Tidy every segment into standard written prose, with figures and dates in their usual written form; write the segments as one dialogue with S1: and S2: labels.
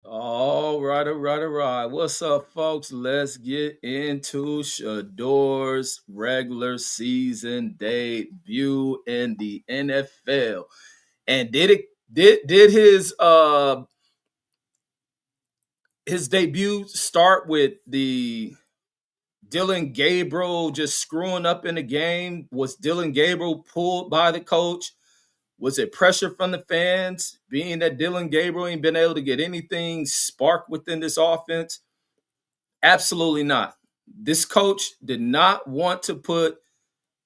S1: All right, all right, all right. What's up, folks? Let's get into Shedeur's regular season debut in the NFL. And did his debut start with the Dylan Gabriel just screwing up in the game? Was Dylan Gabriel pulled by the coach? Was it pressure from the fans, being that Dylan Gabriel ain't been able to get anything sparked within this offense? Absolutely not. This coach did not want to put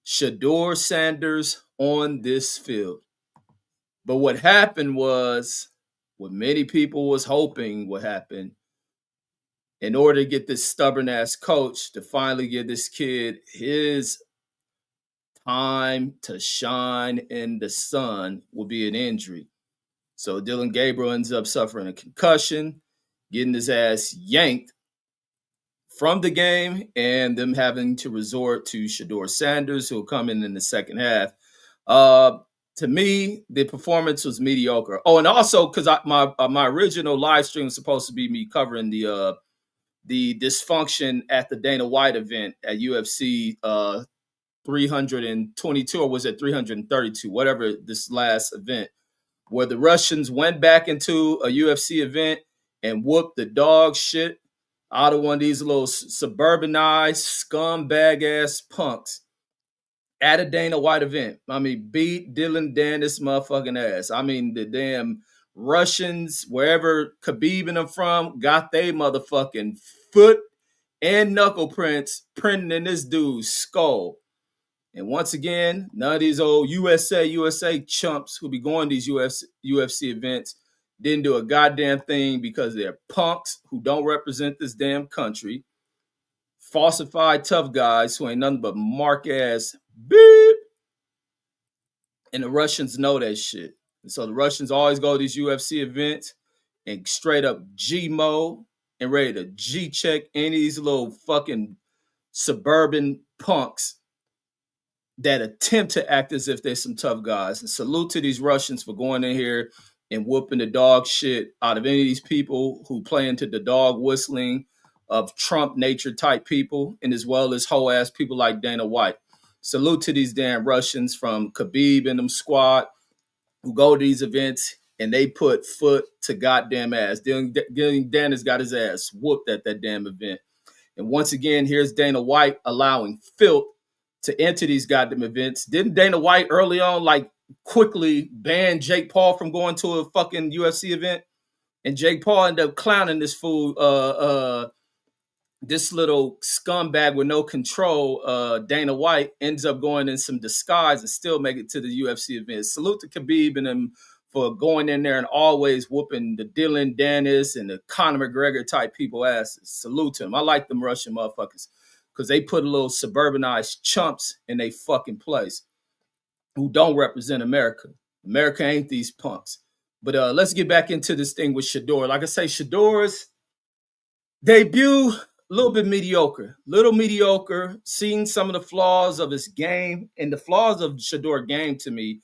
S1: Shedeur Sanders on this field. But what happened was what many people was hoping would happen in order to get this stubborn ass coach to finally give this kid his time to shine in the sun will be an injury. So Dylan Gabriel ends up suffering a concussion, getting his ass yanked from the game, and them having to resort to Shedeur Sanders, who'll come in the second half. Uh, to me, the performance was mediocre. Oh, and also because my original live stream was supposed to be me covering the dysfunction at the Dana White event at UFC 322, or was it 332, whatever this last event, where the Russians went back into a UFC event and whooped the dog shit out of one of these little suburbanized scumbag ass punks at a Dana White event. I mean, beat Dylan Dennis motherfucking ass. I mean, the damn Russians, wherever Khabib and them from, got they motherfucking foot and knuckle prints printing in this dude's skull. And once again, none of these old USA chumps who be going to these UFC events didn't do a goddamn thing because they're punks who don't represent this damn country. Falsified tough guys who ain't nothing but mark ass beep. And the Russians know that shit. And so the Russians always go to these UFC events and straight up G-Mo and ready to G-check any of these little fucking suburban punks that attempt to act as if they're some tough guys. And salute to these Russians for going in here and whooping the dog shit out of any of these people who play into the dog whistling of Trump nature type people, and as well as hoe ass people like Dana White. Salute to these damn Russians from Khabib and them squad who go to these events and they put foot to goddamn ass. Dana's got his ass whooped at that damn event. And once again, here's Dana White allowing filth to enter these goddamn events. Didn't Dana White early on like quickly ban Jake Paul from going to a fucking UFC event? And Jake Paul ended up clowning this fool, this little scumbag with no control. Dana White ends up going in some disguise and still make it to the UFC event. Salute to Khabib and them for going in there and always whooping the Dylan Dennis and the Conor McGregor type people asses. Salute to them. I like them Russian motherfuckers because they put a little suburbanized chumps in their fucking place who don't represent America. America ain't these punks. But let's get back into this thing with Shedeur. Like I say, Shedeur's debut, a little bit mediocre. Little mediocre. Seeing some of the flaws of his game. And the flaws of Shedeur game to me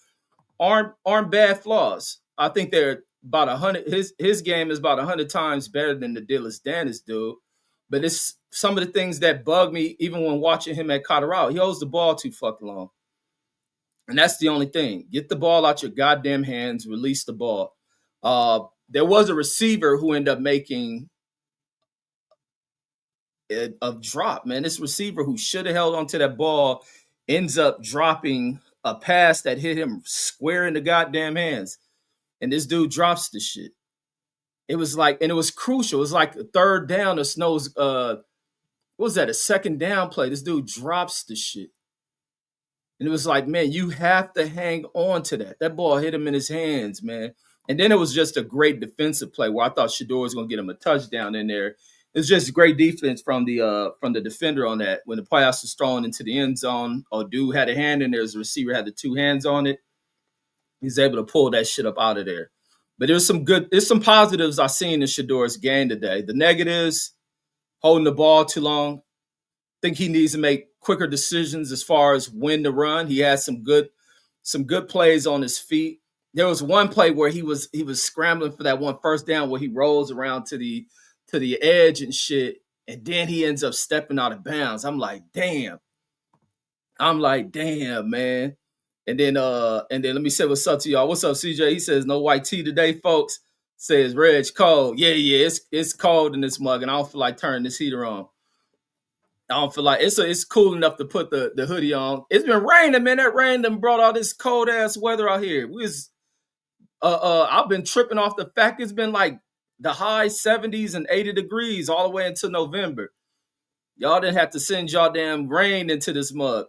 S1: aren't bad flaws. I think they're about 100. His game is about 100 times better than the Dylan Dennis dude. But it's some of the things that bug me, even when watching him at Colorado. He holds the ball too fucking long. And that's the only thing. Get the ball out your goddamn hands, release the ball. There was a receiver who ended up making a drop, man. This receiver who should have held onto that ball ends up dropping a pass that hit him square in the goddamn hands. And this dude drops the shit. It was like, and it was crucial. It was like a third down. The Snow's, what was that? A second down play. This dude drops the shit. And it was like, man, you have to hang on to that. That ball hit him in his hands, man. And then it was just a great defensive play where I thought Shedeur was going to get him a touchdown in there. It was just great defense from the defender on that. When the pass was thrown into the end zone, or dude had a hand in there, as the receiver had the two hands on it. He's able to pull that shit up out of there. But there's some positives I seen in Shedeur's game today. The negatives, holding the ball too long. I think he needs to make quicker decisions as far as when to run. He has some good plays on his feet. There was one play where he was scrambling for that one first down where he rolls around to the edge and shit, and then he ends up stepping out of bounds. I'm like, damn. Man. And then let me say what's up to y'all. What's up, CJ? He says no white tea today, folks. Says Reg cold. Yeah, it's cold in this mug, and I don't feel like turning this heater on. I don't feel like it's cool enough to put the hoodie on. It's been raining, man. That rain done brought all this cold ass weather out here. I've been tripping off the fact it's been like the high 70s and 80 degrees all the way into November. Y'all didn't have to send y'all damn rain into this mug.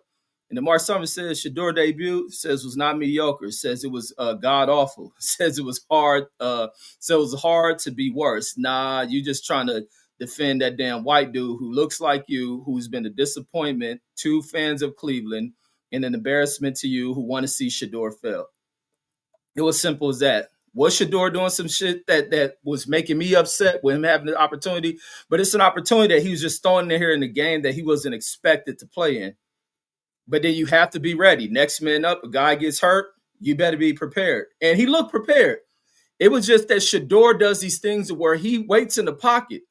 S1: And then Mark Summers says Shedeur debut says was not mediocre. Says it was god awful. Says it was hard. So it was hard to be worse. Nah, you just trying to defend that damn white dude who looks like you, who's been a disappointment to fans of Cleveland and an embarrassment to you who want to see Shedeur fail. It was simple as that. Was Sheduer doing some shit that was making me upset with him having the opportunity? But it's an opportunity that he was just throwing in here in the game that he wasn't expected to play in. But then you have to be ready. Next man up, a guy gets hurt, you better be prepared. And he looked prepared. It was just that Sheduer does these things where he waits in the pocket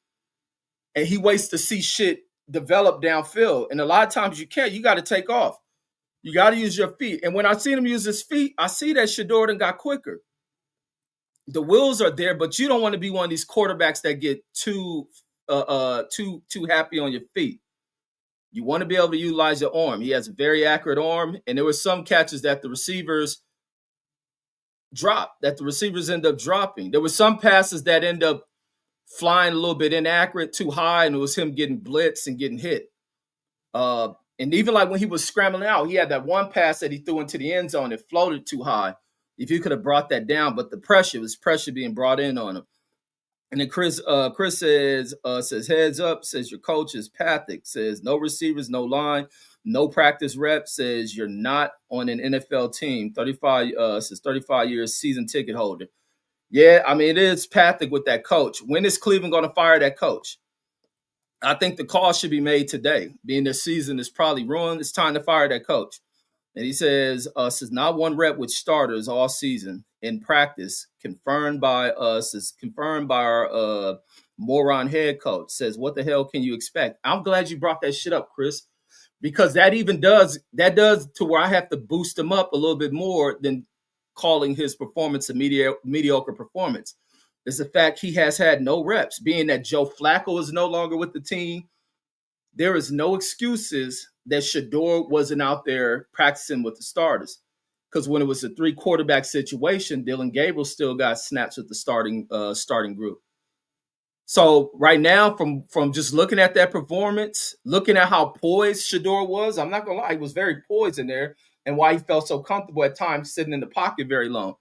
S1: and he waits to see shit develop downfield. And a lot of times you can't. You got to take off. You got to use your feet. And when I seen him use his feet, I see that Sheduer done got quicker. The wheels are there, but you don't want to be one of these quarterbacks that get too happy on your feet. You want to be able to utilize your arm. He has a very accurate arm, and there were some catches that the receivers dropped, that the receivers end up dropping. There were some passes that end up flying a little bit inaccurate, too high, and it was him getting blitzed and getting hit. And even like when he was scrambling out, he had that one pass that he threw into the end zone. It floated too high. If you could have brought that down, but the pressure was pressure being brought in on him. And then Chris says heads up, says your coach is pathic, says no receivers, no line, no practice reps, says you're not on an NFL team. 35 years season ticket holder. Yeah, I mean, it is pathic with that coach. When is Cleveland going to fire that coach? I think the call should be made today. Being the season is probably ruined, it's time to fire that coach. And he says not one rep with starters all season in practice, confirmed by our moron head coach. Says, what the hell can you expect? I'm glad you brought that shit up, Chris, because that does to where I have to boost him up a little bit more than calling his performance a mediocre performance. It's the fact he has had no reps, being that Joe Flacco is no longer with the team. There is no excuses that Sheduer wasn't out there practicing with the starters. Because when it was a 3-quarterback situation, Dylan Gabriel still got snaps with the starting group. So right now, from just looking at that performance, looking at how poised Sheduer was, I'm not going to lie, he was very poised in there, and why he felt so comfortable at times sitting in the pocket very long.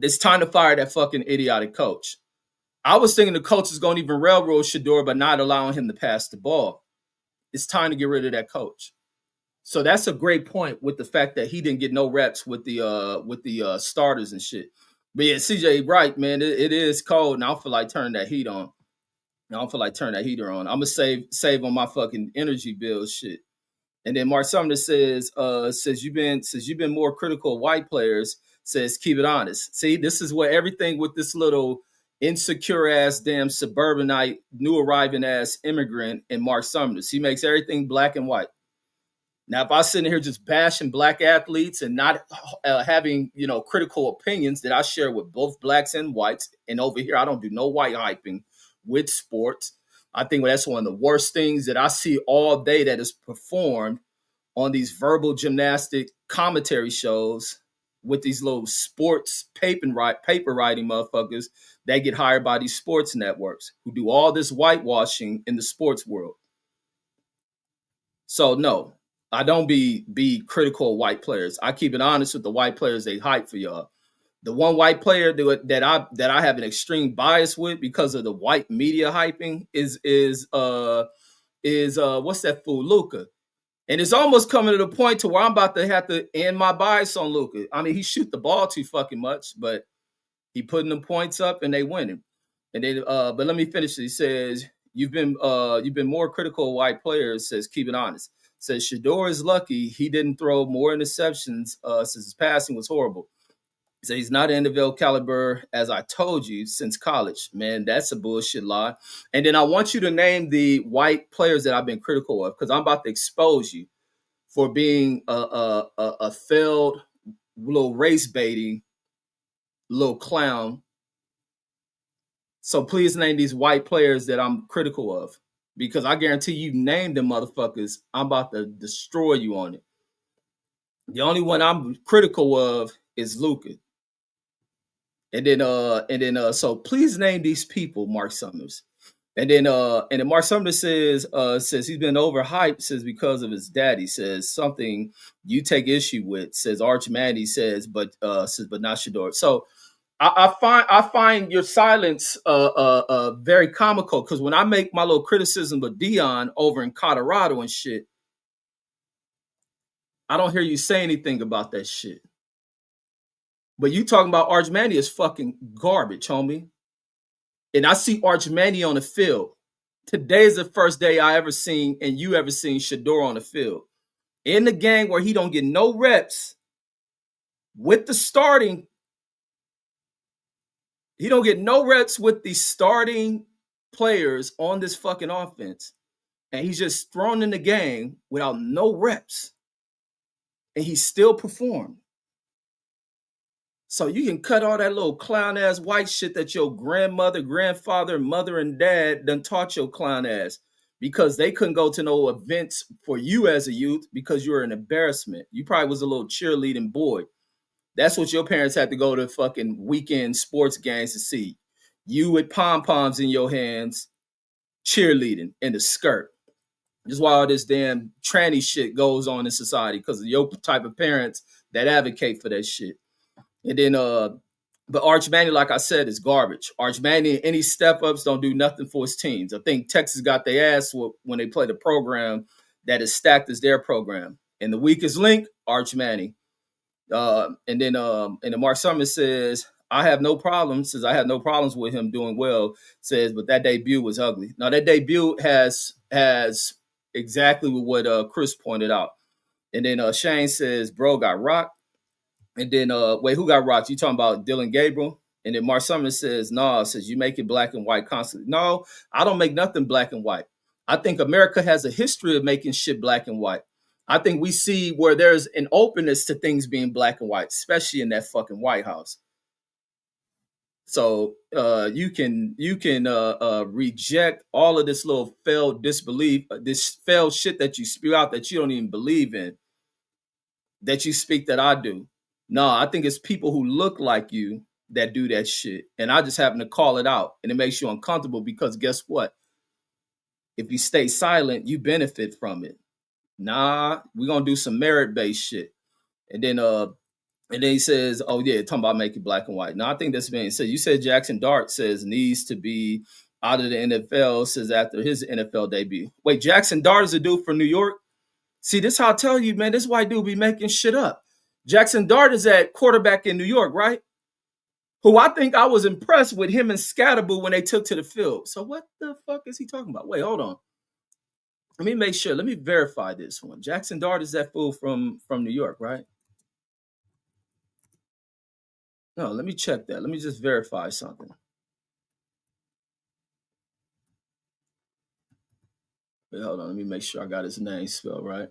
S1: It's time to fire that fucking idiotic coach. I was thinking the coach is going to even railroad Sheduer by not allowing him to pass the ball. It's time to get rid of that coach. So that's a great point with the fact that he didn't get no reps with the starters and shit. But yeah, CJ, right, man, it is cold, and I don't feel like turning that heat on. I don't feel like turning that heater on. I'm gonna save on my fucking energy bill shit. And then Mark Sumner says you've been more critical of white players. Says keep it honest. See, this is what everything with this little insecure ass damn suburbanite, new arriving ass immigrant and Mark Summers. He makes everything black and white. Now, if I sit in here just bashing black athletes and not having, critical opinions that I share with both blacks and whites, and over here I don't do no white hyping with sports. I think that's one of the worst things that I see all day that is performed on these verbal gymnastic commentary shows with these little sports paper writing motherfuckers that get hired by these sports networks who do all this whitewashing in the sports world. So no, I don't be critical of white players. I keep it honest with the white players they hype for y'all. The one white player that I have an extreme bias with because of the white media hyping is what's that fool, Luka. And it's almost coming to the point to where I'm about to have to end my bias on Luka. I mean, he shoot the ball too fucking much, but he putting them points up and they winning. And then, but let me finish. He says you've been more critical of white players. Says keep it honest. Says Shedeur is lucky he didn't throw more interceptions since his passing was horrible. So he's not NFL caliber, as I told you, since college. Man, that's a bullshit lie. And then I want you to name the white players that I've been critical of, because I'm about to expose you for being a failed little race baiting little clown. So please name these white players that I'm critical of, because I guarantee you name them motherfuckers, I'm about to destroy you on it. The only one I'm critical of is Luka. So please name these people, Mark Summers. And then Mark Summers says he's been overhyped, says because of his daddy, says something you take issue with, says Arch Mandy, says but not Shedeur. So I find your silence very comical, because when I make my little criticism of Dion over in Colorado and shit, I don't hear you say anything about that shit. But you talking about Arch Mandy is fucking garbage, homie. And I see Arch Mandy on the field. Today is the first day I ever seen and you ever seen Shedeur on the field. In the game where he don't get no reps with the starting, he don't get no reps with the starting players on this fucking offense. And he's just thrown in the game without no reps. And he still performed. So you can cut all that little clown ass white shit that your grandmother, grandfather, mother, and dad done taught your clown ass, because they couldn't go to no events for you as a youth because you were an embarrassment. You probably was a little cheerleading boy. That's what your parents had to go to fucking weekend sports games to see. You with pom-poms in your hands, cheerleading in the skirt. This is why all this damn tranny shit goes on in society, because of your type of parents that advocate for that shit. And then but Arch Manning, like I said, is garbage. Arch Manning, any step-ups don't do nothing for his teams. I think Texas got their ass when they played a program that is stacked as their program. And the weakest link, Arch Manning. And then Mark Summers says, I have no problems with him doing well, says, but that debut was ugly. Now, that debut has exactly what Chris pointed out. And then Shane says, bro got rocked. And then, wait, who got rocked? You talking about Dylan Gabriel? And then Mark Summers says, no, says you make it black and white constantly. No, I don't make nothing black and white. I think America has a history of making shit black and white. I think we see where there's an openness to things being black and white, especially in that fucking White House. So you can reject all of this little failed disbelief, this failed shit that you spew out that you don't even believe in, that you speak that I do. No, I think it's people who look like you that do that shit. And I just happen to call it out. And it makes you uncomfortable because guess what? If you stay silent, you benefit from it. Nah, we're gonna do some merit-based shit. And then he says, oh yeah, talking about making black and white. Now I think that's being said. You said Jackson Dart says needs to be out of the NFL, says after his NFL debut. Wait, Jackson Dart is a dude from New York? See, this how I tell you, man, this white dude be making shit up. Jackson Dart is at quarterback in New York, right? Who I think I was impressed with him and Scatterboo when they took to the field. So what the fuck is he talking about? Wait, hold on. Let me make sure. Let me verify this one. Jackson Dart is that fool from New York, right? No, let me check that. Let me just verify something. Wait, hold on. Let me make sure I got his name spelled right.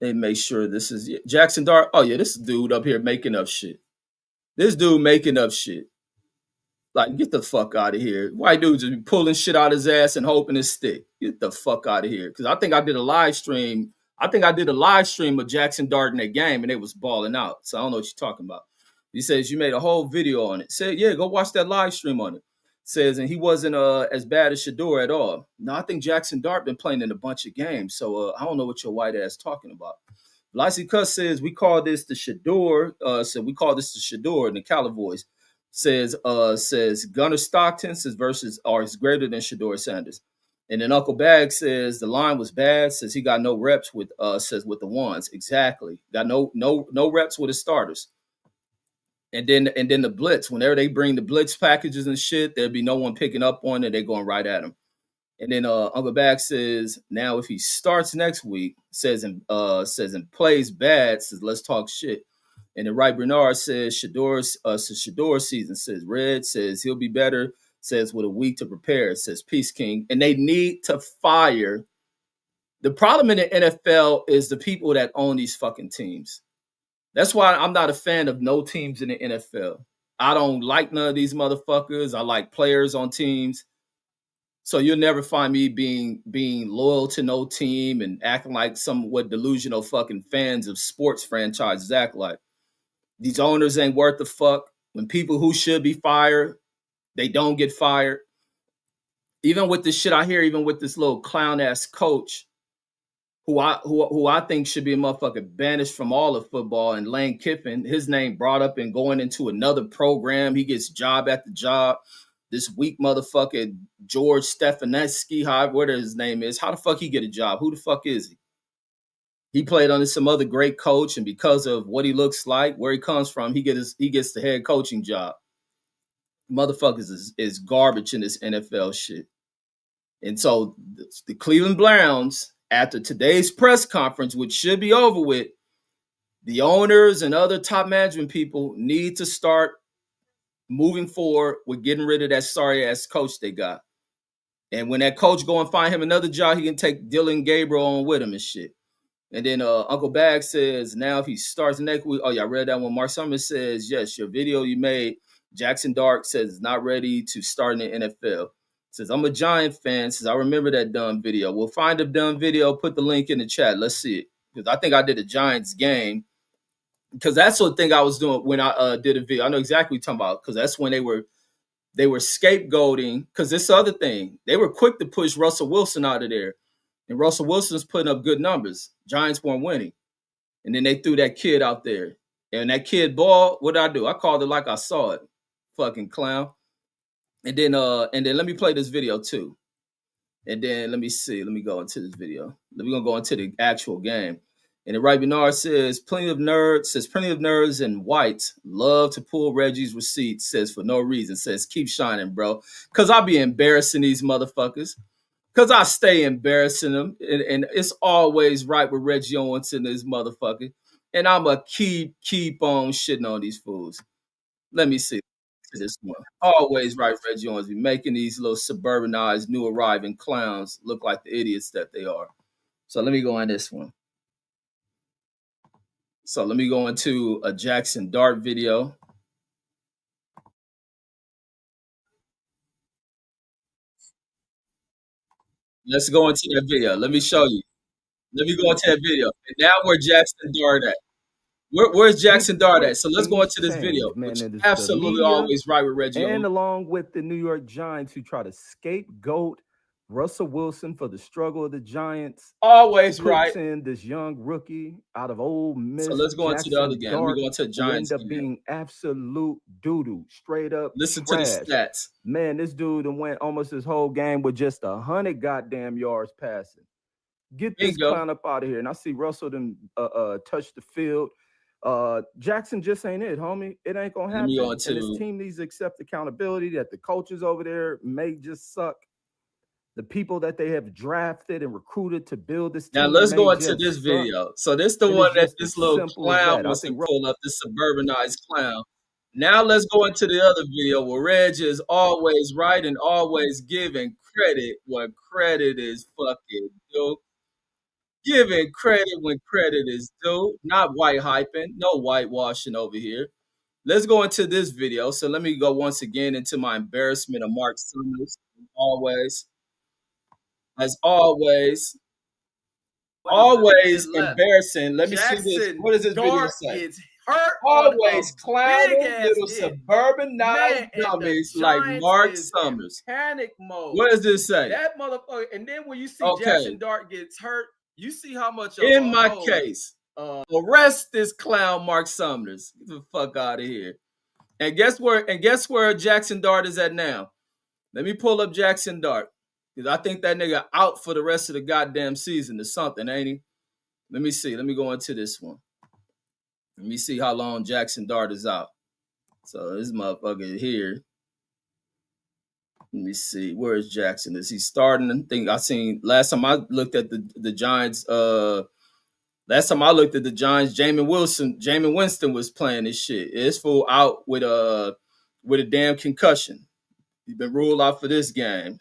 S1: They make sure this is Jackson Dart. Oh yeah, this dude up here making up shit. This dude making up shit. Like, get the fuck out of here. White dudes just be pulling shit out his ass and hoping it stick. Get the fuck out of here. Because I think I did a live stream. I think I did a live stream of Jackson Dart in that game and they was balling out. So I don't know what you're talking about. He says you made a whole video on it. Said, yeah, go watch that live stream on it. Says, and he wasn't as bad as Sheduer at all. No, I think Jackson Dart been playing in a bunch of games. So I don't know what your white ass talking about. Lacey Cuss says we call this the Sheduer. So we call this the Sheduer in the Cowboys. Says Gunnar Stockton says versus or is greater than Shedeur Sanders. And then Uncle Bag says the line was bad, says he got no reps with with the ones. Exactly. Got no reps with his starters. And then the blitz, whenever they bring the blitz packages and shit, there'll be no one picking up on it, they're going right at him. And then Uncle Bag says, now if he starts next week, says and plays bad, says let's talk shit. And then Wright Bernard says Shedeur season, says Red says he'll be better, says with a week to prepare, says Peace King. And they need to fire. The problem in the NFL is the people that own these fucking teams. That's why I'm not a fan of no teams in the NFL. I don't like none of these motherfuckers. I like players on teams. So you'll never find me being loyal to no team and acting like somewhat delusional fucking fans of sports franchises act like. These owners ain't worth the fuck. When people who should be fired, they don't get fired. Even with this shit I hear, even with this little clown ass coach who I think should be a motherfucker banished from all of football, and Lane Kiffin, his name brought up and going into another program. He gets job after job. This weak motherfucker George Stefanski, whatever his name is, how the fuck he get a job? Who the fuck is he? He played under some other great coach, and because of what he looks like, where he comes from, he gets the head coaching job. Motherfuckers is garbage in this NFL shit. And so the Cleveland Browns, after today's press conference, which should be over with, the owners and other top management people need to start moving forward with getting rid of that sorry ass coach they got. And when that coach go and find him another job, he can take Dylan Gabriel on with him and shit. And then Uncle Bag says, now if he starts next week, oh yeah, I read that one. Mark Summers says, yes, your video you made, Jackson Dart says not ready to start in the NFL. Says, I'm a Giant fan. Says, I remember that dumb video. We'll find a dumb video, put the link in the chat. Let's see it. Because I think I did a Giants game. Because that's the thing I was doing when I did a video. I know exactly what you're talking about. Because that's when they were scapegoating. Because this other thing, they were quick to push Russell Wilson out of there. And Russell Wilson's putting up good numbers. Giants weren't winning. And then they threw that kid out there. And that kid ball, what did I do? I called it like I saw it. Fucking clown. And then let me play this video too. And then let me see. Let me go into this video. We're gonna go into the actual game. And then Wright Bernard says plenty of nerds and whites love to pull Reggie's receipts, says for no reason, says keep shining, bro. Cause I be embarrassing these motherfuckers. Cause I stay embarrassing them. And it's always right with Reggie Owens and this motherfucker. And I'ma keep on shitting on these fools. Let me see this one. Always right, Reggie Owens be making these little suburbanized, new arriving clowns look like the idiots that they are. So let me go on this one. So let me go into a Jackson Dart video. Let's go into that video. Let me show you. Let me go into that video. And now where Jackson Dart at? Where's Jackson Dart at? So let's go into this video, which absolutely always right with Reggie
S2: and
S1: Owens.
S2: along with the New York Giants who try to scapegoat Russell Wilson for the struggle of the Giants.
S1: Always
S2: puts
S1: right.
S2: in this young rookie out of Ole Miss.
S1: So let's go into the other
S2: Jackson
S1: game. Let me
S2: Dart,
S1: go into the
S2: who
S1: Giants
S2: ended up
S1: game.
S2: being absolute doo-doo, straight up
S1: Listen
S2: trash.
S1: to the stats.
S2: Man, this dude went almost his whole game with just 100 goddamn yards passing. Get this
S1: Bingo.
S2: clown up out of here. And I see Russell done touch the field. Jackson just ain't it, homie. It ain't gonna happen. And this team needs to accept accountability that the coaches over there may just suck. The people that they have drafted and recruited to build this team.
S1: Now let's go into this video. So this the one that this little clown wants to pull up, this suburbanized clown. Now let's go into the other video where Reg is always right and always giving credit when credit is fucking due. Giving credit when credit is due. Not white hyping, no whitewashing over here. Let's go into this video. So let me go once again into my embarrassment of Mark Summers. As always, embarrassing. Let me see this. What does this video say? Always clowning little suburbanized dummies like Mark Summers.
S3: Panic mode.
S1: What does this say?
S3: That motherfucker. And then when you see Jackson Dart gets hurt, you see how much.
S1: In my case, arrest this clown Mark Summers. Get the fuck out of here. And guess where Jackson Dart is at now? Let me pull up Jackson Dart. Because I think that nigga out for the rest of the goddamn season or something, ain't he? Let me see. Let me go into this one. Let me see how long Jackson Dart is out. So this motherfucker here. Let me see. Where is Jackson? Is he starting? I think I seen last time I looked at the Giants. Last time I looked at the Giants, Jameis Winston was playing this shit. It's full out with a damn concussion. He's been ruled out for this game.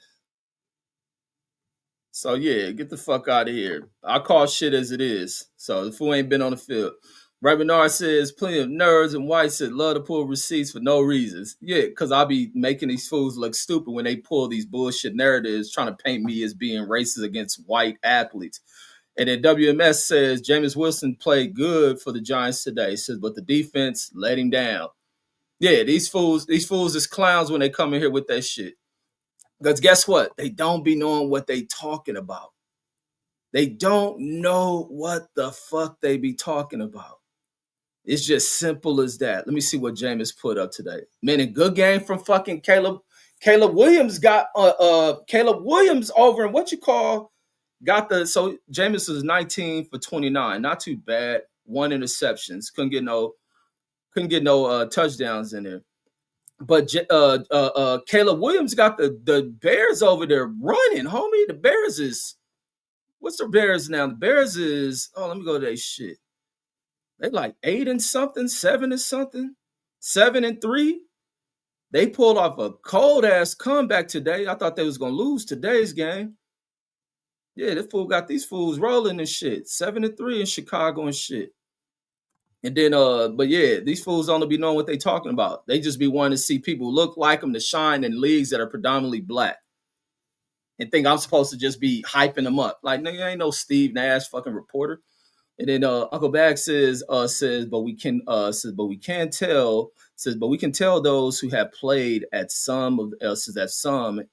S1: So yeah, get the fuck out of here. I call shit as it is. So the fool ain't been on the field. Right Bernard says plenty of nerds and whites that love to pull receipts for no reasons. Yeah, because I'll be making these fools look stupid when they pull these bullshit narratives trying to paint me as being racist against white athletes. And then WMS says Jameis Wilson played good for the Giants today. He says, but the defense let him down. Yeah, these fools is clowns when they come in here with that shit. Because guess what? They don't be knowing what they talking about. They don't know what the fuck they be talking about. It's just simple as that. Let me see what Jameis put up today. Man, a good game from fucking Caleb. Caleb Williams got Caleb Williams over in what you call got the so Jameis was 19 for 29. Not too bad. 1 interceptions. Couldn't get no touchdowns in there. But Caleb Williams got the Bears over there running, homie. The Bears is what's the Bears now? The Bears is let me go to that shit. They like 8 and something, 7 and something, 7 and 3. They pulled off a cold ass comeback today. I thought they was gonna lose today's game. Yeah, this fool got these fools rolling and shit. 7 and 3 in Chicago and shit. And then, but yeah, these fools don't be knowing what they talking about. They just be wanting to see people look like them to shine in leagues that are predominantly black. And think I'm supposed to just be hyping them up. Like, nigga, ain't no Steve Nash fucking reporter. And then Uncle Bag says, but we can tell those who have played at some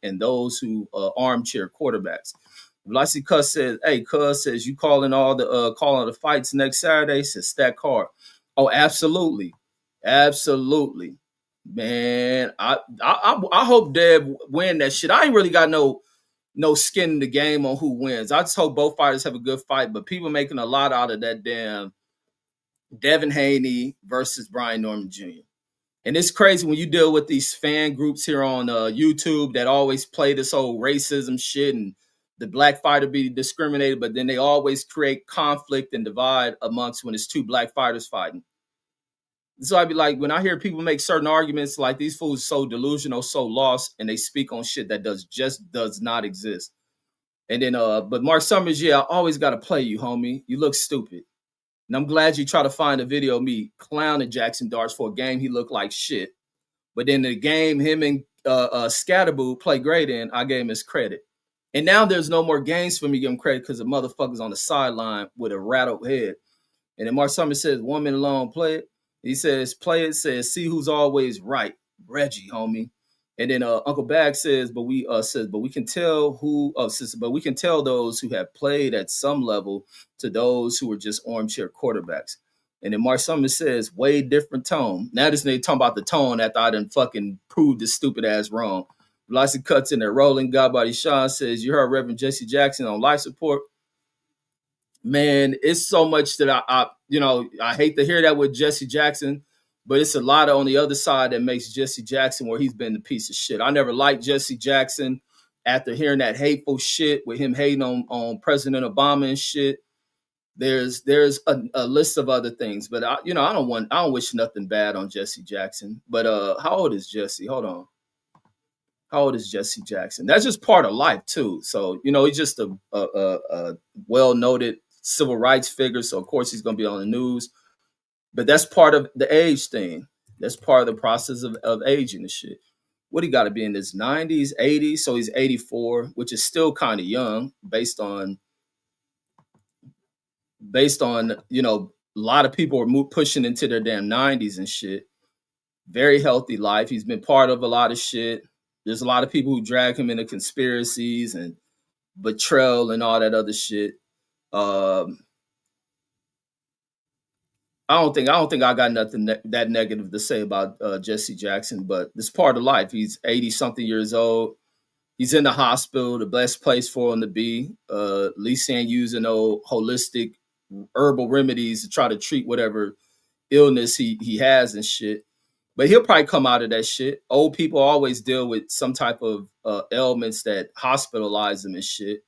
S1: and those who armchair quarterbacks. Velocity Cuss says, hey, Cuz says you calling the fights next Saturday? Says stack hard. Oh, absolutely. Absolutely. Man, I hope Deb win that shit. I ain't really got no skin in the game on who wins. I just hope both fighters have a good fight, but people making a lot out of that damn Devin Haney versus Brian Norman Jr. And it's crazy when you deal with these fan groups here on YouTube that always play this whole racism shit and the black fighter be discriminated, but then they always create conflict and divide amongst when it's two black fighters fighting. So I'd be like, when I hear people make certain arguments like these fools so delusional, so lost, and they speak on shit that does not exist. And then, but Mark Summers, yeah, I always got to play you, homie. You look stupid. And I'm glad you try to find a video of me clowning Jackson Darts for a game he looked like shit. But then the game him and Scatterboo play great in, I gave him his credit. And now there's no more games for me to give him credit because the motherfucker's on the sideline with a rattled head. And then Mark Summers says, 1 minute long, play it. He says, play it, says, see who's always right. Reggie, homie. And then Uncle Bag says, but we can tell we can tell those who have played at some level to those who are just armchair quarterbacks. And then Mark Summers says, way different tone. Now this nigga talking about the tone after I done fucking proved this stupid ass wrong. Lots of cuts in there. Rolling Godbody Sean says, you heard Reverend Jesse Jackson on life support. Man, it's so much that I hate to hear that with Jesse Jackson, but it's a lot on the other side that makes Jesse Jackson where he's been the piece of shit. I never liked Jesse Jackson after hearing that hateful shit with him hating on President Obama and shit. There's a list of other things, but I don't wish nothing bad on Jesse Jackson. But how old is Jesse? Hold on. How old is Jesse Jackson? That's just part of life too. So, he's just a well-noted civil rights figure. So of course he's going to be on the news, but that's part of the age thing. That's part of the process of aging and shit. What he got to be in his 90s, 80s. So he's 84, which is still kind of young based on, a lot of people are pushing into their damn 90s and shit. Very healthy life. He's been part of a lot of shit. There's a lot of people who drag him into conspiracies and betrayal and all that other shit. I don't think I got nothing that negative to say about Jesse Jackson, but it's part of life. He's 80 something years old. He's in the hospital, the best place for him to be. At least ain't using no holistic herbal remedies to try to treat whatever illness he has and shit. But he'll probably come out of that shit. Old people always deal with some type of ailments that hospitalize them and shit.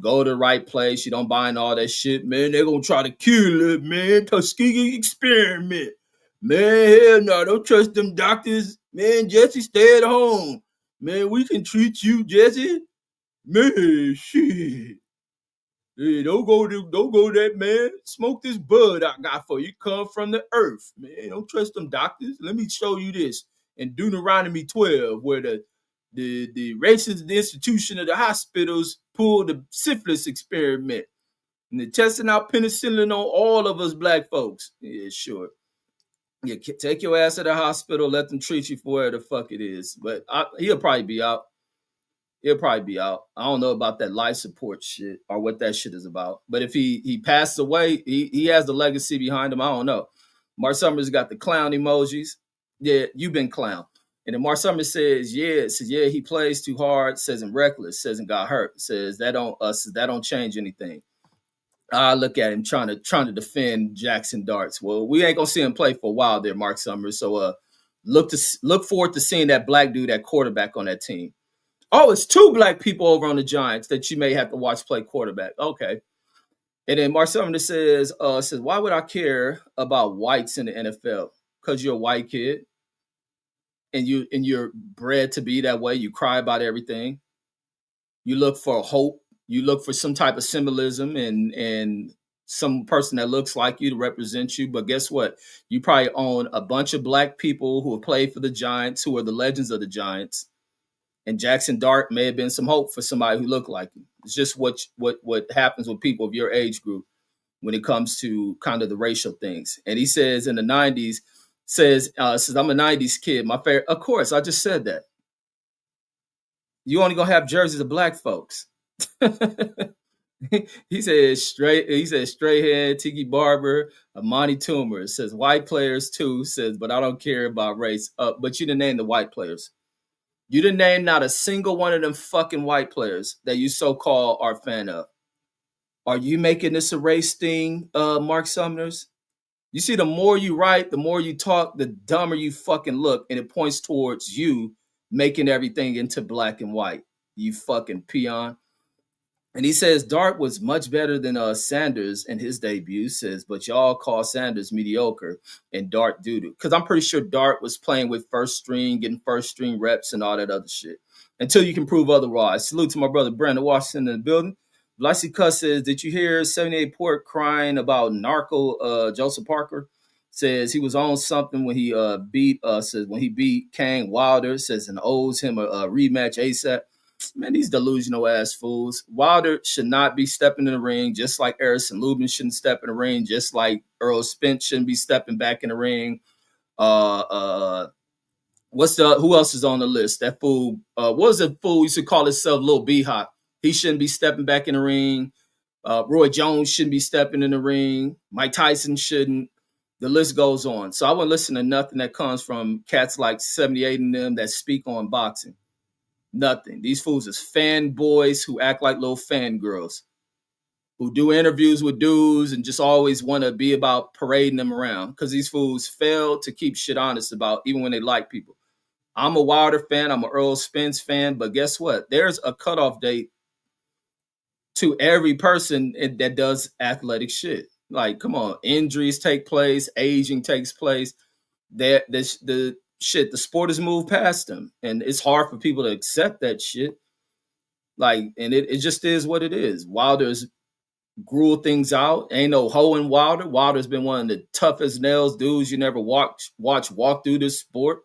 S1: Go to the right place. You don't buy in all that shit, man. They're gonna try to kill it, man. Tuskegee experiment. Man, hell no, don't trust them doctors. Man, Jesse, stay at home. Man, we can treat you, Jesse. Man, shit. Hey, don't go that, man. Smoke this bud I got for you. Come from the earth, man. Don't trust them doctors. Let me show you this in Deuteronomy 12, where the racist institution of the hospitals pulled the syphilis experiment. And they're testing out penicillin on all of us black folks. Yeah, sure. Yeah, take your ass to the hospital, let them treat you for where the fuck it is. But he'll probably be out. He'll probably be out. I don't know about that life support shit or what that shit is about. But if he passed away, he has the legacy behind him. I don't know. Mark Summers got the clown emojis. Yeah, you've been clown. And then Mark Summers says, yeah, he plays too hard, says in reckless, says and got hurt, says that don't change anything. I look at him trying to defend Jackson Darts. Well, we ain't gonna see him play for a while there, Mark Summers. So look forward to seeing that black dude at quarterback on that team. Oh, it's 2 black people over on the Giants that you may have to watch play quarterback. Okay. And then Mark Summers says, why would I care about whites in the NFL? Because you're a white kid and you're bred to be that way. You cry about everything. You look for hope. You look for some type of symbolism and some person that looks like you to represent you. But guess what? You probably own a bunch of black people who have played for the Giants, who are the legends of the Giants. And Jackson Dart may have been some hope for somebody who looked like him. It's just what happens with people of your age group when it comes to kind of the racial things. And he says in the 90s, says I'm a 90s kid. My favorite, of course, I just said that. You only gonna have jerseys of black folks. He says straight head, Tiki Barber, Amani Toomer. Says white players too, says, but I don't care about race. But you didn't name the white players. You didn't name not a single one of them fucking white players that you so-called are a fan of. Are you making this a race thing, Mark Summers? You see, the more you write, the more you talk, the dumber you fucking look, and it points towards you making everything into black and white. You fucking peon. And he says Dart was much better than Sanders in his debut, says, but y'all call Sanders mediocre and Dart doo-doo. Because I'm pretty sure Dart was playing with first string, getting first string reps and all that other shit. Until you can prove otherwise. Salute to my brother Brandon Washington in the building. Blasey Cuss says, did you hear 78 Port crying about narco Joseph Parker? Says he was on something when he beat Kang Wilder, says, and owes him a rematch ASAP. Man, these delusional ass fools. Wilder should not be stepping in the ring, just like Harrison Lubin shouldn't step in the ring, just like Earl Spence shouldn't be stepping back in the ring. Who else is on the list? That fool, what was the fool used to call himself Lil B-Hop? He shouldn't be stepping back in the ring. Roy Jones shouldn't be stepping in the ring. Mike Tyson shouldn't. The list goes on. So I wouldn't listen to nothing that comes from cats like 78 and them that speak on boxing. Nothing. These fools is fanboys who act like little fangirls, who do interviews with dudes and just always want to be about parading them around because these fools fail to keep shit honest about even when they like people. I'm a Wilder fan. I'm an Earl Spence fan. But guess what? There's a cutoff date to every person that does athletic shit. Like, come on. Injuries take place. Aging takes place. The sport has moved past them, and it's hard for people to accept that shit. Like, and it just is what it is. Wilder's grew things out. Ain't no hoe in Wilder. Wilder's been one of the toughest nails dudes you never watch walk through this sport.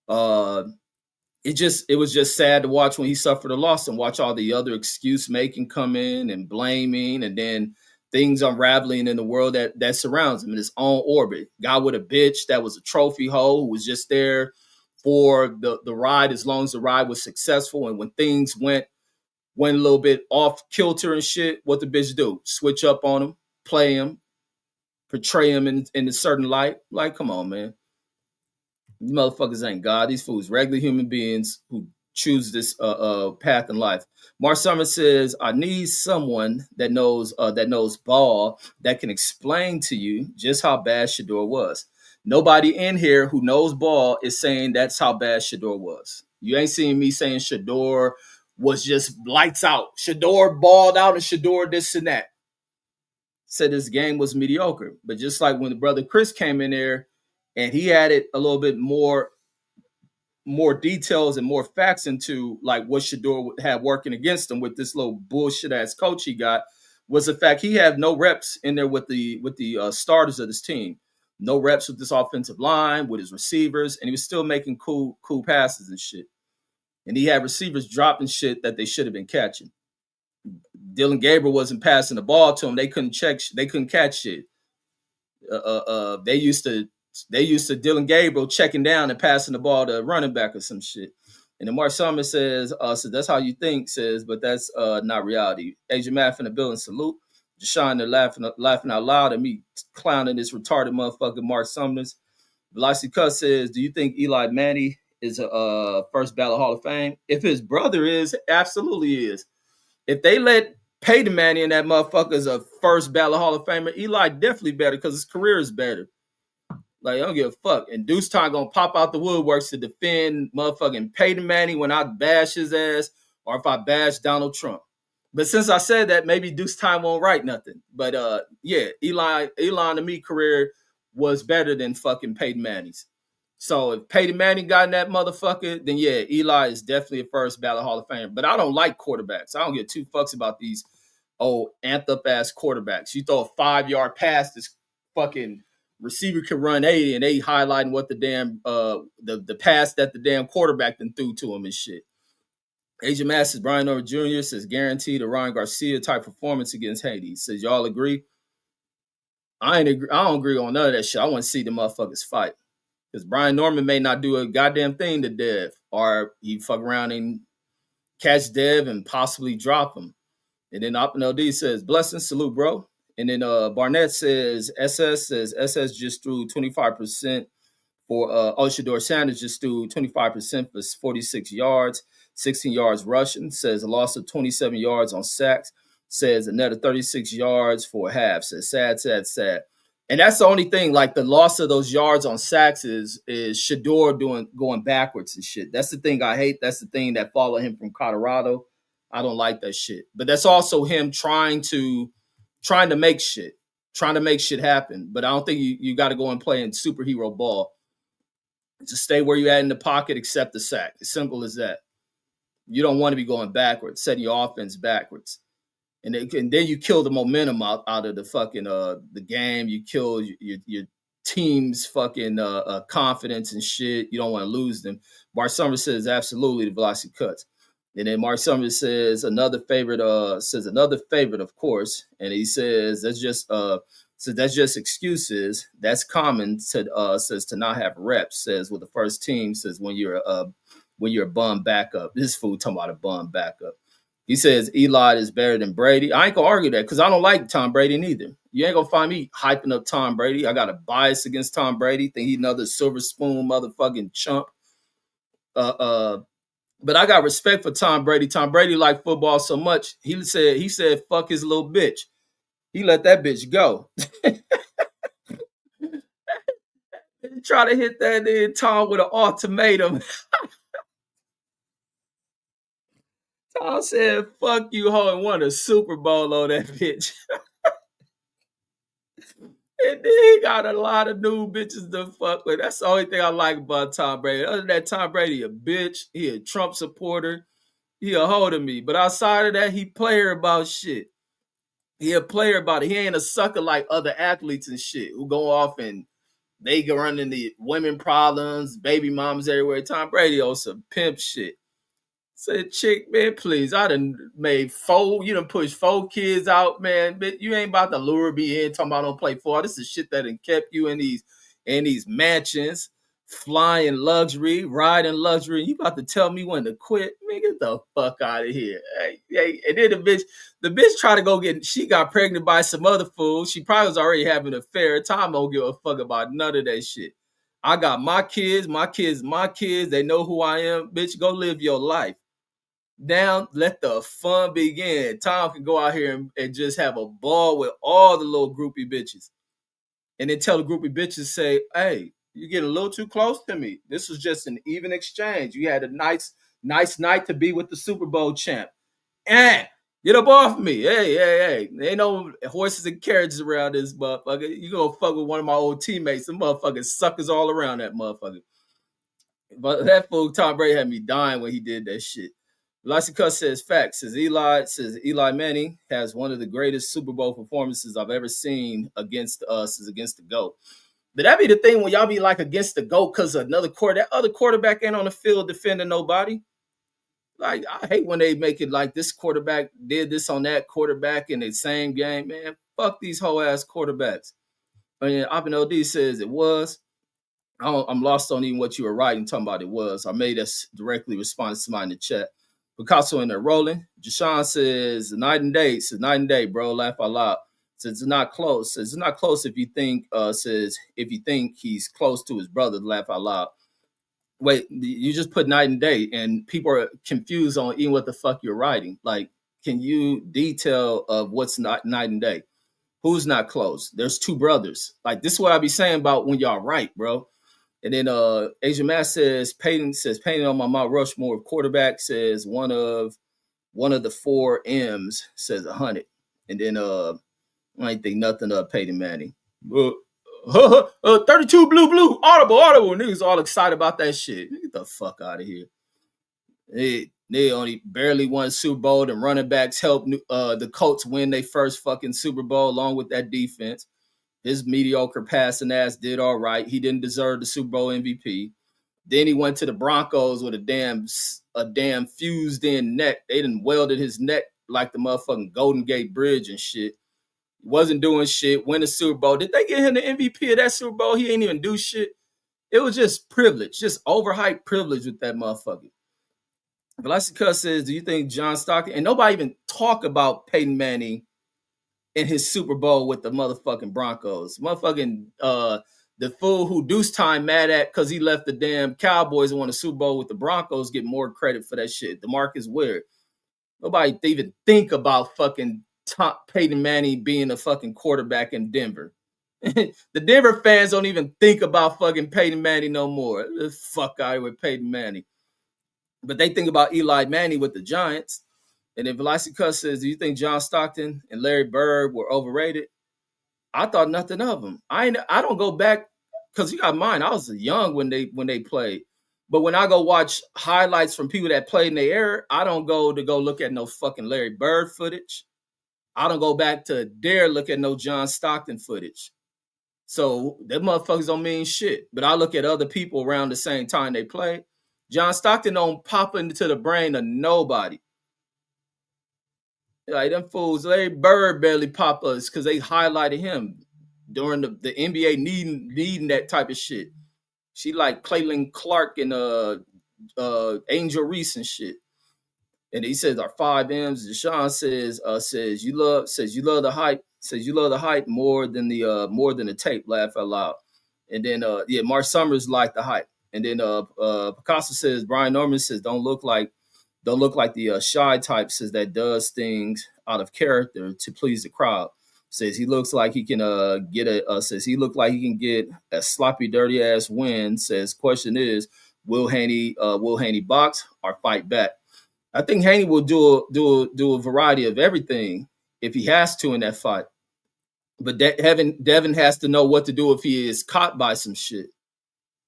S1: It was just sad to watch when he suffered a loss and watch all the other excuse making come in and blaming, and then things unraveling in the world that surrounds him in his own orbit. Guy with a bitch that was a trophy hoe who was just there for the ride as long as the ride was successful. And when things went a little bit off kilter and shit, what the bitch do? Switch up on him, play him, portray him in a certain light. Like, come on, man. These motherfuckers ain't God. These fools, regular human beings who choose this path in life. Mark Summers says, I need someone that knows ball that can explain to you just how bad Shedeur was. Nobody in here who knows ball is saying that's how bad Shedeur was. You ain't seeing me saying Shedeur was just lights out. Shedeur balled out and Shedeur this and that. Said this game was mediocre. But just like when the brother Chris came in there and he added a little bit more details and more facts into like what Shedeur had working against him with this little bullshit ass coach he got, was the fact he had no reps in there with the starters of this team, no reps with this offensive line, with his receivers, and he was still making cool passes and shit. And he had receivers dropping shit that they should have been catching. Dylan Gabriel wasn't passing the ball to him. They couldn't catch shit. They used to Dylan Gabriel checking down and passing the ball to a running back or some shit. And then Mark Summers says, so that's how you think, says, but that's not reality. Agent Math in the building, salute. Deshaun, they're laughing out loud at me clowning this retarded motherfucker Mark Summers. Velocity Cuss says, do you think Eli Manning is a first ballot Hall of Fame? If his brother is, absolutely is. If they let Peyton Manning and that motherfucker is a first ballot Hall of Famer, Eli definitely better because his career is better. Like, I don't give a fuck. And Deuce Time gonna pop out the woodworks to defend motherfucking Peyton Manning when I bash his ass or if I bash Donald Trump. But since I said that, maybe Deuce Time won't write nothing. But yeah, Eli to me career was better than fucking Peyton Manning's. So if Peyton Manning got in that motherfucker, then yeah, Eli is definitely a first ballot Hall of Fame. But I don't like quarterbacks. I don't give two fucks about these old amped up ass quarterbacks. You throw a 5-yard pass, this fucking receiver can run 80, and they highlighting what the damn the pass that the damn quarterback then threw to him and shit. Agent Masters Brian Over Jr. says guaranteed a Ryan Garcia type performance against Haiti. Says y'all agree? I don't agree on none of that shit. I want to see the motherfuckers fight. Because Brian Norman may not do a goddamn thing to Dev, or he fuck around and catch Dev and possibly drop him. And then Op LD says, blessings, salute, bro. And then Barnett says, SS just threw 25% for Shedeur Sanders just threw 25% for 46 yards, 16 yards rushing. Says a loss of 27 yards on sacks. Says a net of 36 yards for a half. Says sad. And that's the only thing, like the loss of those yards on sacks is Sheduer going backwards and shit. That's the thing I hate. That's the thing that followed him from Colorado. I don't like that shit. But that's also him trying to make shit happen. But I don't think you got to go and play in superhero ball. Just stay where you at in the pocket, accept the sack. As simple as that. You don't want to be going backwards, setting your offense backwards. And then you kill the momentum out of the fucking the game. You kill your team's fucking confidence and shit. You don't want to lose them. Mark Summers says absolutely the velocity cuts. And then Mark Summers says another favorite, of course. And he says that's just excuses. That's common. Says to not have reps. Says with the first team. Says when you're a bum backup. This fool talking about a bum backup. He says Eli is better than Brady. I ain't gonna argue that because I don't like Tom Brady neither. You ain't gonna find me hyping up Tom Brady. I got a bias against Tom Brady. Think he's another silver spoon motherfucking chump. But I got respect for Tom Brady. Tom Brady liked football so much. He said fuck his little bitch. He let that bitch go. He tried to hit that in Tom with an ultimatum. Tom said, fuck you, ho, and won a Super Bowl on that bitch. And then he got a lot of new bitches to fuck with. That's the only thing I like about Tom Brady. Other than that, Tom Brady a bitch. He a Trump supporter. He a hoe to me. But outside of that, he player about shit. He a player about it. He ain't a sucker like other athletes and shit who go off and they go run into women problems, baby moms everywhere. Tom Brady on some pimp shit. Said, chick, man, please. I done made 4. You done pushed 4 kids out, man. But you ain't about to lure me in talking about don't play 4. This is shit that done kept you in these mansions, flying luxury, riding luxury. You about to tell me when to quit? Man, get the fuck out of here. Hey, and then the bitch tried to go she got pregnant by some other fool. She probably was already having an affair. Tom don't give a fuck about none of that shit. I got my kids. They know who I am. Bitch, go live your life. Now let the fun begin. Tom can go out here and just have a ball with all the little groupie bitches. And then tell the groupie bitches, say, hey, You get a little too close to me. This was just an even exchange. You had a nice night to be with the Super Bowl champ. Get up off me. Hey. There ain't no horses and carriages around this motherfucker. You gonna fuck with one of my old teammates. Some motherfuckers suckers all around that motherfucker. But that fool Tom Brady had me dying when he did that shit. Lysica says facts. Says Eli Manning has one of the greatest Super Bowl performances I've ever seen against us is against the GOAT. But that be the thing when y'all be like against the GOAT because another that other quarterback ain't on the field defending nobody. Like, I hate when they make it like this quarterback did this on that quarterback in the same game, man. Fuck these whole ass quarterbacks. I mean, Abin OD says it was. I'm lost on even what you were writing, talking about it was. I made us directly respond to somebody in the chat. Picasso in there rolling. Jashawn says night and day. Says night and day, bro. Laugh out loud. Says it's not close. Says it's not close if you think he's close to his brother. Laugh out loud. Wait, you just put night and day, and people are confused on even what the fuck you're writing. Like, can you detail of what's not night and day? Who's not close? There's two brothers. Like, this is what I be saying about when y'all write, bro. And then Asian Mass says Peyton on my Mount Rushmore quarterback says one of the four M's says 100. And then I ain't think nothing of Peyton Manning. 32 blue audible niggas all excited about that shit. Get the fuck out of here. They only barely won Super Bowl. And running backs helped the Colts win their first fucking Super Bowl along with that defense. His mediocre passing ass did all right. He didn't deserve the Super Bowl MVP. Then he went to the Broncos with a damn fused in neck. They done welded his neck like the motherfucking Golden Gate Bridge and shit. He wasn't doing shit. Win the Super Bowl. Did they get him the MVP of that Super Bowl? He ain't even do shit. It was just privilege, just overhyped privilege with that motherfucker. Velasquez says, do you think John Stockton, and nobody even talk about Peyton Manning in his Super Bowl with the motherfucking Broncos. Motherfucking the fool who Deuce Time mad at because he left the damn Cowboys and won a Super Bowl with the Broncos get more credit for that shit. DeMarcus Ware. Nobody even think about fucking Peyton Manning being a fucking quarterback in Denver. The Denver fans don't even think about fucking Peyton Manning no more. The fuck out with Peyton Manning. But they think about Eli Manning with the Giants. And then Velasquez says, do you think John Stockton and Larry Bird were overrated? I thought nothing of them. I don't go back because you got mine. I was young when they played. But when I go watch highlights from people that played in the era, I don't go look at no fucking Larry Bird footage. I don't go back to dare look at no John Stockton footage. So them motherfuckers don't mean shit. But I look at other people around the same time they play. John Stockton don't pop into the brain of nobody. Like them fools, Larry Bird barely pop us because they highlighted him during the NBA needing that type of shit. She like Clayton Clark and Angel Reese and shit. And he says our 5 M's. Deshaun says you love the hype. Says you love the hype more than the tape. Laugh out loud. And then Mark Summers liked the hype. And then Picasso says Brian Norman says don't look like the shy type says that does things out of character to please the crowd. Says he looks like he can get a sloppy, dirty ass win. Says question is, will Haney box or fight back? I think Haney will do a variety of everything if he has to in that fight. But Devin has to know what to do if he is caught by some shit.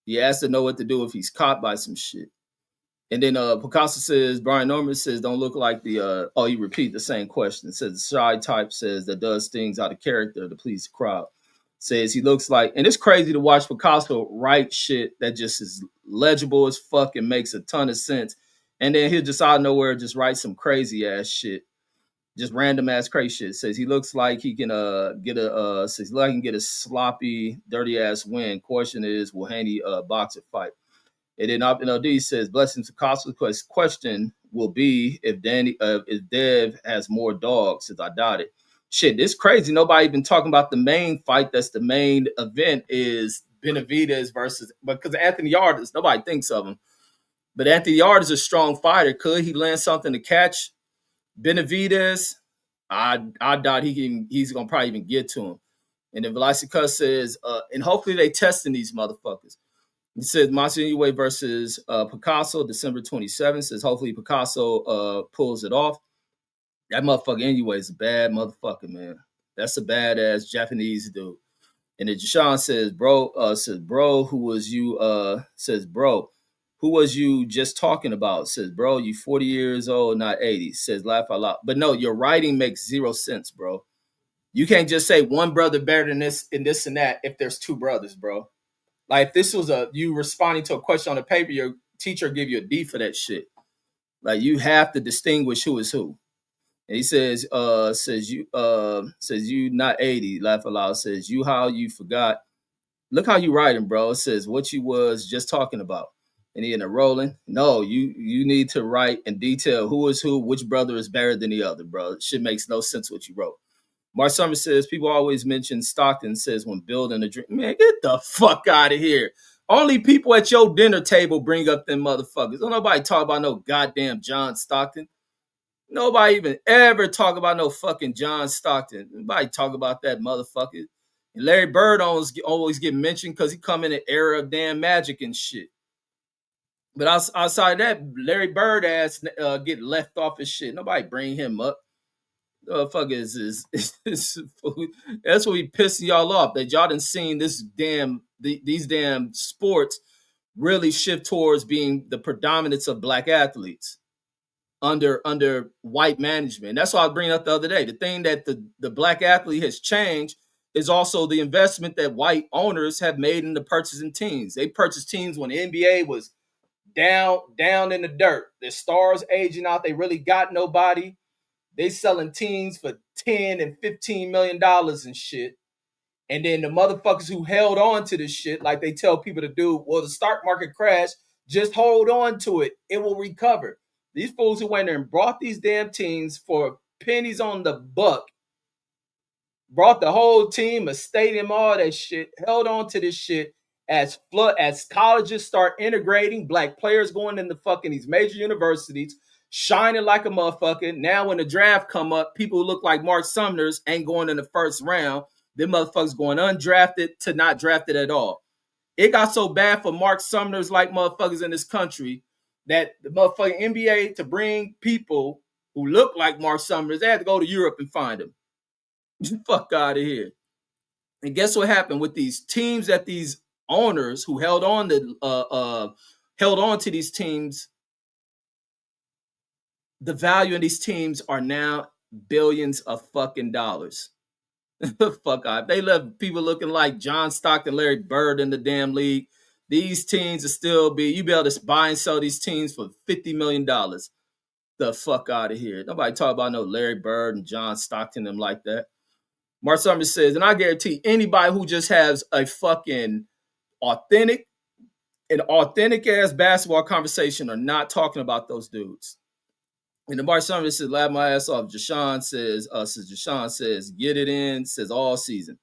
S1: He has to know what to do if he's caught by some shit. And then Picasso says, Brian Norman says, don't look like the, you repeat the same question. It says the shy type says that does things out of character to please the crowd. Says he looks like, and it's crazy to watch Picasso write shit that just is legible as fuck and makes a ton of sense. And then he'll just out of nowhere just write some crazy ass shit. Just random ass crazy shit. Says he looks like he can get a sloppy, dirty ass win. Question is, will Haney box or fight? And then NLD says, blessings to Costa. Question will be if Dev has more dogs, since I doubt it. Shit, this crazy. Nobody even talking about the main fight. That's the main event is Benavidez versus, because Anthony Yarde, nobody thinks of him. But Anthony Yarde is a strong fighter. Could he land something to catch Benavidez? I doubt he's gonna probably even get to him. And then Velocity Cuss says, and hopefully they testing these motherfuckers. It says Monster Anyway versus Picasso, December 27th. Says hopefully Picasso pulls it off. That motherfucker anyway is a bad motherfucker, man. That's a badass Japanese dude. And then Deshaun says, bro, who was you just talking about? Says, bro, you 40 years old, not 80. Says, laugh out loud. But no, your writing makes zero sense, bro. You can't just say one brother better than this and this and that if there's two brothers, bro. Like if this was you responding to a question on the paper, your teacher give you a D for that shit. Like you have to distinguish who is who. And he says you not 80, laugh aloud, says you how you forgot. Look how you writing, bro. It says what you was just talking about. And he in a rolling. No, you need to write in detail who is who, which brother is better than the other, bro. It shit makes no sense what you wrote. Mark Summers says people always mention Stockton, says when building a dream. Man, get the fuck out of here. Only people at your dinner table bring up them motherfuckers. Don't nobody talk about no goddamn John Stockton. Nobody even ever talk about no fucking John Stockton. Nobody talk about that motherfucker. And Larry Bird always get mentioned because he come in an era of damn Magic and shit. But outside that, Larry Bird ass get left off his shit. Nobody bring him up. Fuck is that's what we pissing y'all off, that y'all done seen this these damn sports really shift towards being the predominance of black athletes under white management. And that's why I was bringing up the other day. The thing that the black athlete has changed is also the investment that white owners have made in the purchasing teams. They purchased teams when the NBA was down in the dirt. The stars aging out. They really got nobody. They selling teams for $10 and $15 million and shit. And then the motherfuckers who held on to this shit, like they tell people to do, well, the stock market crash, just hold on to it. It will recover. These fools who went there and brought these damn teams for pennies on the buck, brought the whole team, a stadium, all that shit, held on to this shit as colleges start integrating black players going into fucking these major universities, shining like a motherfucker. Now when the draft come up, people who look like Mark Sumners ain't going in the first round. Them motherfuckers going undrafted to not drafted at all. It got so bad for Mark Sumners like motherfuckers in this country that the motherfucking NBA, to bring people who look like Mark Sumners, they had to go to Europe and find them. Fuck out of here. And guess what happened with these teams that these owners who held on to these teams? The value in these teams are now billions of fucking dollars. Fuck off. They left people looking like John Stockton, Larry Bird in the damn league. These teams will still be able to buy and sell these teams for $50 million. The fuck out of here. Nobody talk about no Larry Bird and John Stockton them like that. Mark Summers says, and I guarantee anybody who just has a fucking authentic ass basketball conversation are not talking about those dudes. And the Mark Summers says, laugh my ass off. Deshaun says, get it in, says all season.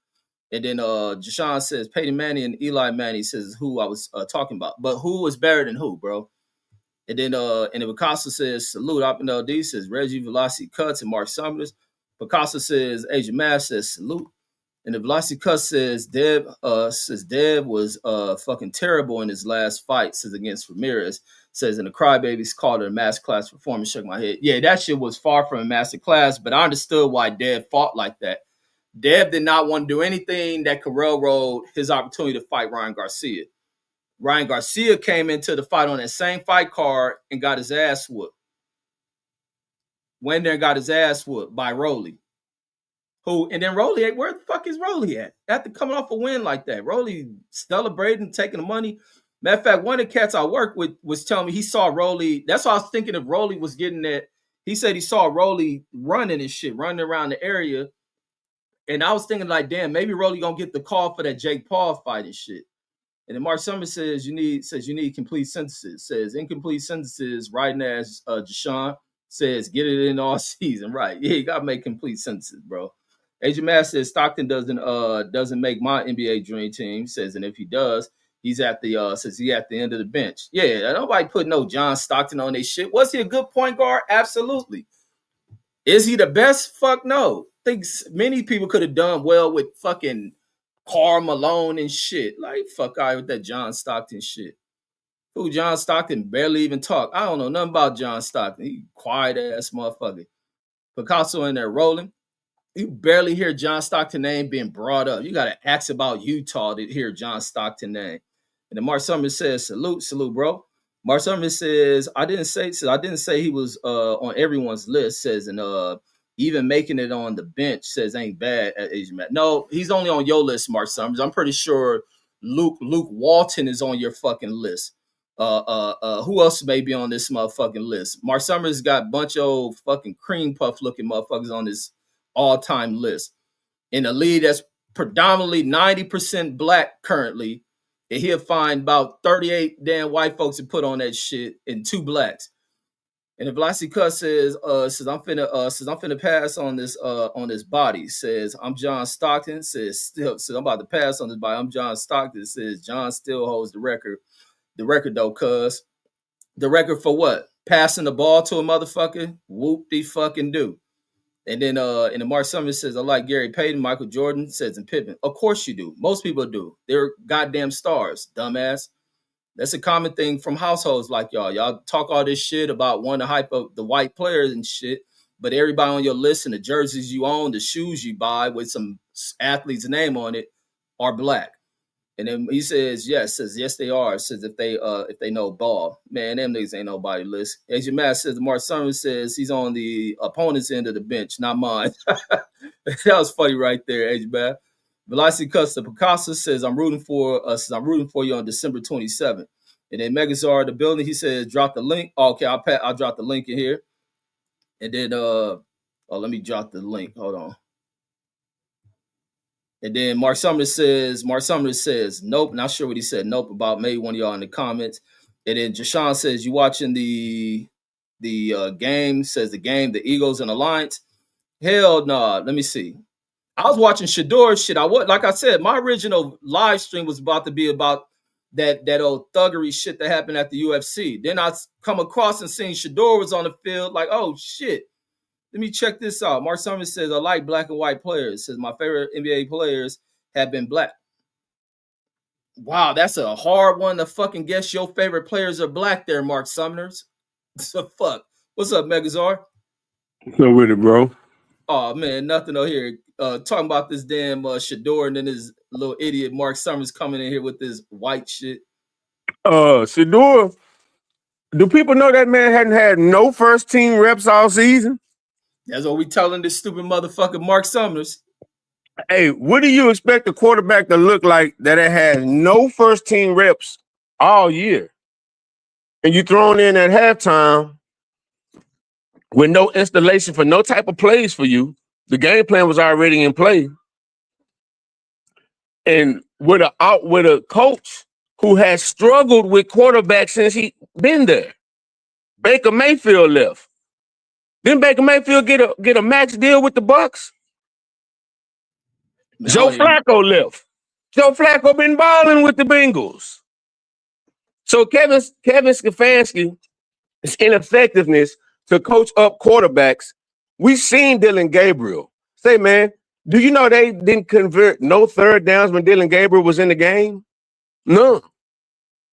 S1: And then Deshaun says, Peyton Manning and Eli Manning, says who I was talking about. But who was better than who, bro? And then Picasso says, salute. Up in LD says, Reggie Velocity Cuts and Mark Summers. Picasso says, Agent Mass says, salute. And the Velocity Cuts says, Dev was fucking terrible in his last fight, says against Ramirez. Says, and the Crybabies called it a masterclass performance. Shook my head. Yeah, that shit was far from a masterclass, but I understood why Dev fought like that. Dev did not want to do anything that could railroad his opportunity to fight Ryan Garcia. Ryan Garcia came into the fight on that same fight card and got his ass whooped. Went there and got his ass whooped by Rolly. And then Rolly, where the fuck is Rolly at? After coming off a win like that, Rolly celebrating, taking the money. Matter of fact, one of the cats I work with was telling me he saw Rolly. That's why I was thinking if Rolly was getting that. He said he saw Rolly running and shit, running around the area. And I was thinking like, damn, maybe Rolly gonna get the call for that Jake Paul fight and shit. And then Mark Summers says you need complete sentences. Says incomplete sentences, writing as Deshaun says, get it in all season. Right. Yeah, you gotta make complete sentences, bro. Agent Mass says Stockton doesn't make my NBA dream team. Says, and if he does, he's at the end of the bench. Yeah, nobody put no John Stockton on their shit. Was he a good point guard? Absolutely. Is he the best? Fuck no. think many people could have done well with fucking Karl Malone and shit. Like, fuck out with that John Stockton shit. Who John Stockton barely even talk. I don't know nothing about John Stockton. He quiet ass motherfucker. Picasso in there rolling. You barely hear John Stockton name being brought up. You got to ask about Utah to hear John Stockton name. And then Mark Summers says, salute, bro. Mark Summers says, I didn't say he was on everyone's list, says, and even making it on the bench, says ain't bad at Asian Matt. No, he's only on your list, Mark Summers. I'm pretty sure Luke Walton is on your fucking list. Who else may be on this motherfucking list? Mark Summers got a bunch of fucking cream puff looking motherfuckers on this all-time list. In a league that's predominantly 90% black currently, and he'll find about 38 damn white folks to put on that shit and 2 blacks. And if Lassie Cuss says I'm finna pass on this body, says I'm John Stockton, says I'm about to pass on this body. I'm John Stockton, says John still holds the record. The record though, cuz. The record for what? Passing the ball to a motherfucker? Whoop-de-fucking do. And then the Mark Summers says, I like Gary Payton, Michael Jordan, says, and Pippen. Of course you do. Most people do. They're goddamn stars, dumbass. That's a common thing from households like y'all. Y'all talk all this shit about wanting to hype up the white players and shit, but everybody on your list and the jerseys you own, the shoes you buy with some athlete's name on it are black. And then he says, yes, they are. Says if they know ball. Man, them niggas ain't nobody list. As your man says, Mark Summers says he's on the opponent's end of the bench, not mine. That was funny right there, As your man. Velocity Custer Picasso says I'm rooting for you on December 27th. And then Megazar the building, he says drop the link. Oh, okay, I'll drop the link in here. And then let me drop the link. Hold on. And then Mark Summers says, nope, not sure what he said, nope, about maybe one of y'all in the comments. And then Jashawn says, you watching the game, says the game, the Eagles and Alliance? Hell no, let me see. I was watching Shedeur shit. Like I said, my original live stream was about to be about that old thuggery shit that happened at the UFC. Then I come across and seen Shedeur was on the field, like, oh shit. Let me check this out. Mark Summers says, I like black and white players. Says, my favorite NBA players have been black. Wow, that's a hard one to fucking guess your favorite players are black there, Mark Summers. So fuck. What's up, Megazar?
S4: So with it, bro.
S1: Oh, man, nothing over here. Talking about this damn Shedeur and then this little idiot Mark Summers coming in here with this white shit.
S4: Sheduer, do people know that man hadn't had no first team reps all season?
S1: That's what we telling this stupid motherfucker Mark Summers.
S4: Hey, what do you expect a quarterback to look like that had no first team reps all year? And you thrown in at halftime with no installation for no type of plays for you. The game plan was already in play. And with a coach who has struggled with quarterbacks since he been there. Baker Mayfield left. Didn't Baker Mayfield get a max deal with the Bucs? Joe Flacco left. Joe Flacco been balling with the Bengals. So Kevin Stefanski's ineffectiveness to coach up quarterbacks, we've seen Dylan Gabriel. Say, man, do you know they didn't convert no third downs when Dylan Gabriel was in the game? None.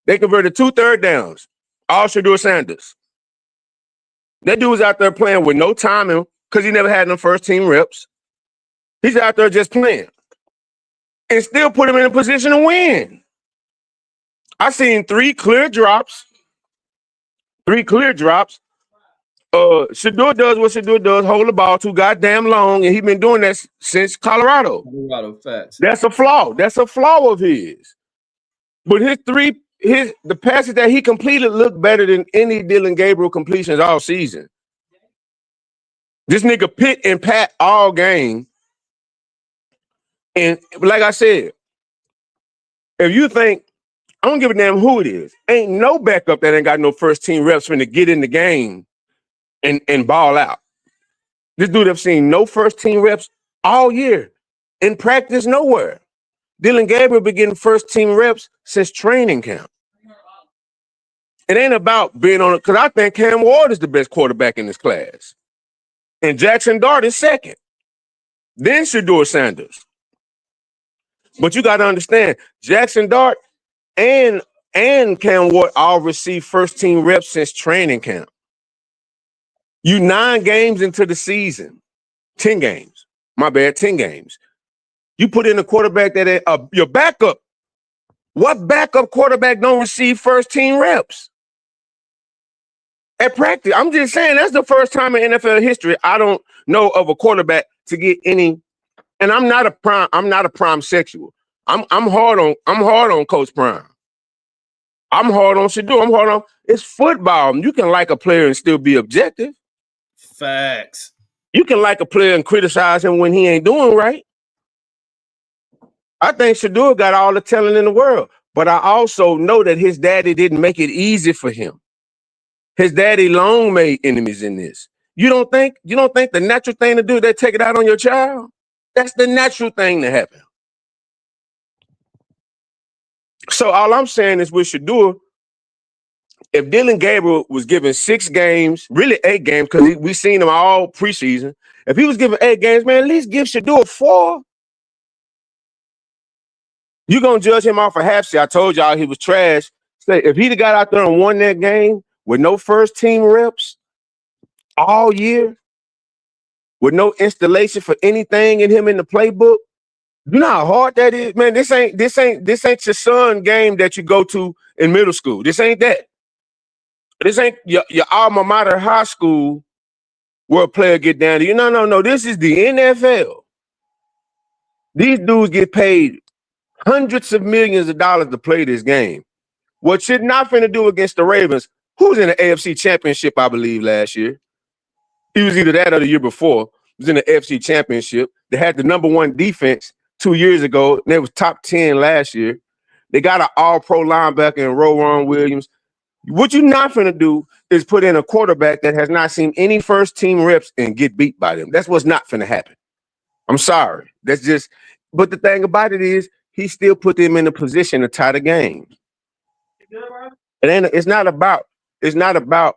S4: They converted 2 third downs. All Shedeur Sanders. That dude was out there playing with no timing because he never had no first team reps. He's out there just playing. And still put him in a position to win. I seen 3 clear drops. 3 clear drops. Sheduer does what Sheduer does, hold the ball too goddamn long, and he's been doing that since Colorado.
S1: Facts.
S4: That's a flaw. That's a flaw of his. But the passes that he completed look better than any Dylan Gabriel completions all season. This nigga pit and pat all game. And like I said, if you think, I don't give a damn who it is, ain't no backup that ain't got no first team reps for to get in the game and ball out. This dude have seen no first team reps all year. In practice, nowhere. Dylan Gabriel been getting first team reps since training camp. It ain't about being on it, because I think Cam Ward is the best quarterback in this class. And Jackson Dart is second. then Shedeur Sanders. But you got to understand, Jackson Dart and Cam Ward all received first-team reps since training camp. You 9 games into the season, 10 games. My bad, 10 games. You put in a quarterback that your backup. What backup quarterback don't receive first-team reps at practice? I'm just saying that's the first time in NFL history I don't know of a quarterback to get any. And I'm not a prime sexual. I'm hard on Coach Prime. I'm hard on Sheduer. I'm hard on. It's football. You can like a player and still be objective.
S1: Facts.
S4: You can like a player and criticize him when he ain't doing right. I think Sheduer got all the talent in the world, but I also know that his daddy didn't make it easy for him. His daddy long made enemies in this. You don't think the natural thing to do is they take it out on your child? That's the natural thing to happen. So all I'm saying is with Sheduer, if Dylan Gabriel was given 6 games, really 8 games, because we seen him all preseason. If he was given 8 games, man, at least give Sheduer 4. You're going to judge him off a half season. I told y'all he was trash. Say, if he'd have got out there and won that game with no first-team reps all year, with no installation for anything in him in the playbook, you know how hard that is? Man, this ain't your son game that you go to in middle school. This ain't that. This ain't your alma mater high school where a player get down to you. No. This is the NFL. These dudes get paid hundreds of millions of dollars to play this game. What you're not finna do against the Ravens, who's in the AFC Championship, I believe, last year. He was either that or the year before. He was in the AFC Championship. They had the #1 defense 2 years ago, and they was top 10 last year. They got an all-pro linebacker in Rowan Williams. What you're not finna do is put in a quarterback that has not seen any first-team reps and get beat by them. That's what's not finna happen. I'm sorry. That's just. But the thing about it is, he still put them in a position to tie the game. It's not about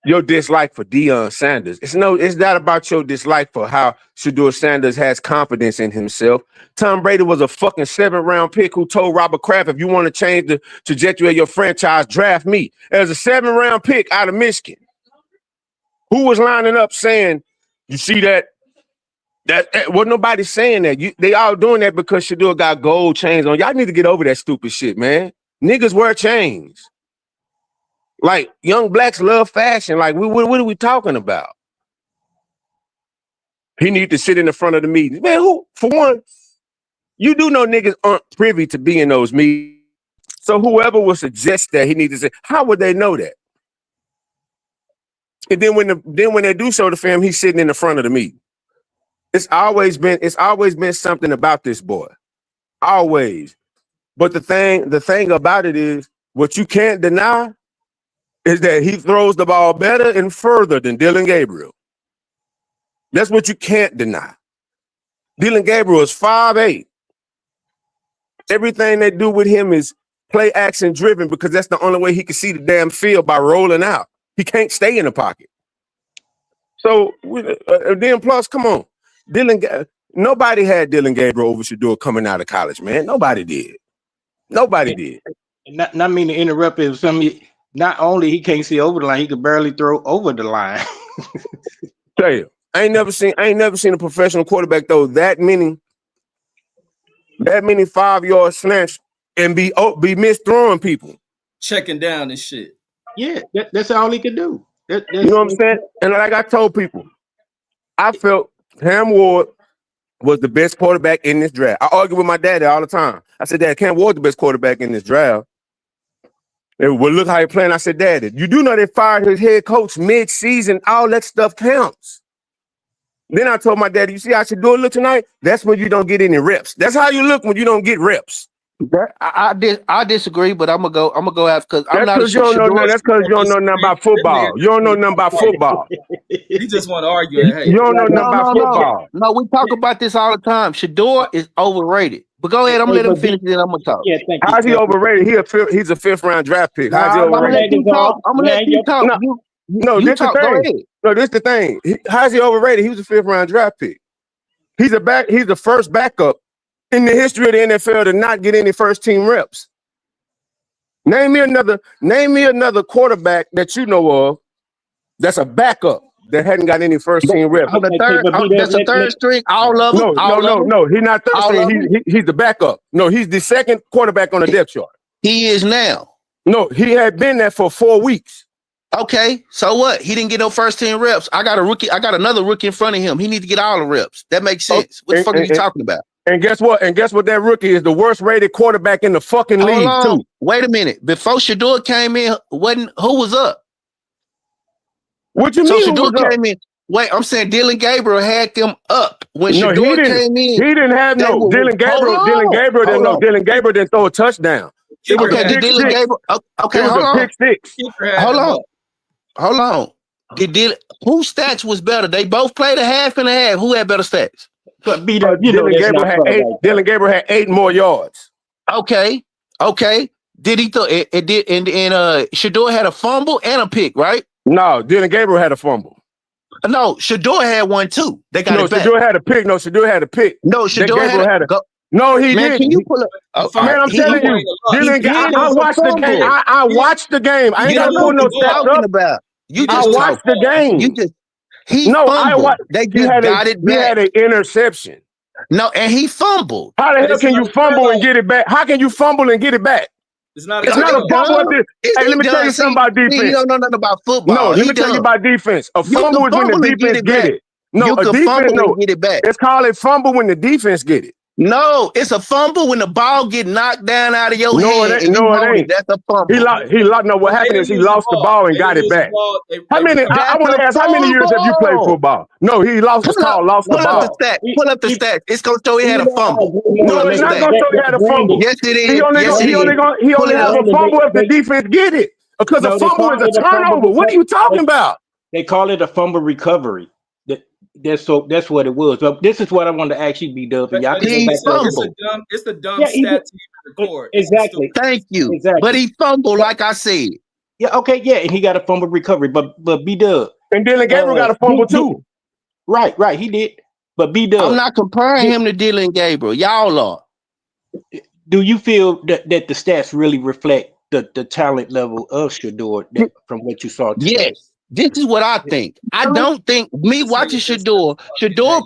S4: your dislike for Deion Sanders. It's not about your dislike for how Shedeur Sanders has confidence in himself. Tom Brady was a fucking 7th-round pick who told Robert Kraft, if you want to change the trajectory of your franchise, draft me. As a 7th-round pick out of Michigan. Who was lining up saying, you see that? Well, nobody's saying that. They all doing that because Sheduer got gold chains on. Y'all need to get over that stupid shit, man. Niggas wear chains. Like, young blacks love fashion. Like, what are we talking about? He need to sit in the front of the meetings. Man, for one, you do know niggas aren't privy to be in those meetings. So whoever would suggest that he needs to say, how would they know that? And then when they do show the film, he's sitting in the front of the meeting. It's always been something about this boy. Always. But the thing about it is, what you can't deny is that he throws the ball better and further than Dylan Gabriel. That's what you can't deny. Dylan Gabriel is 5'8". Everything they do with him is play action driven because that's the only way he can see the damn field, by rolling out. He can't stay in the pocket. So then plus, come on. Nobody had Dylan Gabriel over Sheduer coming out of college, man. Nobody did. Nobody did.
S5: Not mean to interrupt it. Not only he can't see over the line, he could barely throw over the line.
S4: Tell you, I ain't never seen a professional quarterback throw that many 5-yard slants and be misthrowing people,
S1: checking down and shit.
S5: Yeah, that's all he could do.
S4: You know what I'm saying? And like I told people, I felt Cam Ward was the best quarterback in this draft. I argue with my daddy all the time. I said, Dad, Cam Ward the best quarterback in this draft. And well, look how he playing. I said, Daddy, you do know they fired his head coach mid-season. All that stuff counts. Then I told my daddy, you see how Sheduer look tonight? That's when you don't get any reps. That's how you look when you don't get reps.
S6: I disagree, but I'm gonna go after because I'm not.
S4: That's because you don't know nothing about football. You don't know nothing about football.
S1: He just want to argue. Hey,
S4: you don't know nothing about football.
S6: No, we talk about this all the time. Sheduer is overrated. But go ahead, I'm gonna let him finish, then I'm gonna talk.
S5: Yeah, thank you.
S4: How's he overrated? He's a 5th-round draft pick. How's he overrated?
S6: I'm gonna let you talk.
S4: No, this the thing. No, this the thing. How's he overrated? He was a 5th-round draft pick. He's the first backup in the history of the NFL to not get any first team reps. Name me another quarterback that you know of that's a backup that hadn't got any first team reps.
S6: That's a third string. All of them.
S4: No. He's not third string. He's the backup. No, he's the second quarterback on the depth chart.
S6: He is now.
S4: No, he had been there for 4 weeks.
S6: Okay, so what? He didn't get no first team reps. I got another rookie in front of him. He needs to get all the reps. That makes sense. What the fuck are you talking about?
S4: And guess what? That rookie is the worst rated quarterback in the fucking league too.
S6: Wait a minute. Before Sheduer came in, who was up?
S4: What you mean?
S6: So Sheduer came in. Wait, I'm saying Dylan Gabriel had them up when Sheduer came in.
S4: He didn't have no Dylan Gabriel. Dylan Gabriel didn't throw a touchdown. It was a pick six.
S6: Okay, hold on. Pick six. Hold on. Whose stats was better? They both played a half and a half. Who had better stats?
S4: But Dylan Gabriel had 8. Dylan Gabriel had 8 more yards.
S6: Okay. Did he throw it? Did and Sheduer had a fumble and a pick, right?
S4: No, Dylan Gabriel had a fumble.
S6: No, Sheduer had one too. They got it back.
S4: Sheduer had a pick. No, Sheduer had a pick.
S6: No, Sheduer had a go.
S4: No, he didn't.
S6: Can you pull up?
S4: Man, I'm telling you, I watched the game. I watched the game. I ain't got to pull no stats up. I watched the game.
S6: Fumbled. They just got it back.
S4: He had an interception.
S6: No, and he fumbled.
S4: How the hell can you fumble and get it back? How can you fumble and get it back?
S1: It's not
S4: a fumble. Hey, let me tell you something about defense.
S6: You don't know nothing about football.
S4: No, let me tell you about defense. A fumble is when the defense get it. No, a defense, no.
S6: Get it back.
S4: It's called a fumble when the defense get it.
S6: No, it's a fumble when the ball get knocked down out of your hand.
S4: No, it ain't.
S6: That's a fumble.
S4: He lost. No, what happened is he lost the ball and got it back. How many? I want to ask, how many years have you played football? No, he lost the ball. Pull
S6: up the stats. It's gonna show he had a fumble.
S4: No, it's not gonna show he had a fumble.
S6: Yes, it is.
S4: He only has a fumble if the defense get it. Because a fumble is a turnover. What are you talking about?
S5: They call it a fumble recovery. That's what it was. But this is what I wanted to ask you, B-Dub.
S1: It's a dumb stat to record.
S5: Exactly.
S6: Thank you. Exactly. But he fumbled, like I said.
S5: Yeah. Okay. Yeah, and he got a fumble recovery. But B-Dub
S4: and Dylan Gabriel got a fumble too.
S5: Right. He did. But B-Dub,
S6: I'm not comparing him to Dylan Gabriel. Y'all are.
S5: Do you feel that the stats really reflect the talent level of Sheduer from what you saw today?
S6: Yes. This is what I think. I don't think me watching Sheduer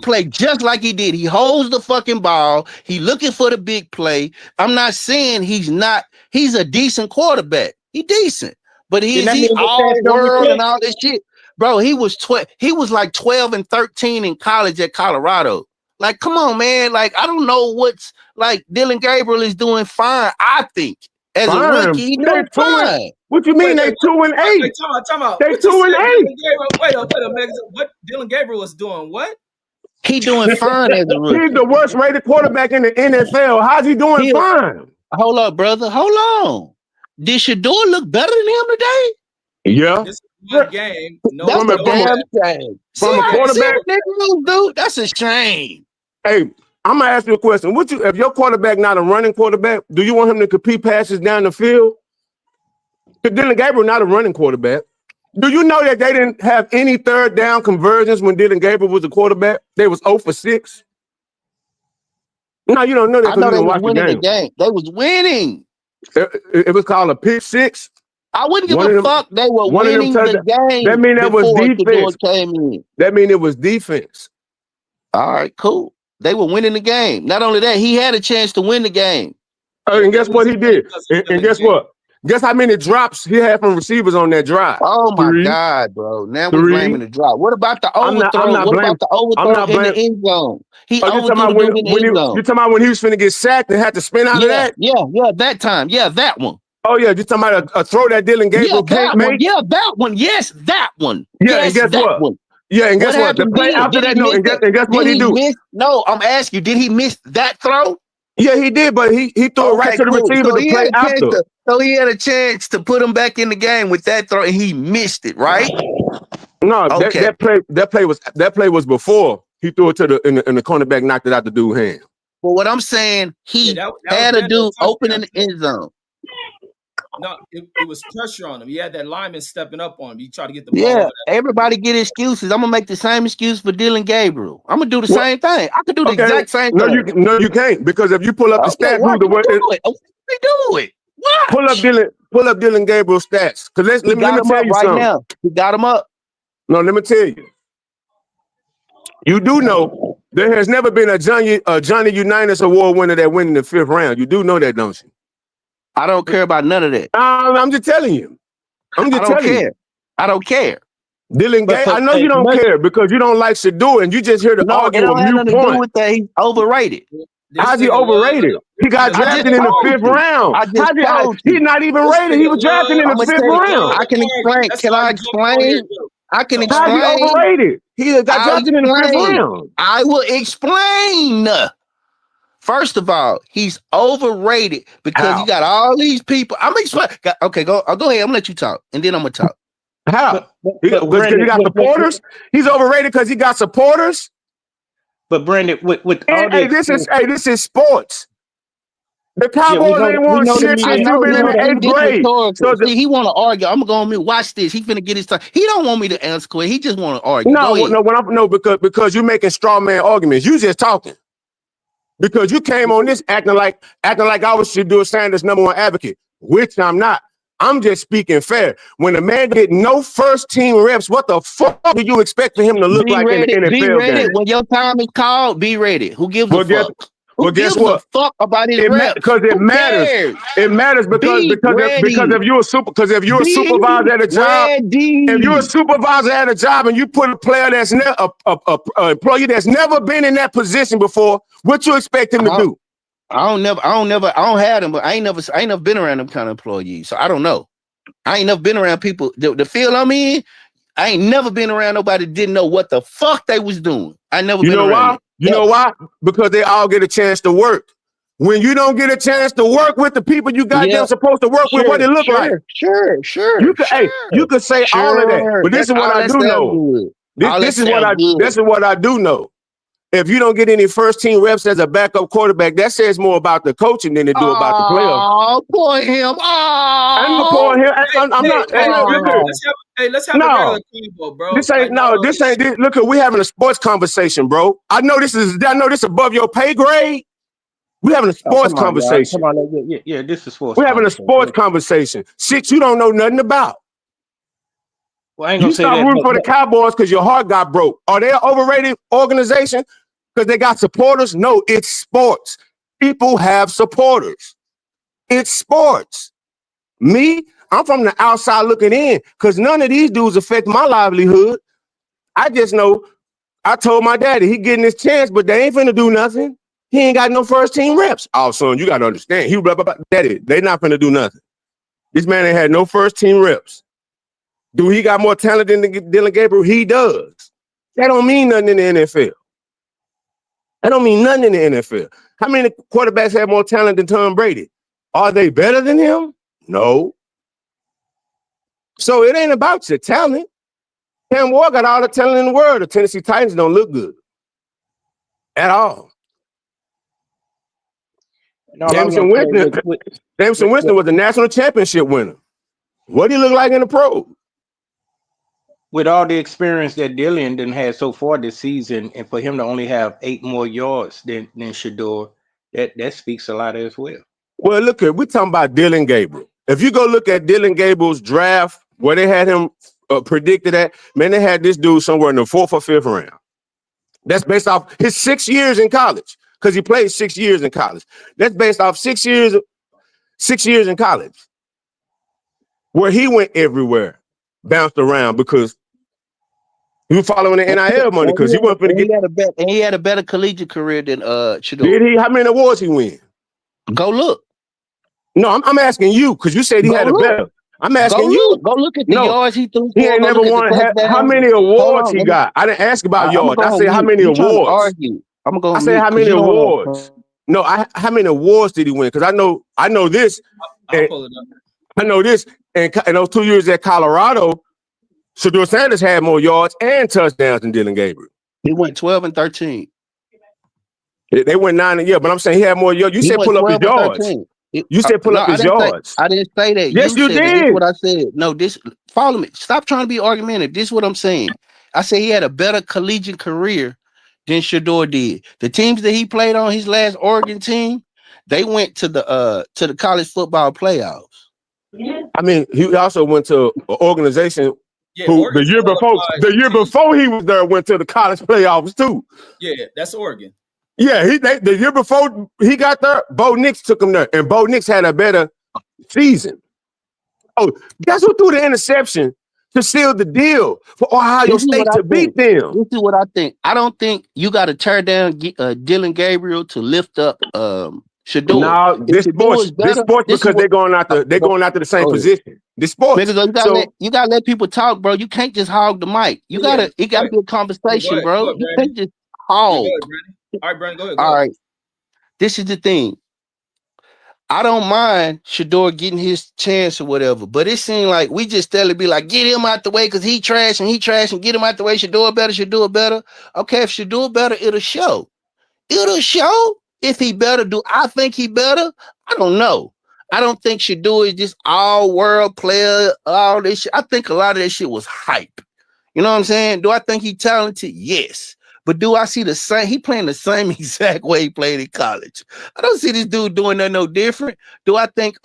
S6: play just like he did. He holds the fucking ball. He looking for the big play. I'm not saying he's not. He's a decent quarterback. He decent, but he all world and all this shit, bro. He was 12. He was like 12 and 13 in college at Colorado. Like, come on, man. Like, I don't know what's like. Dylan Gabriel is doing fine. I think as a rookie, he's doing fine.
S4: What you mean they 2-8?
S1: Time out.
S4: They 2-8.
S1: Wait a minute. What Dylan Gabriel was doing? What?
S6: He doing fine as a rookie.
S4: He's the worst rated quarterback in the NFL. How's he doing fine?
S6: Hold up, brother. Hold on. Did Sheduer look better than him today?
S4: Yeah.
S1: This one game. No,
S6: that's a damn shame.
S4: From a quarterback,
S6: dude, that's a shame.
S4: Hey, I'm gonna ask you a question. If your quarterback not a running quarterback, do you want him to compete passes down the field? Because Dylan Gabriel not a running quarterback. Do you know that they didn't have any third down conversions when Dylan Gabriel was a quarterback? They was 0 for 6. No, you don't know that.
S6: I know they was winning the game. They was winning.
S4: It was called a pick six.
S6: I wouldn't give a fuck. They were winning the game.
S4: That mean that was defense. That mean it was defense.
S6: All right, cool. They were winning the game. Not only that, he had a chance to win the game.
S4: And guess what he did? And guess what? Guess how many drops he had from receivers on that drive?
S6: Oh my God, bro! Now we're blaming the drop. What about the overthrow? What about the overthrow in the end zone? He overthrew in the end zone.
S4: You talking about when he was finna get sacked and had to spin out of that?
S6: Yeah, that time. Yeah, that one.
S4: Oh yeah, you talking about a throw that Dylan Gabriel can't make?
S6: Yeah, that one. Yes, that one.
S4: Yeah, and guess what? One. Yeah, and guess what? The play after that, no, and guess what he do?
S6: No, I'm asking you, did he miss that throw?
S4: Yeah, he did, but he threw it right to the receiver to play after.
S6: So he had a chance to put him back in the game with that throw, and he missed it, right?
S4: No, that play was before he threw it to and the cornerback knocked it out the dude's hand.
S6: But what I'm saying, he had a dude open in the end zone.
S1: No, it was pressure on him. He had that lineman stepping up on him. He tried to get the ball.
S6: Yeah, everybody get excuses. I'm gonna make the same excuse for Dylan Gabriel. I'm gonna do the same thing. I could do the exact same thing.
S7: No, you can't, because if you pull up the stats,
S6: why do it? Watch.
S7: Pull up Dylan Gabriel's stats. Because let me tell you something.
S6: Now. He got him up.
S7: No, let me tell you. You do know there has never been a Johnny Unitas Award winner that went in the 5th round. You do know that, don't you?
S6: I don't care about none of that.
S7: I'm just telling you. I
S6: don't care.
S7: Dylan Gabriel, I know you don't care because you don't like Sheduer and you just hear the argue a mute point.
S6: With that. He's overrated.
S7: How's he overrated? He got drafted in the 5th round. He's not even rated. He was drafted in the 5th round.
S6: I can explain. Can I explain? I can explain.
S7: How's he overrated? He got drafted in the 5th round.
S6: I will explain. First of all, he's overrated because you got all these people. I'm explaining. Okay, go ahead. I'm gonna let you talk, and then I'm gonna talk.
S7: How? Because he got supporters. He's overrated because he got supporters.
S5: But Brandon, with all
S7: this is sports. The Cowboys ain't won shit since you've been in the 8th grade.
S6: So he want to argue. I'm gonna go on mute. Watch this. He finna get his time. He don't want me to answer quick. He just want to argue.
S7: Because you're making straw man arguments. You just talking. Because you came on this acting like I was Shedeur Sanders' #1 advocate, which I'm not. I'm just speaking fair. When a man get no first team reps, what the fuck do you expect for him to look like in the NFL?
S6: Be ready.
S7: Game?
S6: When your time is called, be ready. Who gives a fuck? Who gives a fuck about his reps?
S7: Because it matters.
S6: Cares?
S7: It matters because if you're a supervisor at a job, if you're a supervisor at a job and you put a player that's employee that's never been in that position before, what you expect him to do?
S6: I don't have them, but I ain't never been around them kind of employees, so I don't know. I ain't never been around people. The field I'm in, I ain't never been around nobody that didn't know what the fuck they was doing. I never been around.
S7: You know why? Because they all get a chance to work. When you don't get a chance to work with the people you got them supposed to work with, what it look like?
S6: Sure.
S7: You could say all of that, but this is what I do know. This is what I do know. If you don't get any first team reps as a backup quarterback, that says more about the coaching than it do about the players.
S6: Oh, poor him.
S7: I'm pouring him. I'm not.
S1: Let's have a regular combo, bro.
S7: Look, we're having a sports conversation, bro. I know this above your pay grade. We're having a sports conversation.
S5: Come on, yeah, this is sports.
S7: We're having a sports conversation. Shit you don't know nothing about.
S5: Well, I ain't gonna say
S7: start rooting for the Cowboys because your heart got broke. Are they an overrated organization because they got supporters? No, it's sports. People have supporters. It's sports. Me, I'm from the outside looking in because none of these dudes affect my livelihood. I just know I told my daddy he getting his chance, but they ain't finna do nothing. He ain't got no first team reps. Oh, son, you got to understand. Daddy, they not finna do nothing. This man ain't had no first team reps. Do he got more talent than Dylan Gabriel? He does. That don't mean nothing in the NFL. That don't mean nothing in the NFL. How many quarterbacks have more talent than Tom Brady? Are they better than him? No. So it ain't about your talent. Cam Ward got all the talent in the world. The Tennessee Titans don't look good at all. Jameson Winston was a national championship winner. What do he look like in the pro?
S5: With all the experience that Dylan done had so far this season, and for him to only have 8 more yards than Sheduer, that speaks a lot as well.
S7: Well, look, we're talking about Dylan Gabriel. If you go look at Dylan Gabriel's draft, where they had him predicted at, man, they had this dude somewhere in the 4th or 5th round. That's based off his 6 years in college, because he played 6 years in college. That's based off 6 years in college, where he went everywhere, bounced around because he was following the NIL money because he wasn't going to get.
S6: He had a better collegiate career than Sheduer.
S7: Did he? How many awards he win?
S6: Go look.
S7: No, I'm asking you because you said he had a better. I'm asking you.
S6: Go look at the yards he threw.
S7: He ain't never won. How many awards he got? I didn't ask about yards. I said how many awards. I said how many awards. No, how many awards did he win? Because I know this.
S1: I'll pull it up.
S7: I know this. And in those 2 years at Colorado, Shedeur Sanders had more yards and touchdowns than Dylan Gabriel.
S6: He went 12 and 13.
S7: They went 9 and but I'm saying he had more yards. You said pull up his yards. You said pull up his yards.
S6: I didn't say that.
S7: Yes, you
S6: said
S7: did.
S6: This is what I said. No, follow me. Stop trying to be argumentative. This is what I'm saying. I said he had a better collegiate career than Sheduer did. The teams that he played on, his last Oregon team, they went to the college football playoffs.
S7: I mean, he also went to an organization who
S1: Oregon's
S7: the year before he was there went to the college playoffs too.
S1: Yeah, that's Oregon.
S7: Yeah, the year before he got there, Bo Nix took him there, and Bo Nix had a better season. Oh, guess who threw the interception to seal the deal for Ohio State to beat them?
S6: This is what I think. I don't think you got to tear down Dylan Gabriel to lift up Sheduer.
S7: No, this sports because they're going after the same position. This sports.
S6: You gotta let people talk, bro. You can't just hog the mic. It gotta be a conversation, bro. You can't just hog.
S1: All right, Brandon, go ahead.
S6: All right. This is the thing. I don't mind Sheduer getting his chance or whatever, but it seemed like we just steadily be like, get him out the way because he trash and get him out the way. Sheduer better. Okay, if Sheduer better, it'll show. It'll show if he better. Do I think he better? I don't know. I don't think Sheduer is this all-world player, all this shit. I think a lot of that shit was hype. You know what I'm saying? Do I think he's talented? Yes. But do I see the same? He playing the same exact way he played in college. I don't see this dude doing nothing no different. Do I think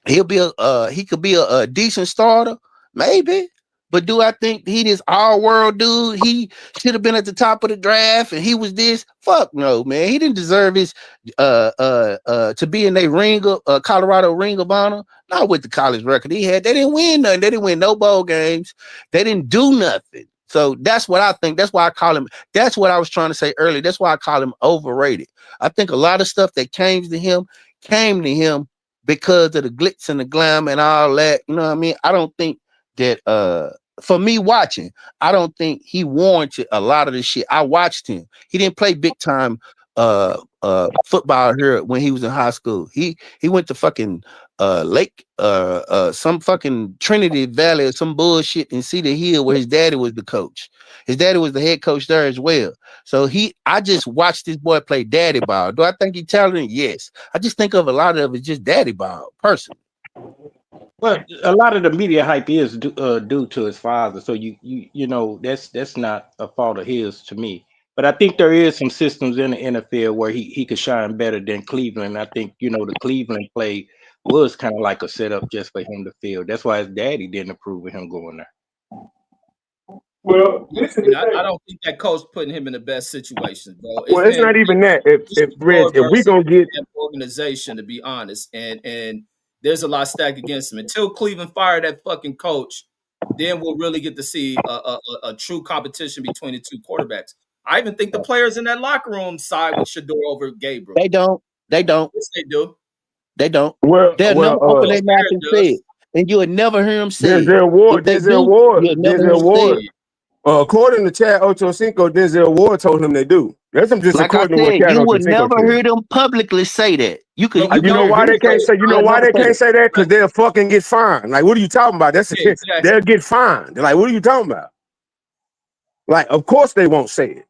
S6: he could be a decent starter? Maybe. But do I think he this all-world dude? He should have been at the top of the draft and he was this? Fuck no, man. He didn't deserve his to be in a Colorado Ring of Honor. Not with the college record he had. They didn't win nothing. They didn't win no bowl games. They didn't do nothing. So that's what I think. That's why I call him. That's what I was trying to say earlier. That's why I call him overrated. I think a lot of stuff that came to him because of the glitz and the glam and all that. You know what I mean? I don't think that for me watching, I don't think he warranted a lot of this shit. I watched him. He didn't play big time football here when he was in high school. He went to fucking Lake some fucking Trinity Valley or some bullshit in Cedar Hill where his daddy was the coach. His daddy was the head coach there as well. So I just watched this boy play daddy ball. Do I think he's talented? Yes. I just think of a lot of it just daddy ball personally.
S5: Well, a lot of the media hype is due to his father, so you know that's not a fault of his to me. But I think there is some systems in the NFL where he could shine better than Cleveland. I think the Cleveland play was kind of like a setup just for him to field. That's why his daddy didn't approve of him going there.
S7: Well,
S1: I don't think that coach putting him in the best situation, bro.
S7: It's not even that. If we gonna get
S1: an organization, to be honest, and there's a lot stacked against him. Until Cleveland fired that fucking coach, then we'll really get to see a true competition between the two quarterbacks. I even think the players in that locker room side with Shedeur over Gabriel.
S6: They don't.
S1: Yes, they do.
S6: They don't.
S7: They'll
S6: never open their mouth and say it. And you would never hear them say
S7: Denzel Ward. According to Chad Ochocinco, Denzel Ward told him they do. That's just
S6: like
S7: according
S6: I said,
S7: to what Chad
S6: you would
S7: Ochocinco
S6: never hear them publicly say that. You
S7: know why they can't say? You know why they can't say that? Because they'll fucking get fined. Like, what are you talking about? Exactly. They'll get fined. They're like, what are you talking about? Like, of course they won't say it.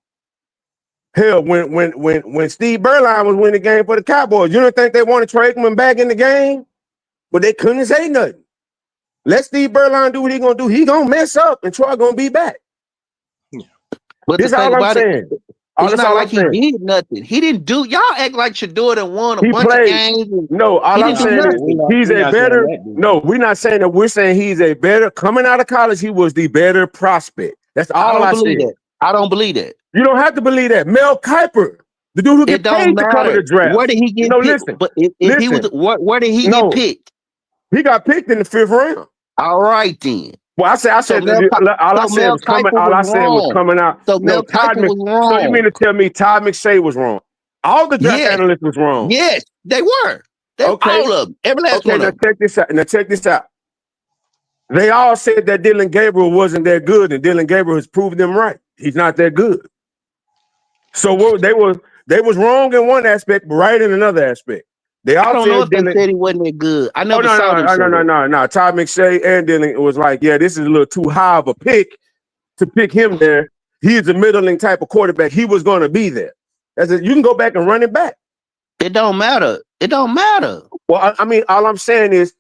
S7: Hell, when Steve Berline was winning the game for the Cowboys, you don't think they want to trade him back in the game? But they couldn't say nothing. Let Steve Berline do what he gonna do. He gonna mess up, and Troy gonna be back.
S6: Yeah. But
S7: this is all I'm saying.
S6: It's not like he did nothing. He didn't do. Y'all act like Sheduer done won a bunch of games.
S7: No, all I'm saying is he's a better. No, we're not saying that. We're saying he's a better. Coming out of college, he was the better prospect. That's all I said.
S6: I don't believe that.
S7: You don't have to believe that. Mel Kiper, the dude who get paid to cover the draft.
S6: Where did he get picked?
S7: Listen.
S6: But if he was, where did he get picked?
S7: He got picked in the 5th round.
S6: All right then.
S7: Well, I said all I said was coming out.
S6: So Mel Kiper was wrong.
S7: So you mean to tell me Todd McShay was wrong? All the draft analysts was wrong.
S6: Yes, they were. All of them. Every last one of them.
S7: Now check this out. They all said that Dylan Gabriel wasn't that good, and Dylan Gabriel has proved them right. He's not that good. So they was wrong in one aspect, but right in another aspect. I
S6: don't know if they said he wasn't that good. I never saw them.
S7: No. Todd McShay and Dylan was like, yeah, this is a little too high of a pick to pick him there. He's a middling type of quarterback. He was going to be there. You can go back and run it back.
S6: It don't matter. It don't matter.
S7: Well, I mean, all I'm saying is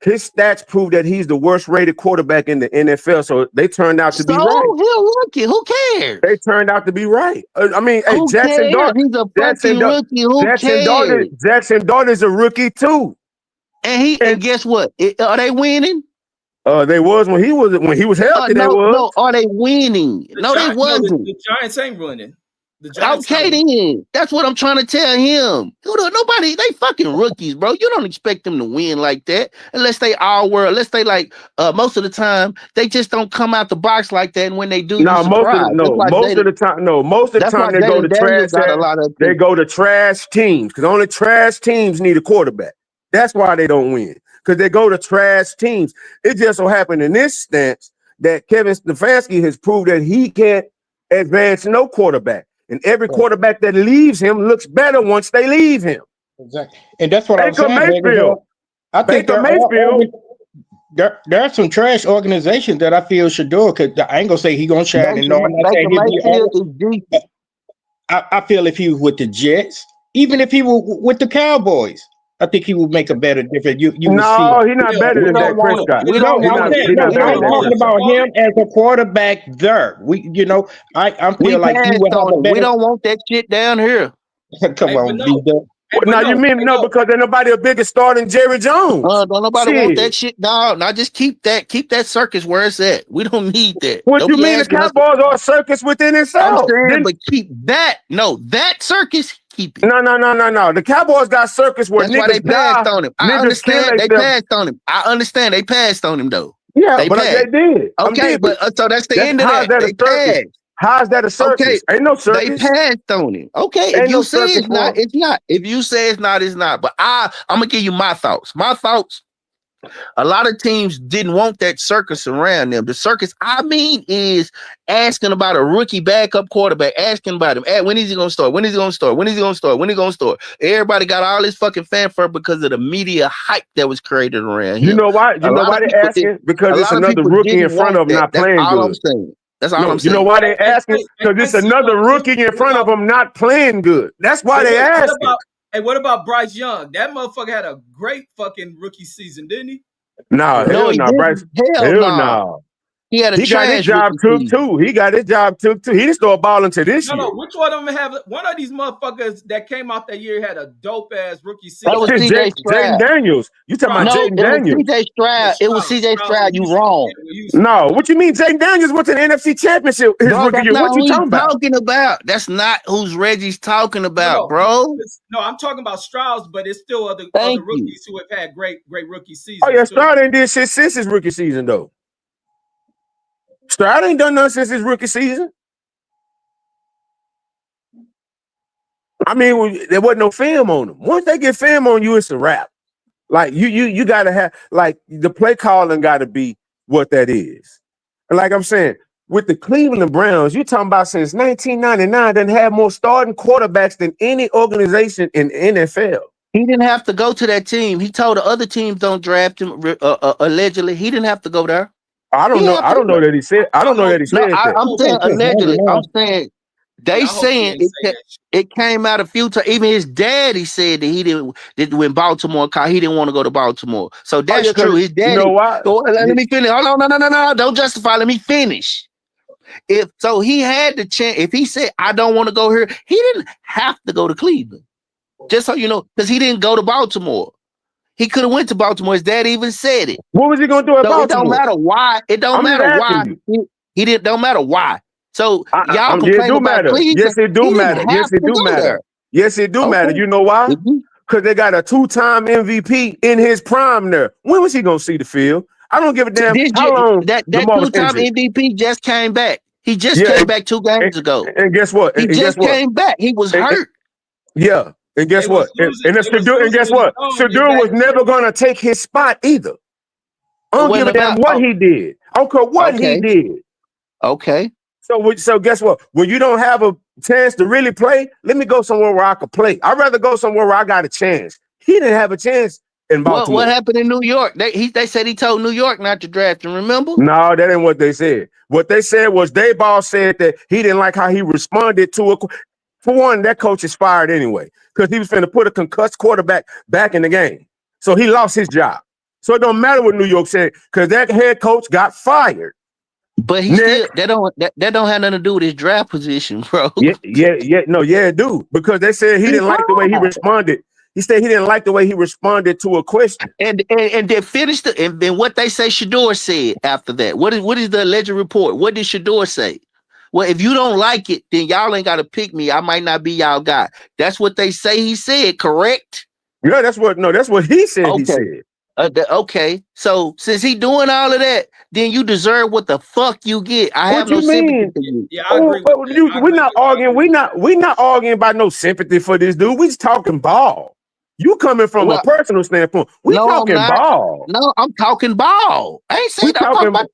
S7: his stats prove that he's the worst rated quarterback in the NFL. So they turned out to be right.
S6: He's a rookie. Who cares?
S7: They turned out to be right. I mean, hey,
S6: Who
S7: Jackson
S6: cares?
S7: Dart.
S6: He's a fucking rookie. Who cares?
S7: Jackson Darter's a rookie too.
S6: And guess what? Are they winning?
S7: They was when he was healthy.
S6: No, are they winning? No, they wasn't.
S1: The Giants ain't winning.
S6: Okay, then. That's what I'm trying to tell him. Nobody, they fucking rookies, bro. You don't expect them to win like that unless they all were. Unless they like most of the time they just don't come out the box like that. And when they do,
S7: most of the time they go to trash. They go to trash teams because only trash teams need a quarterback. That's why they don't win, because they go to trash teams. It just so happened in this stance that Kevin Stefanski has proved that he can't advance no quarterback. And every quarterback that leaves him looks better once they leave him.
S5: Exactly. And that's what I'm saying. I think there are some trash organizations that I feel Sheduer could. I ain't gonna say he gonna shine. I feel if he was with the Jets, even if he was with the Cowboys, I think he would make a better difference. He's not better than Dak Prescott.
S7: I'm
S5: talking about him as a quarterback there. I feel like he would have a better.
S6: We don't want that shit down here.
S5: Come on,
S7: because there's nobody a bigger star than Jerry Jones.
S6: Don't nobody want that shit. No, just keep that circus where it's at. We don't need that.
S7: What you mean the Cowboys are a circus within itself?
S6: I'm saying, but keep that. No, that circus. Keep it.
S7: No. The Cowboys got circus where
S6: that's why they passed on him. I understand they passed on him. I understand they passed on him though.
S7: Yeah, they did.
S6: Okay, but so that's the end of that. They passed.
S7: How's that a circus? Okay, ain't no circus.
S6: They passed on him. Okay, if you say it's not, it's not. If you say it's not, it's not. But I'm gonna give you my thoughts. My thoughts. A lot of teams didn't want that circus around them. The circus, I mean, is asking about a rookie backup quarterback, asking about him. When is he going to start? When is he going to start? When is he going to start? When is he going to start? Everybody got all this fucking fanfare because of the media hype that was created around him.
S7: You know why? You know why they're asking? Because it's another rookie in front of them not playing good.
S6: All I'm saying. That's all I'm saying.
S7: You know why they're asking? Because it's another rookie in front of them not playing good. That's why they asking.
S1: Hey, what about Bryce Young? That motherfucker had a great fucking rookie season, didn't he?
S7: No, Bryce. Hell no.
S6: He got his
S7: job took too. He didn't start balling to this year.
S1: No, which one of them have one of these motherfuckers that came out that year had a dope ass rookie season?
S6: That was
S7: Jaden Daniels. You talking about Jaden Daniels?
S6: CJ Stroud. It was CJ Stroud. You wrong.
S7: No, what you mean? Jaden Daniels went to the NFC Championship his rookie year. What you talking about?
S6: That's not who's Reggie's talking about, bro.
S1: No, I'm talking about Stroud, but it's still other rookies who have had great rookie seasons.
S7: Oh yeah, Stroud ain't did shit since his rookie season though. Stroud ain't done nothing since his rookie season. I mean, there wasn't no film on him. Once they get film on you, it's a wrap. Like you gotta have the play calling gotta be what that is. And like I'm saying, with the Cleveland Browns, you talking about since 1999, done have more starting quarterbacks than any organization in the NFL.
S6: He didn't have to go to that team. He told the other teams don't draft him. Allegedly, he didn't have to go there.
S7: I don't know that he said. I don't know that he said that.
S6: I'm saying allegedly. I'm saying it came out a few times. Even his daddy said that he didn't when Baltimore called, he didn't want to go to Baltimore. So that's true. His daddy.
S7: You know why?
S6: Let me finish. Hold on, no. Don't justify. Let me finish. If he had the chance, if he said I don't want to go here, he didn't have to go to Cleveland. Just so you know, because he didn't go to Baltimore. He could have went to Baltimore. His dad even said it.
S7: What was he going to do at Baltimore?
S6: It don't matter why. It don't matter why. He didn't. Don't matter why. So y'all complain about Cleveland.
S7: Yes, it do matter. Yes, it do matter. Yes, it do matter. You know why? Because they got a 2-time MVP in his prime there. When was he going to see the field? I don't give a damn how long.
S6: That 2-time MVP just came back. He just came back 2 games ago.
S7: And guess what?
S6: He just came back. He was hurt.
S7: Yeah. And guess what? Sheduer was never going to take his spot either. I don't give a damn what he did. I don't care what he did.
S6: Okay.
S7: So guess what? When you don't have a chance to really play, let me go somewhere where I could play. I'd rather go somewhere where I got a chance. He didn't have a chance in Baltimore.
S6: What happened in New York? They said he told New York not to draft him, remember?
S7: No, that ain't what they said. What they said was Dayball said that he didn't like how he responded to it. For one, that coach is fired anyway because he was finna put a concussed quarterback back in the game. So he lost his job. So it don't matter what New York said because that head coach got fired.
S6: But he still that don't have nothing to do with his draft position, bro.
S7: Yeah, it do because they said he didn't like the way he responded. He said he didn't like the way he responded to a question.
S6: And they finished it. And then what they say Sheduer said after that. What is the alleged report? What did Sheduer say? Well, if you don't like it, then y'all ain't got to pick me. I might not be y'all guy. That's what they say he said, correct?
S7: Yeah, that's what he said. Okay. He said.
S6: Okay, so since he doing all of that, then you deserve what the fuck you get. I have no sympathy for you.
S3: Yeah, I agree.
S7: We're not arguing. We're not arguing about no sympathy for this dude. We just talking ball. You coming from a personal standpoint. We talking ball.
S6: No, I'm talking ball. I ain't saying I'm talking about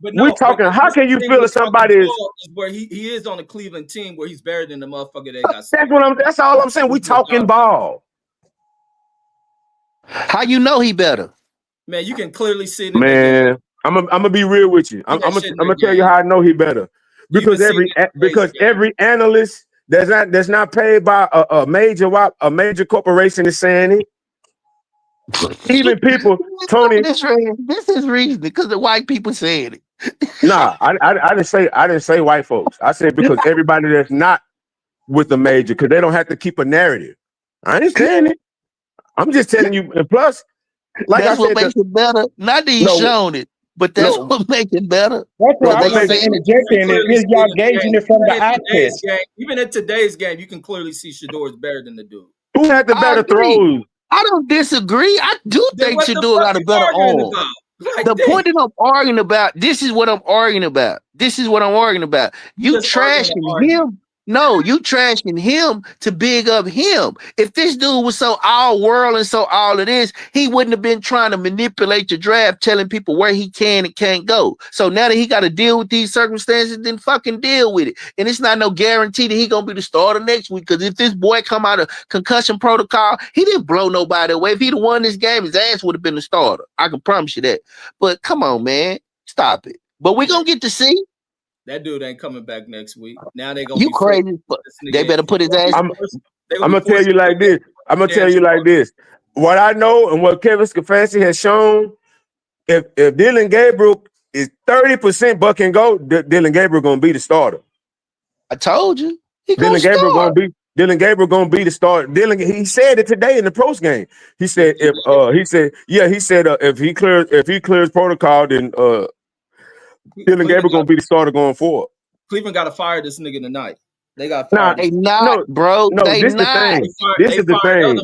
S7: we're talking. How can you feel if somebody is
S3: where he is on the Cleveland team where he's better than the motherfucker they got?
S7: That's all I'm saying. We talking ball.
S6: How you know he better?
S3: Man, you can clearly see it.
S7: Man, I'm gonna be real with you. I'm gonna tell you how I know he better. Because every analyst that's not paid by a major corporation is saying it. Even people, Tony.
S6: This is reason because the white people saying it.
S7: Nah, I didn't say white folks. I said because everybody that's not with the major, because they don't have to keep a narrative. I ain't saying it. I'm just telling you. And plus, like
S6: that's what makes it better. Not that he's shown it, but that's what makes it better.
S5: That's what I was interjecting. Is y'all gauging it from the eye test?
S3: Even in today's game, you can clearly see Sheduer is better than the dude.
S7: Who had the better throws?
S6: I don't disagree. I do think Sheduer got a better arm. The point that I'm arguing about, this is what I'm arguing about. You trashing him. No, you trashing him to big up him. If this dude was so all world and so all of this, he wouldn't have been trying to manipulate the draft, telling people where he can and can't go. So now that he got to deal with these circumstances, then fucking deal with it. And it's not no guarantee that he gonna be the starter next week. Because if this boy come out of concussion protocol, he didn't blow nobody away. If he'd have won this game, his ass would have been the starter. I can promise you that. But come on, man, stop it. But we're gonna get to see.
S3: That dude ain't coming back next week. Now they gonna
S6: you crazy. They better put his ass.
S7: I'm gonna tell you like this. What I know and what Kevin Stefanski has shown, if Dillon Gabriel is 30% buck and go, Dillon Gabriel gonna be the starter.
S6: I told you.
S7: Dillon Gabriel gonna be the starter. He said it today in the post game. He said if he clears protocol, then Dillon Gabriel gonna be the starter going forward.
S3: Cleveland got to fire this nigga tonight. They got fired.
S6: They not, bro.
S7: No,
S6: they
S7: this
S6: not.
S7: The thing. This is the thing.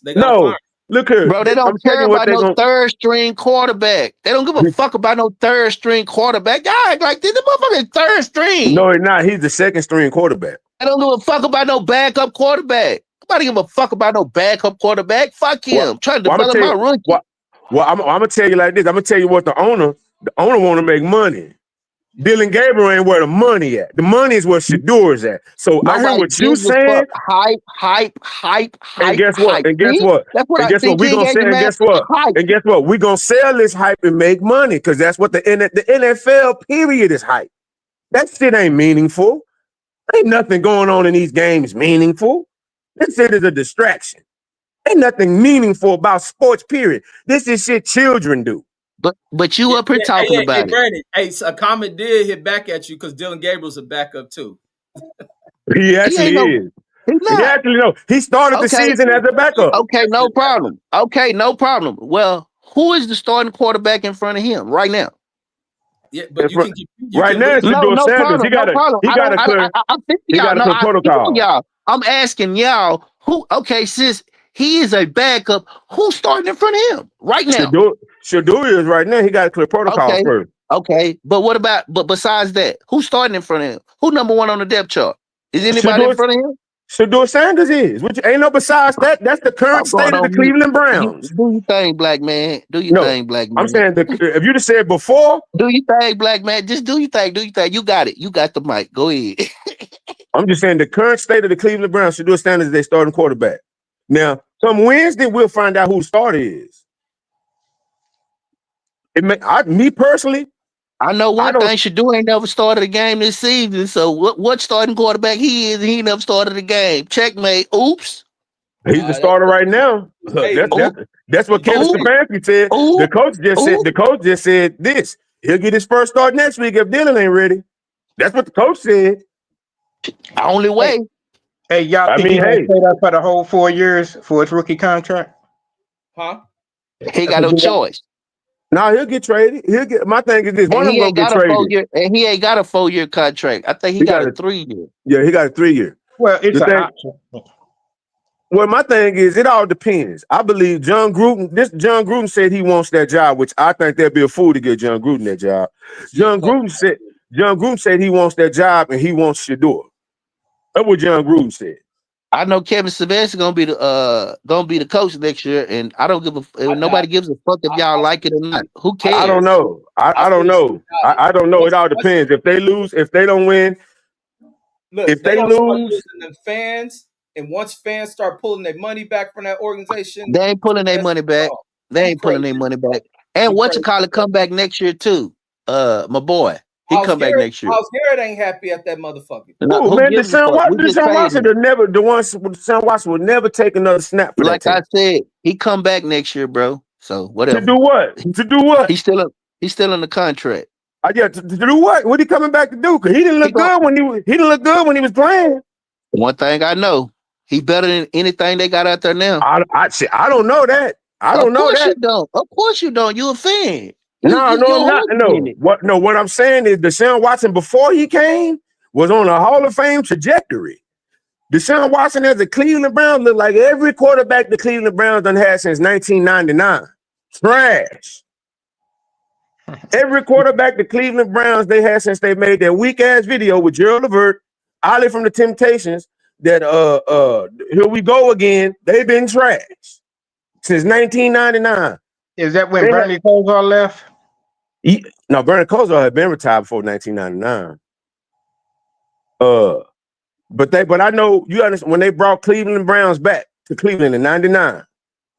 S3: They got fired.
S7: Look here,
S6: bro. They don't care about no third string quarterback. They don't give a fuck about no third string quarterback. Y'all act like this. The motherfucking third string.
S7: No, he's not. He's the second string quarterback.
S6: They don't give a fuck about no backup quarterback. Nobody give a fuck about no backup quarterback. Fuck him. Trying to develop my rookie.
S7: I'm gonna tell you like this. I'm gonna tell you what the owner want to make money. Dillon Gabriel ain't where the money at. The money is where Shedeur's at. So I heard what you saying.
S6: Hype.
S7: And guess what? That's what we gonna say. And guess what? And guess what? We gonna sell this hype and make money because that's what the NFL period is hype. That shit ain't meaningful. Ain't nothing going on in these games meaningful. This shit is a distraction. Ain't nothing meaningful about sports. Period. This is shit children do.
S6: But you up here talking about it.
S3: Granted, a comment did hit back at you because Dillon Gabriel's a backup too.
S7: He actually is. He started the season as a backup.
S6: Okay, no problem. Well, who is the starting quarterback in front of him right now?
S3: Yeah, but you
S7: right now it's Shedeur Sanders. He got to clear protocol.
S6: Y'all, I'm asking y'all who. Okay, since he is a backup, who's starting in front of him right now?
S7: Sheduer is right now. He got to clear protocol first.
S6: Okay, but what about? But besides that, who's starting in front of him? Who number one on the depth chart? Is anybody in front of him?
S7: Shedeur Sanders is. Which ain't no besides that. That's the current state of the Cleveland Browns.
S6: Do your thing, black man. Do your thing, black man.
S7: I'm saying if you'd have said before,
S6: do your thing, black man. Just do your thing. Do your thing. You got it. You got the mic. Go ahead.
S7: I'm just saying the current state of the Cleveland Browns. Shedeur Sanders is their starting quarterback. Now, come Wednesday, we'll find out who the starter is. Me personally,
S6: I know one thing. Sheduer ain't never started a game this season. So what starting quarterback he is, he never started a game. Checkmate. Oops.
S7: He's the starter right now. That's what Kevin Stefanski said. The coach just said this. He'll get his first start next week if Dylan ain't ready. That's what the coach said.
S6: Only way.
S5: Hey, y'all think he's gonna stay there for the whole 4 years for his rookie contract?
S3: Huh?
S6: He got no choice.
S7: No, he'll get traded. My thing is this: one of them gonna get traded.
S6: And he ain't got a 4-year contract. I think he got a 3-year.
S7: Yeah, he got a 3-year.
S5: Well, it's an option.
S7: Well, my thing is, it all depends. I believe John Gruden said he wants that job, which I think that'd be a fool to get John Gruden that job. John Gruden said he wants that job and he wants Sheduer. That's what John Gruden said.
S6: I know Kevin Stefanski gonna be the coach next year, and I don't give a nobody gives a fuck if y'all like it or not. Who cares?
S7: I don't know. I don't know. I don't know. It all depends. If they lose, if they don't win,
S3: look,
S7: if they lose,
S3: the fans, and once fans start pulling their money back from that organization,
S6: they ain't pulling their money back. They ain't pulling their money back. And whatchamacallit come back next year too. My boy. He come back next year.
S3: House Garrett ain't happy at that motherfucker.
S7: Oh man, Deshaun Watson Deshaun Watson would never take another snap for
S6: like
S7: that team.
S6: I said, he come back next year, bro. So whatever.
S7: To do what? To do what?
S6: He's still in the contract.
S7: Yeah, to do what? What he coming back to do? Because he didn't look good when he didn't look good when he was playing.
S6: One thing I know, he better than anything they got out there now.
S7: I don't know that. I don't know that.
S6: You don't. Of course you don't. You a fan.
S7: No, I'm not. No. What I'm saying is Deshaun Watson before he came was on a Hall of Fame trajectory. Deshaun Watson as a Cleveland Browns look like every quarterback the Cleveland Browns done had since 1999. Trash. Every quarterback the Cleveland Browns they had since they made that weak ass video with Gerald Levert, Ollie from the Temptations, that here we go again. They've been trash since 1999.
S5: Is that when Bernie Kosar left?
S7: No, Bernie Kosar had been retired before 1999. But I know you understand when they brought Cleveland Browns back to Cleveland in '99,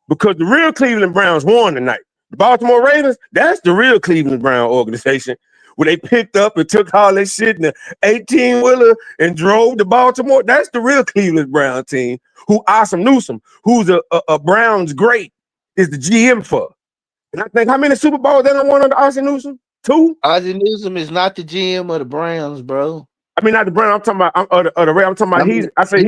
S7: because the real Cleveland Browns won tonight. The Baltimore Ravens, that's the real Cleveland Brown organization, where they picked up and took all that shit in the 18-wheeler and drove to Baltimore. That's the real Cleveland Brown team, who Awesome Newsom, who's a Browns great, is the GM for. And I think how many Super Bowls they don't won under Ozzie Newsome? 2?
S6: Ozzie Newsome is not the GM of the Browns, bro.
S7: I mean, not the Browns. I'm talking about I'm talking about he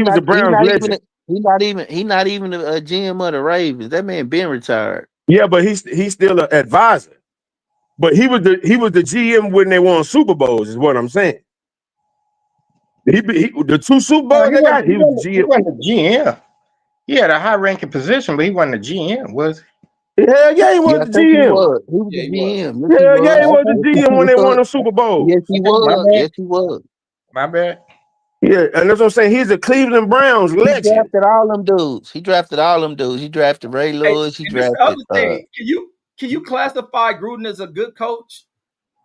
S7: was a Browns legend.
S6: He's not even a GM of the Ravens. That man been retired.
S7: Yeah, but he's still an advisor. But he was the GM when they won Super Bowls, is what I'm saying. The 2 Super Bowls they got, he was the GM.
S5: He wasn't a GM. He had a high-ranking position, but he wasn't a GM, was he?
S7: Hell yeah, he was the GM.
S6: He was the GM.
S7: Hell yeah, he was the GM when they won the Super Bowl.
S6: Yes, he was. Yes, he was.
S5: My bad.
S7: Yeah, and that's what I'm saying. He's a Cleveland Browns legend.
S6: He drafted all them dudes. He drafted Ray Lewis. He drafted.
S3: Can you classify Gruden as a good coach?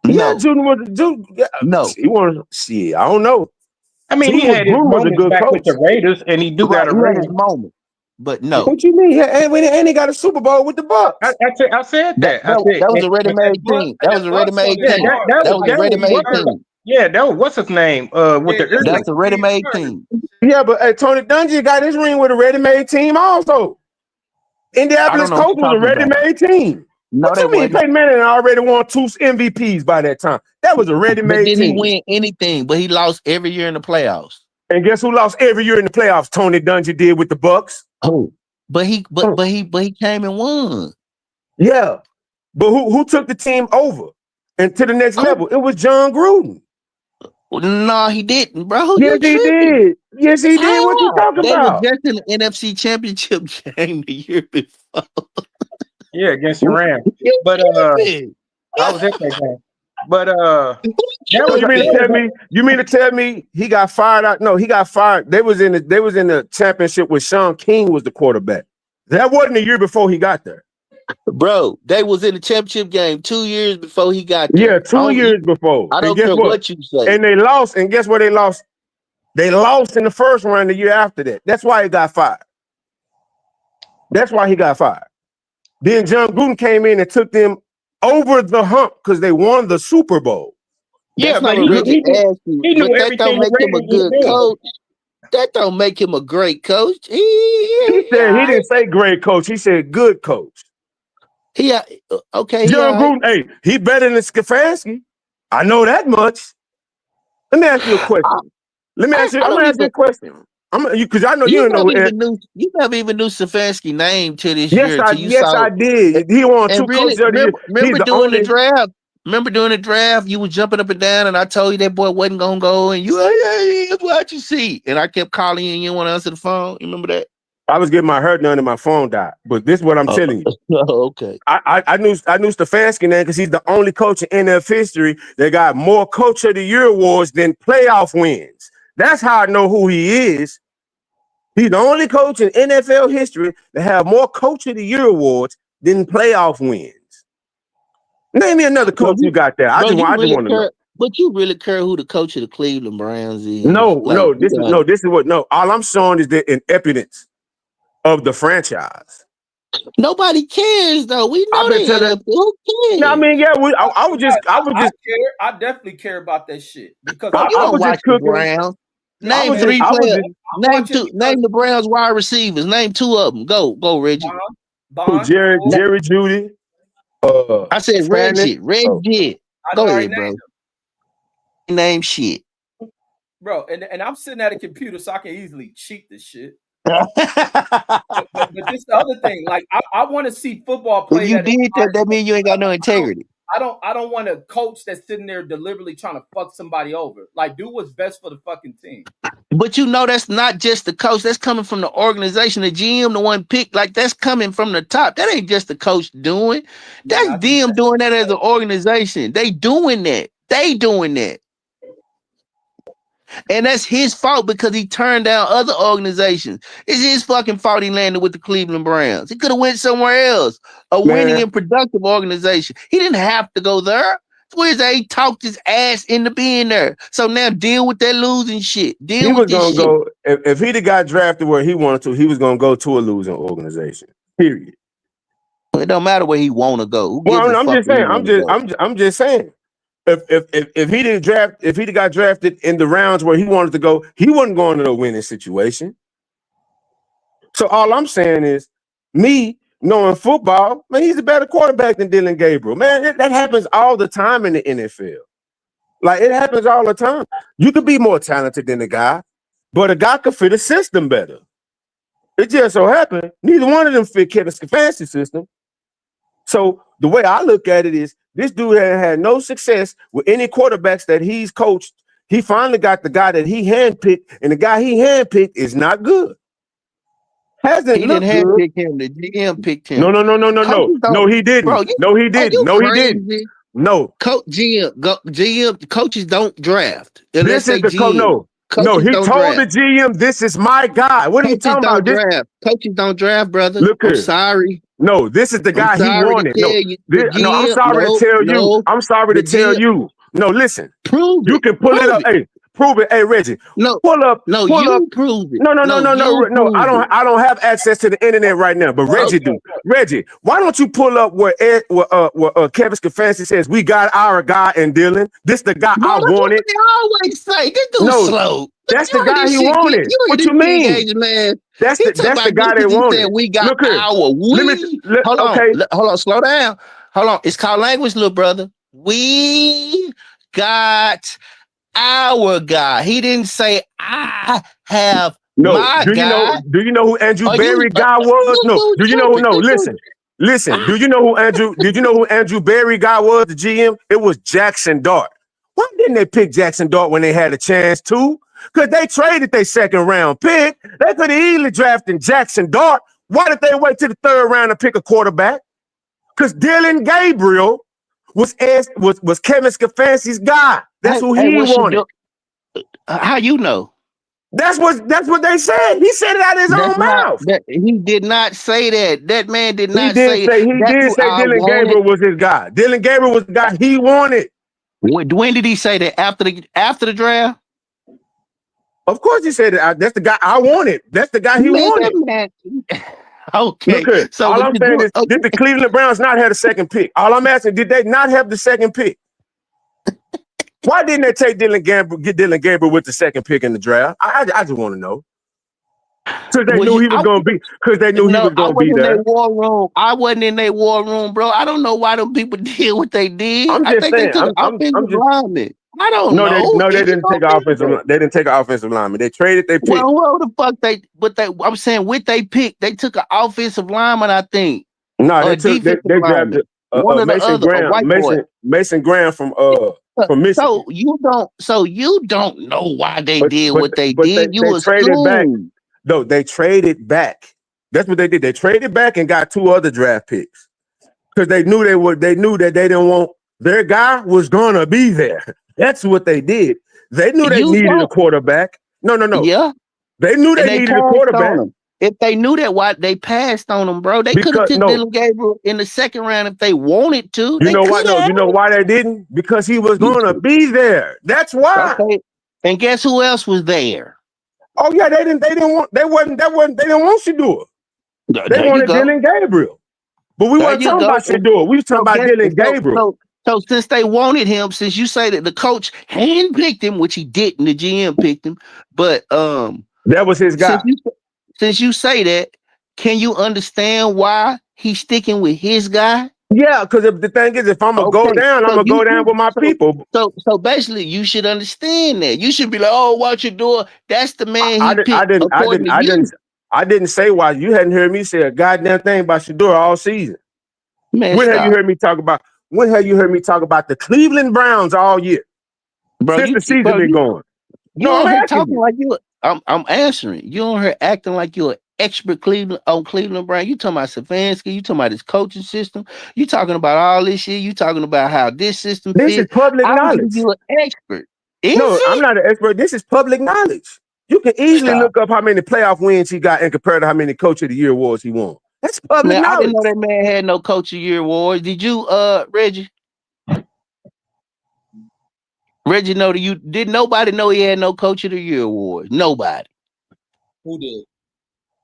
S7: Yeah, Gruden was a dude. Yeah.
S6: No,
S7: he was. See, I don't know.
S5: I mean, he had his moments back with the Raiders, and he got a Raiders
S6: moment. But no.
S7: What you mean? And he got a Super Bowl with the Bucs.
S5: I said that.
S6: That was a ready-made team. That was a ready-made team. That was a ready-made team.
S5: Yeah, that was what's his name?
S6: That's a ready-made team.
S7: Yeah, but Tony Dungy got his ring with a ready-made team also. Indianapolis Colts was a ready-made team. No, what you mean? Peyton Manning already won 2 MVPs by that time. That was a ready-made team.
S6: Didn't he win anything? But he lost every year in the playoffs.
S7: And guess who lost every year in the playoffs? Tony Dungy did with the Bucs.
S6: Oh, but he came and won.
S7: Yeah, but who took the team over and to the next level? It was John Gruden.
S6: No, he didn't, bro.
S7: Yes, he did. Yes, he did. What you talking about?
S6: They were just in the NFC Championship game the year before.
S5: Yeah, against the Rams. But I was at that game. But
S7: you mean to tell me he got fired out? No, he got fired. They was in the championship with Sean King was the quarterback. That wasn't the year before he got there.
S6: Bro, they was in the championship game 2 years before he got there.
S7: Yeah, 2 years before.
S6: I don't care what you say.
S7: And they lost. And guess what they lost? They lost in the first round the year after that. That's why he got fired. Then John Gruden came in and took them over the hump because they won the Super Bowl.
S6: Yeah, but
S5: he knew
S6: but that don't
S5: everything the
S6: make him a
S5: Ravens was
S6: good
S5: doing.
S6: coach. That don't make him a great coach.
S7: He said he didn't say great coach. He said good coach.
S6: Okay.
S7: John Gruden, hey, he better than Stefanski. I know that much. Let me ask you a question. I'm gonna ask you a question. Because I know you never
S6: even knew Stefanski name till this
S7: year.
S6: Yes,
S7: I did. He won 2 coaches of the year.
S6: Remember doing the draft? Remember doing the draft? You were jumping up and down, and I told you that boy wasn't gonna go, and you, hey, what you see? And I kept calling you, and you didn't want to answer the phone. You remember that?
S7: I was getting my hair done and my phone died. But this is what I'm telling you.
S6: Okay.
S7: I knew Stefanski name because he's the only coach in NFL history that got more Coach of the Year awards than playoff wins. That's how I know who he is. He's the only coach in NFL history that have more Coach of the Year awards than playoff wins. Name me another coach you got there. I just want to know.
S6: But you really care who the coach of the Cleveland Browns is?
S7: No. This is what. All I'm showing is the evidence of the franchise.
S6: Nobody cares though. We know that. Who cares?
S7: No, I mean, yeah.
S3: I definitely care about that shit because
S6: you don't watch the Browns. Name 3 players. Name the Browns wide receivers. Name 2 of them. Go, Reggie.
S7: Jerry Jeudy.
S6: I said Reggie. Go ahead, bro. Name shit.
S3: Bro, and I'm sitting at a computer so I can easily cheat this shit. but this the other thing. Like I want to see football play.
S6: If you did that means you ain't got no integrity.
S3: I don't want a coach that's sitting there deliberately trying to fuck somebody over. Like, do what's best for the fucking team.
S6: But you know that's not just the coach. That's coming from the organization, the GM, the one picked. Like, that's coming from the top. That ain't just the coach doing. That's them doing that as an organization. They doing that. And that's his fault because he turned down other organizations. It's his fucking fault he landed with the Cleveland Browns. He could have went somewhere else, winning and productive organization. He didn't have to go there. He talked his ass into being there. So now deal with that losing shit.
S7: If he'd have got drafted where he wanted to, he was gonna go to a losing organization. Period.
S6: It don't matter where he want to go.
S7: I'm just saying. If he'd got drafted in the rounds where he wanted to go, he wasn't going to the winning situation. So all I'm saying is, me knowing football, man, he's a better quarterback than Dylan Gabriel. Man, that happens all the time in the NFL. Like, it happens all the time. You could be more talented than the guy, but a guy could fit a system better. It just so happened neither one of them fit Kevin Stefanski's system. So the way I look at it is, this dude had no success with any quarterbacks that he's coached. He finally got the guy that he handpicked, and the guy he handpicked is not good.
S6: He didn't handpick him. The GM picked him.
S7: No, he didn't.
S6: Bro,
S7: he didn't. No.
S6: Coaches don't draft.
S7: This is the coach. No, he told the GM, "This is my guy." What are you talking about?
S6: Coaches don't draft, brother.
S7: Look here.
S6: I'm sorry.
S7: No, this is the guy he wanted. I'm sorry to tell you. I'm sorry to tell you. No, listen.
S6: Prove it.
S7: You can pull it up. Hey, prove it. Hey, Reggie.
S6: No,
S7: pull up.
S6: No,
S7: pull
S6: you
S7: up.
S6: prove it.
S7: No. I don't have access to the internet right now. But Reggie do. Reggie, why don't you pull up where Kevin Stefanski says we got our guy in Dylan? This the guy I wanted.
S6: They always say this dude's slow.
S7: That's the guy he wanted. What you mean? That's the guy they wanted.
S6: We got our. Hold on. Slow down. Hold on. It's called language, little brother. We got our guy. He didn't say I have my guy.
S7: Do you know who Andrew Berry guy was? No. Do you know who? No. Listen. Do you know who Andrew Berry guy was? The GM. It was Jackson Dart. Why didn't they pick Jackson Dart when they had a chance to? Because they traded their second round pick. They could have easily drafted Jackson Dart. Why did they wait to the third round to pick a quarterback? Because Dylan Gabriel was Kevin Stefanski's guy. That's who he wanted.
S6: How you know?
S7: That's what they said. He said it out of his own mouth.
S6: He did not say that. That man did not say.
S7: He did say Dylan Gabriel was his guy. Dylan Gabriel was the guy he wanted.
S6: When did he say that? After the draft?
S7: Of course he said that. That's the guy I wanted. That's the guy he wanted.
S6: Okay.
S7: Look here.
S6: So
S7: all I'm saying is, did the Cleveland Browns not have the second pick? All I'm asking, did they not have the second pick? Why didn't they get Dylan Gabriel with the second pick in the draft? I just want to know. Because they knew he was going to be. Because they knew he was going to be there.
S6: I wasn't in their war room, bro. I don't know why them people did what they did.
S7: I'm just saying.
S6: They took offensive lineman. I don't know.
S7: They didn't take an offensive. They didn't take an offensive lineman. They traded their pick.
S6: Well, the fuck I'm saying with they pick, they took an offensive lineman. I think.
S7: No, they drafted
S6: one of
S7: Mason
S6: the other
S7: Graham. Mason Graham from Michigan.
S6: So you don't know why they did what they did.
S7: They traded back. No, they traded back. That's what they did. They traded back and got 2 other draft picks because they knew They knew that they didn't want their guy was gonna be there. That's what they did. They knew they needed a quarterback. No.
S6: Yeah.
S7: They knew they needed a quarterback.
S6: If they knew that, why they passed on him, bro? They could have took Dylan Gabriel in the second round if they wanted to.
S7: You know why? No, you know why they didn't? Because he was going to be there. That's why.
S6: Okay. And guess who else was there?
S7: Oh yeah, they didn't want Sheduer. They wanted Dylan Gabriel. But we weren't talking about Sheduer. We were talking about Dylan Gabriel.
S6: So since they wanted him, since you say that the coach handpicked him, which he didn't, the GM picked him, but
S7: that was his guy.
S6: Since you say that, can you understand why he's sticking with his guy?
S7: Yeah, because the thing is, if I'm gonna go down, I'm gonna go down with my people.
S6: So basically, you should understand that. You should be like, "Oh, what you doing? That's the man he picked."
S7: I didn't say why. You hadn't heard me say a goddamn thing about Sheduer all season.
S6: Man,
S7: when have you heard me talk about? When have you heard me talk about the Cleveland Browns all year?
S6: Bro,
S7: since the season been going.
S6: No, I'm talking like you. I'm answering. You on here acting like you're an expert Cleveland Brown. You talking about Stefanski. You talking about his coaching system. You talking about all this shit. You talking about how this system fits.
S7: This is public knowledge.
S6: You an expert.
S7: I'm not an expert. This is public knowledge. You can easily look up how many playoff wins he got and compare to how many Coach of the Year awards he won. That's public knowledge.
S6: I didn't know that man had no Coach of the Year awards. Did you, Reggie? Reggie, did nobody know he had no Coach of the Year award? Nobody.
S1: Who did?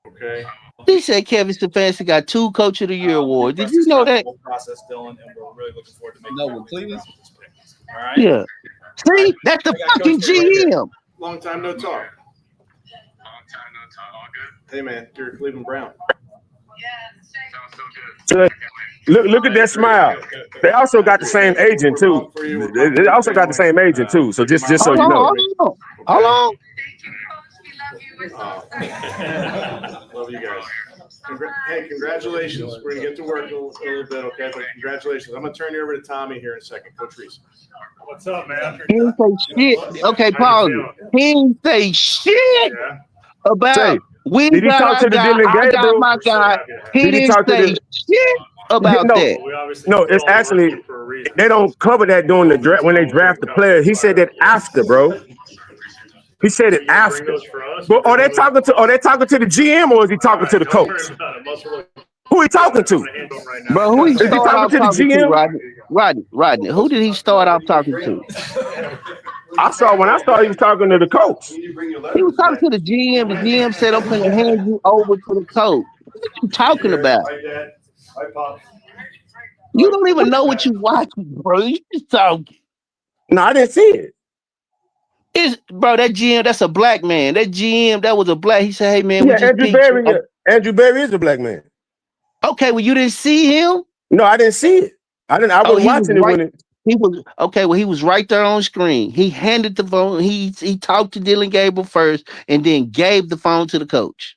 S8: Okay.
S6: He said Kevin Stefanski got 2 Coach of the Year awards. Did you know that?
S8: Process, Dylan, and we're really looking forward to making
S1: with Cleveland.
S8: All right.
S6: Yeah. See, that's the fucking GM.
S8: Long time no talk. All good. Hey man, you're a Cleveland Brown.
S7: Yeah, look at that smile. They also got the same agent too. They also got the same agent too. So just so you know.
S6: Hold on.
S8: Love you guys. Hey, congratulations. We're gonna get to work a little bit, okay? But congratulations. I'm gonna turn you over to Tommy here in a second, Coach Reese.
S9: What's up, man?
S6: He didn't say shit. Okay, pause. He didn't say shit about.
S7: Did he talk to the Dylan Gabriel?
S6: I got my guy. He didn't say shit about that.
S7: No, it's actually they don't cover that during the draft when they draft the player. He said that after, bro. He said it after. But are they talking to the GM or is he talking to the coach? Who he talking to?
S6: Bro, who he talking to the GM? Rodney. Who did he start off talking to?
S7: When I saw he was talking to the coach.
S6: He was talking to the GM. The GM said, I'm going to hand you over to the coach. What you talking about? You don't even know what you watching, bro. You just talking.
S7: No, I didn't see it.
S6: Bro, that GM, that's a black man. That GM, that was a black. He said, hey, man.
S7: Andrew Berry is a black man.
S6: Okay, well, you didn't see him?
S7: No, I didn't see it. I wasn't watching it when it.
S6: He was right there on screen. He handed the phone. He talked to Dylan Gabriel first and then gave the phone to the coach.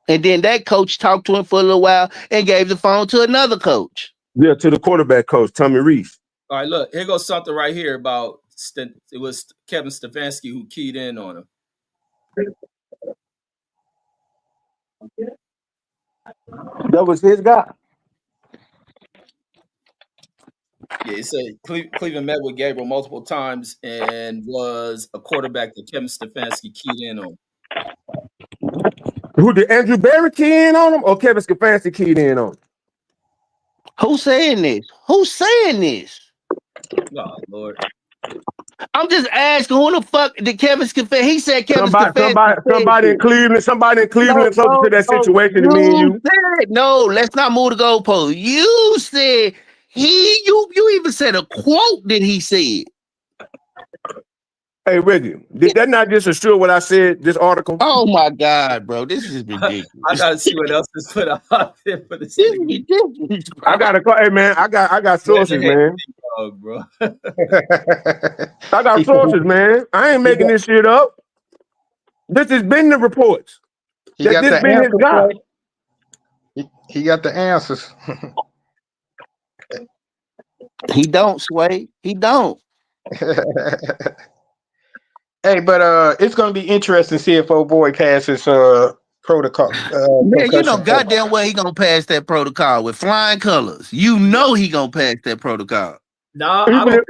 S6: And then that coach talked to him for a little while and gave the phone to another coach.
S7: Yeah, to the quarterback coach, Tommy Reese.
S1: All right, look, here goes something right here about it was Kevin Stefanski who keyed in on him.
S7: That was his guy.
S1: Yeah, he said Cleveland met with Gabriel multiple times and was a quarterback that Kevin Stefanski keyed in on.
S7: Who did Andrew Berry key in on him or Kevin Stefanski keyed in on him?
S6: Who's saying this?
S1: Oh, Lord.
S6: I'm just asking, who the fuck did Kevin Stefanski? He said Kevin Stefanski.
S7: Somebody in Cleveland closer to that situation than me and you.
S6: Said, no, let's not move the goalpost. You said you even said a quote that he said.
S7: Hey, Reggie, did that not just assure what I said, this article?
S6: Oh my God, bro. This is ridiculous.
S3: I gotta see what else is put out there for this.
S6: This is ridiculous, bro.
S7: I gotta call. Hey man, I got sources, man.
S3: Bro.
S7: I got sources, man. I ain't making this shit up. This has been the reports.
S5: He got
S7: this
S5: the
S7: been his job.
S5: He got the answers.
S6: He don't, Sway. He don't.
S5: Hey, but it's gonna be interesting to see if old boy passes protocol.
S6: Man, you know goddamn well he gonna pass that protocol with flying colors. You know he gonna pass that protocol.
S3: No,
S7: even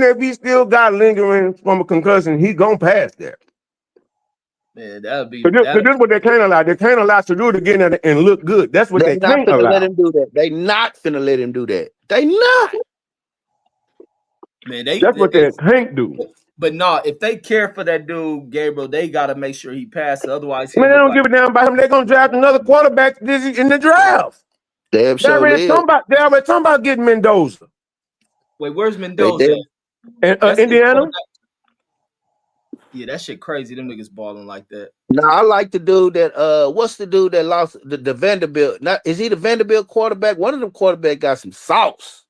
S7: if he still got lingering from a concussion, he gonna pass that.
S3: Man, that'd be.
S7: This is what they can't allow. They can't allow Sheduer to get in there and look good. That's what they can't allow.
S6: Let him do that. They not finna let him do that. They not.
S3: Man,
S7: that's what they can't do.
S3: But no, if they care for that dude, Gabriel, they got to make sure he passes. Otherwise,
S7: man, they don't give a damn about him. They're going to draft another quarterback in the draft.
S6: Damn sure
S7: they already talking about getting Mendoza.
S3: Wait, where's Mendoza?
S7: Indiana?
S3: Yeah, that shit crazy. Them niggas balling like that.
S6: No, I like the dude that what's the dude that lost the Vanderbilt? Not is he the Vanderbilt quarterback? One of them quarterbacks got some sauce.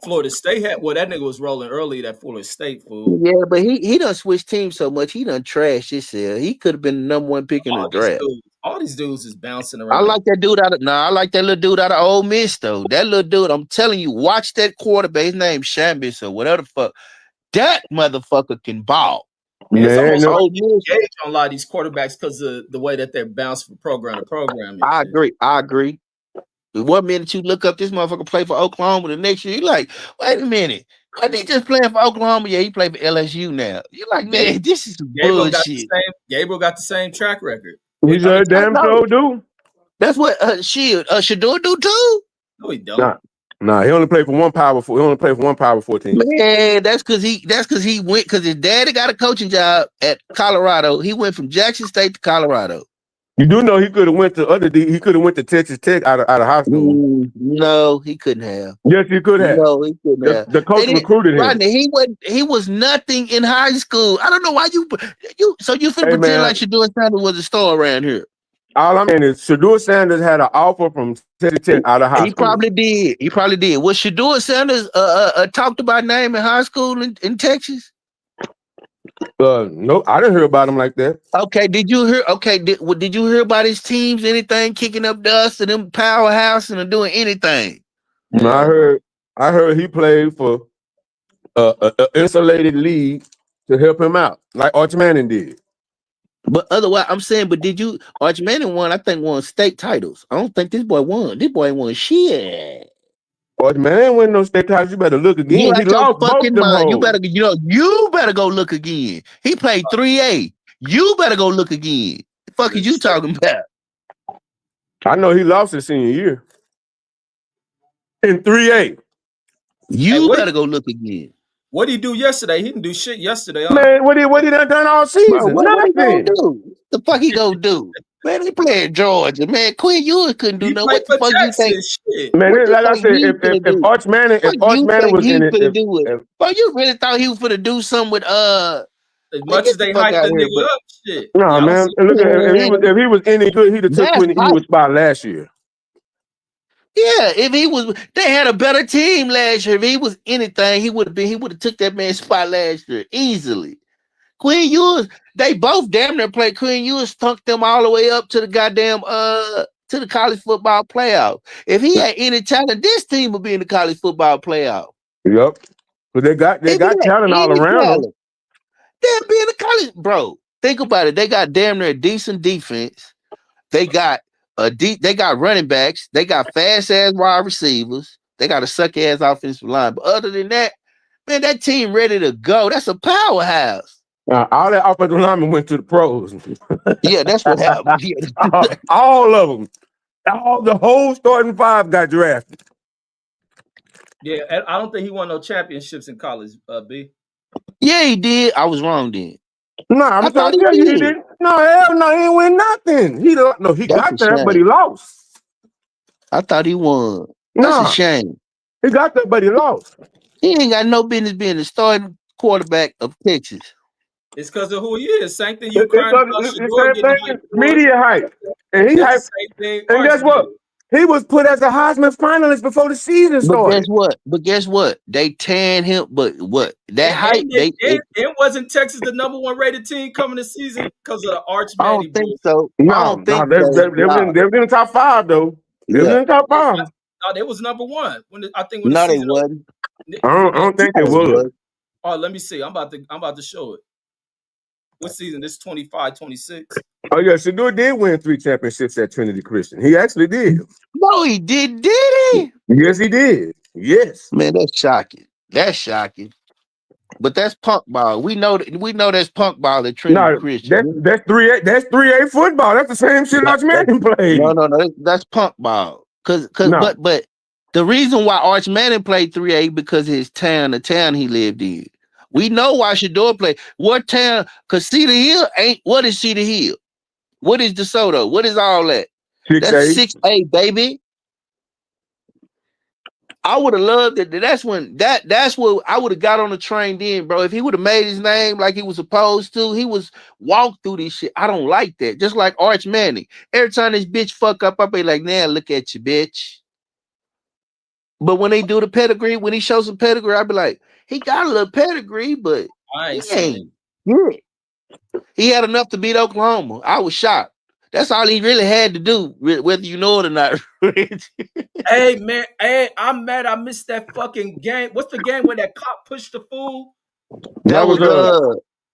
S3: Florida State had that nigga was rolling early, that Florida State fool.
S6: Yeah, but he done switched teams so much, he done trashed himself. He could have been the number one pick in the draft.
S3: All these dudes is bouncing around.
S6: I like that dude I like that little dude out of Ole Miss though. That little dude, I'm telling you, watch that quarterback. His name's Shambis or whatever the fuck. That motherfucker can ball.
S3: Man, it's almost gauge on a lot of these quarterbacks because of the way that they're bounced from program to program.
S6: I agree. The 1 minute you look up this motherfucker play for Oklahoma, the next year you're like, wait a minute, I think just playing for Oklahoma. Yeah, he played for LSU now. You're like, man, this is bullshit.
S3: Gabriel got the same track record.
S7: He's a damn sure do.
S6: That's what Sheduer do too.
S3: No, he don't.
S7: Nah, he only played for one Power 4. He only played for one Power 14.
S6: Man, that's because he went because his daddy got a coaching job at Colorado. He went from Jackson State to Colorado.
S7: You do know he could have went to he could have went to Texas Tech out of high school.
S6: No, he couldn't have.
S7: Yes, he could have.
S6: No, he couldn't have.
S7: The coach recruited him.
S6: Rodney, he was nothing in high school. I don't know why you finna pretend like Shedeur Sanders was a star around here.
S7: All I'm saying is Shedeur Sanders had an offer from Texas Tech out of high school.
S6: He probably did. Was Shedeur Sanders talked about name in high school in Texas?
S7: No, I didn't hear about him like that.
S6: Okay, did you hear? Okay, did you hear about his teams? Anything kicking up dust and them powerhouse and doing anything?
S7: No, I heard he played for an insulated league to help him out, like Arch Manning did.
S6: But otherwise, I'm saying, but did you? Arch Manning won state titles. I don't think this boy won. This boy ain't won shit.
S7: Arch Manning ain't win no state titles. You better look again.
S6: He lost both them hoes. You better go look again. He played 3A. You better go look again. The fuck is you talking about?
S7: I know he lost his senior year in 3A.
S6: You better go look again.
S3: What did he do yesterday? He didn't do shit yesterday.
S7: Man, what he done all season?
S6: Bro, what he gonna do? The fuck he gonna do? Man, he playing Georgia. Man, Quinn Ewing couldn't do nothing. What the fuck you think?
S3: Shit.
S7: Man, like I said, if Arch Manning was in it,
S6: bro, you really thought he was gonna do something with
S3: as much as they hyped the nigga up, shit.
S7: No, man. Look, if he was any good, he'd have took Quinn Ewing's spot last year.
S6: Yeah, they had a better team last year. If he was anything, he would have took that man's spot last year easily. Quinn Ewing, they both damn near played. Quinn Ewing stunk them all the way up to the goddamn to the college football playoff. If he had any talent, this team would be in the college football playoff.
S7: Yep, but they got talent all around them.
S6: They'll be in the college, bro. Think about it. They got damn near decent defense. They got they got running backs. They got fast ass wide receivers. They got a suck ass offensive line. But other than that, man, that team ready to go. That's a powerhouse.
S7: All that offensive linemen went to the pros.
S6: Yeah, that's what happened.
S7: All of them. The whole starting five got drafted.
S1: Yeah, and I don't think he won no championships in college, B.
S6: Yeah, he did. I was wrong then.
S7: No, I'm
S6: I
S7: trying
S6: thought
S7: to
S6: he
S7: tell you he
S6: did.
S7: didn't. No, hell no, he ain't win nothing. He
S6: That's a
S7: got there, but he
S6: shame.
S7: lost.
S6: I thought he won. That's a
S7: No,
S6: shame.
S7: he got there, but he lost.
S6: He ain't got no business being the starting quarterback of Texas.
S1: It's because of who he is. Same thing you crying about
S7: It's the
S1: Shedeur
S7: same
S1: getting
S7: thing,
S1: hyped for.
S7: media hype, and he
S1: That's the
S7: hyped.
S1: same thing
S7: And
S1: Arch
S7: guess what?
S1: did.
S7: He was put as a Heisman finalist before the season
S6: But guess
S7: started.
S6: what? They tan him. But what? That hype,
S1: And wasn't Texas the #1 rated team coming this season because of the Arch
S6: I
S1: Manning
S6: don't think
S1: bull?
S6: so. I
S7: No,
S6: don't think
S7: they
S6: so.
S7: were in the top 5 though. They were
S6: Yeah.
S7: in the top 5.
S1: No, they was #1 when when the
S6: No, they
S1: season
S6: wasn't.
S7: I don't think they
S6: No, they
S7: was.
S6: wasn't.
S1: Oh, let me see. I'm about to show it. What season? This 25, 26.
S7: Oh yeah, Sheduer did win 3 championships at Trinity Christian. He actually did.
S6: No, he did he?
S7: Yes, he did. Yes.
S6: Man, that's shocking. That's shocking. But that's punk ball. We know that's punk ball at Trinity
S7: No,
S6: Christian.
S7: that's 3A football. That's the same shit Arch Manning played.
S6: No, that's punk ball.
S7: No.
S6: But the reason why Arch Manning played 3A because of his town, the town he lived in. We know why Shedeur played. What town? Because Cedar Hill ain't. What is Cedar Hill? What is DeSoto? What is all that?
S7: 6A.
S6: That's 6A, baby. I would have loved it. That's what I would have got on the train then, bro. If he would have made his name like he was supposed to, he was walked through this shit. I don't like that. Just like Arch Manning. Every time this bitch fuck up, I be like, nah, look at you, bitch. But when they do the pedigree, when he shows some pedigree, I be like, he got a little pedigree, but
S1: I ain't
S6: he
S1: seen
S6: ain't good. He had enough to beat Oklahoma. I was shocked. That's all he really had to do, whether you know it or not.
S1: Hey man, hey, I'm mad I missed that fucking game. What's the game where that cop pushed the fool?
S6: That was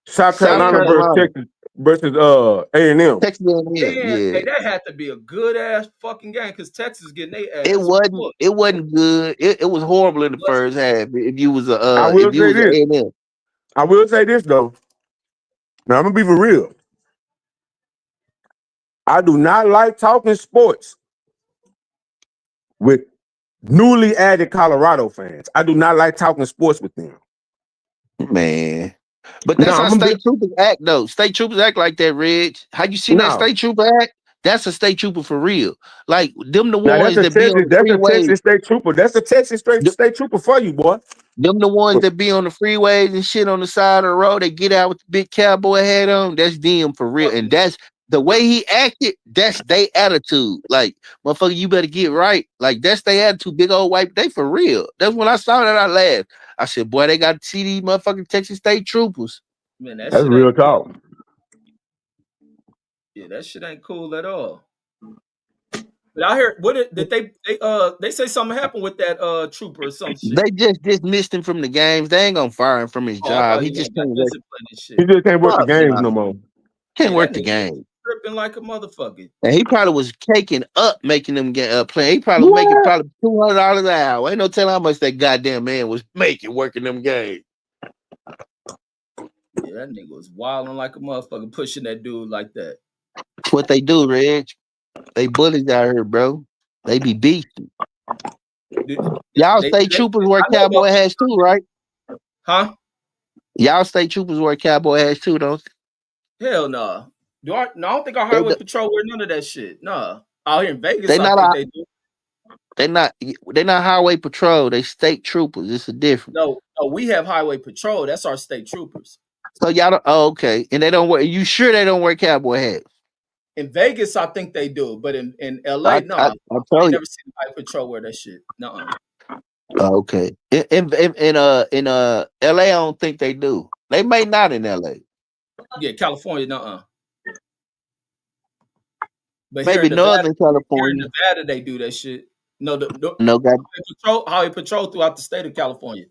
S7: South Carolina versus Texas versus A&M.
S6: Texas A&M,
S1: Man,
S6: yeah.
S1: hey, that had to be a good ass fucking game because Texas getting their ass.
S6: It wasn't good. It was horrible in the first half. If you was
S7: I will say this.
S6: A&M.
S7: I will say this though. Now I'm gonna be for real. I do not like talking sports with newly added Colorado fans. I do not like talking sports with them.
S6: Man. But that's how state troopers act, though. State troopers act like that, Reg. How you seen that state trooper act? That's a state trooper for real. Like them the ones that be on the freeway.
S7: That's a Texas state trooper. That's a Texas state trooper for you, boy.
S6: Them the ones that be on the freeways and shit on the side of the road. They get out with the big cowboy hat on. That's them for real. And that's the way he acted. That's their attitude. Like, motherfucker, you better get right. Like, that's their attitude. Big old white. They for real. That's when I saw that, I laughed. I said, boy, they got to see these motherfucking Texas state troopers.
S1: Man,
S7: that's real talk.
S1: Yeah, that shit ain't cool at all. But I heard did they say something happened with that trooper or some shit.
S6: They just dismissed him from the games. They ain't gonna fire him from his job. He just can't work.
S7: He just can't work the games no more.
S6: Can't work the game.
S1: Tripping like a motherfucker.
S6: And he probably was caking up making them get playing. He probably was making $200 an hour. Ain't no telling how much that goddamn man was making working them games.
S1: Yeah, that nigga was wilding like a motherfucker, pushing that dude like that.
S6: That's what they do, Reg. They bullies out here, bro. They be beasting. Y'all state troopers wear cowboy hats too, right?
S1: Huh?
S6: Y'all state troopers wear cowboy hats too, don't they?
S1: Hell no. I don't think our highway patrol wear none of that shit. No. Out here in Vegas, I think they do.
S6: They're not highway patrol. They state troopers. It's a difference.
S1: No, we have highway patrol. That's our state troopers.
S6: So y'all don't. Oh, okay. And they don't wear. You sure they don't wear cowboy hats?
S1: In Vegas, I think they do, but in LA, no. I never seen highway patrol wear that shit. No.
S6: Oh, okay. In LA, I don't think they do. They may not in LA.
S1: Yeah, California, no. But
S6: maybe Northern California.
S1: Here in Nevada, they do that shit. No, highway patrol throughout the state of California.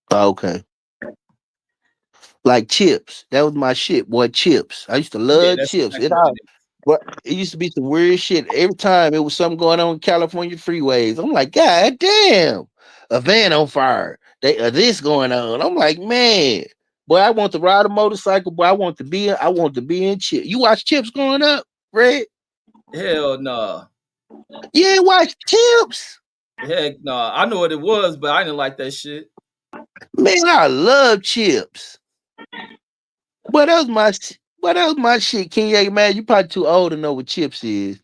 S6: Okay. Like Chips. That was my shit, boy. Chips. I used to love Chips. But it used to be some weird shit. Every time it was something going on in California freeways. I'm like, God damn. A van on fire. This going on. I'm like, man. Boy, I want to ride a motorcycle. Boy, I want to be in Chips. You watch Chips growing up, Red?
S1: Hell no.
S6: You ain't watch Chips?
S1: Heck no, I know what it was, but I didn't like that shit.
S6: Man, I love chips. What else my shit, King? Man, you probably too old to know what chips is.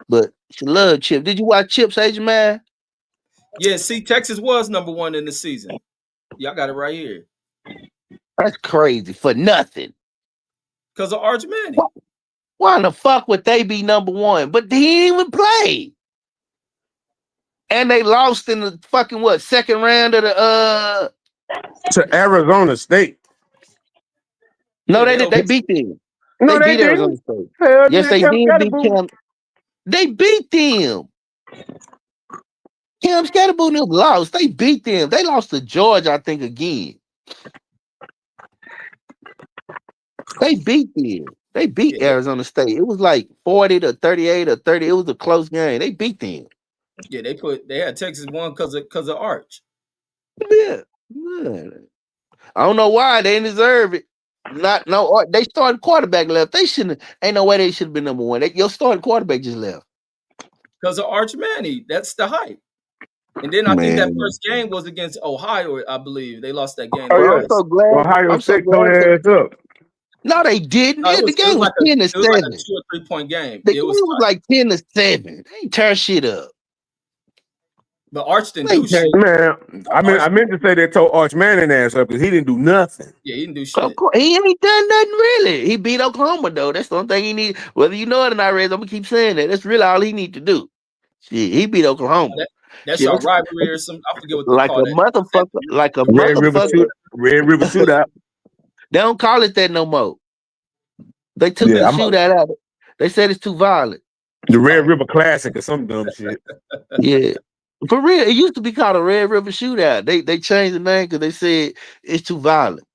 S6: But she love chips. Did you watch Chips, Asian man?
S1: Yeah, see, Texas was #1 in the season. Y'all got it right here.
S6: That's crazy for nothing.
S1: Because of Arch Manning.
S6: Why in the fuck would they be #1? But he didn't even play. And they lost in the fucking second round of the
S7: to Arizona State.
S6: No, they did. They beat them.
S7: No, they
S6: beat Arizona
S7: didn't.
S6: State.
S7: Hell,
S6: Yes, they did beat Cam. They beat them. Cam Scatterboot lost. They beat them. They lost to Georgia, I think, again. They beat them. They beat Arizona State. It was like 40-38 or 30. It was a close game. They beat them.
S1: Yeah, they had Texas won because of Arch.
S6: Yeah. I don't know why they didn't deserve it. They started quarterback left. They shouldn't. Ain't no way they should have been #1. Your starting quarterback just left.
S1: Because of Arch Manning. That's the hype. And then I think that first game was against Ohio, I believe. They lost that game.
S6: Oh, I'm so glad.
S7: Ohio State tore their ass up.
S6: No, they didn't.
S1: No,
S6: The game was 10-7.
S1: It was like a 2 or 3 point game.
S6: The game was like 10-7. They ain't tear shit up.
S1: But Arch didn't do shit.
S7: Man, I meant to say they tore Arch Manning ass up because he didn't do nothing.
S1: Yeah, he didn't do shit.
S6: He ain't done nothing really. He beat Oklahoma though. That's the only thing he need. Whether you know it or not, Rez, I'm gonna keep saying that. That's really all he need to do. Shit, he beat Oklahoma.
S1: That's your rivalry or something. I forget what they
S6: like
S1: call
S6: a
S1: that.
S6: motherfucker. Like a
S7: Red
S6: motherfucker.
S7: Red River Shootout.
S6: They don't call it that no more. They took the shootout out. They said it's too violent.
S7: The Red River Classic or some dumb shit.
S6: Yeah. For real, it used to be called a Red River Shootout. They changed the name because they said it's too violent.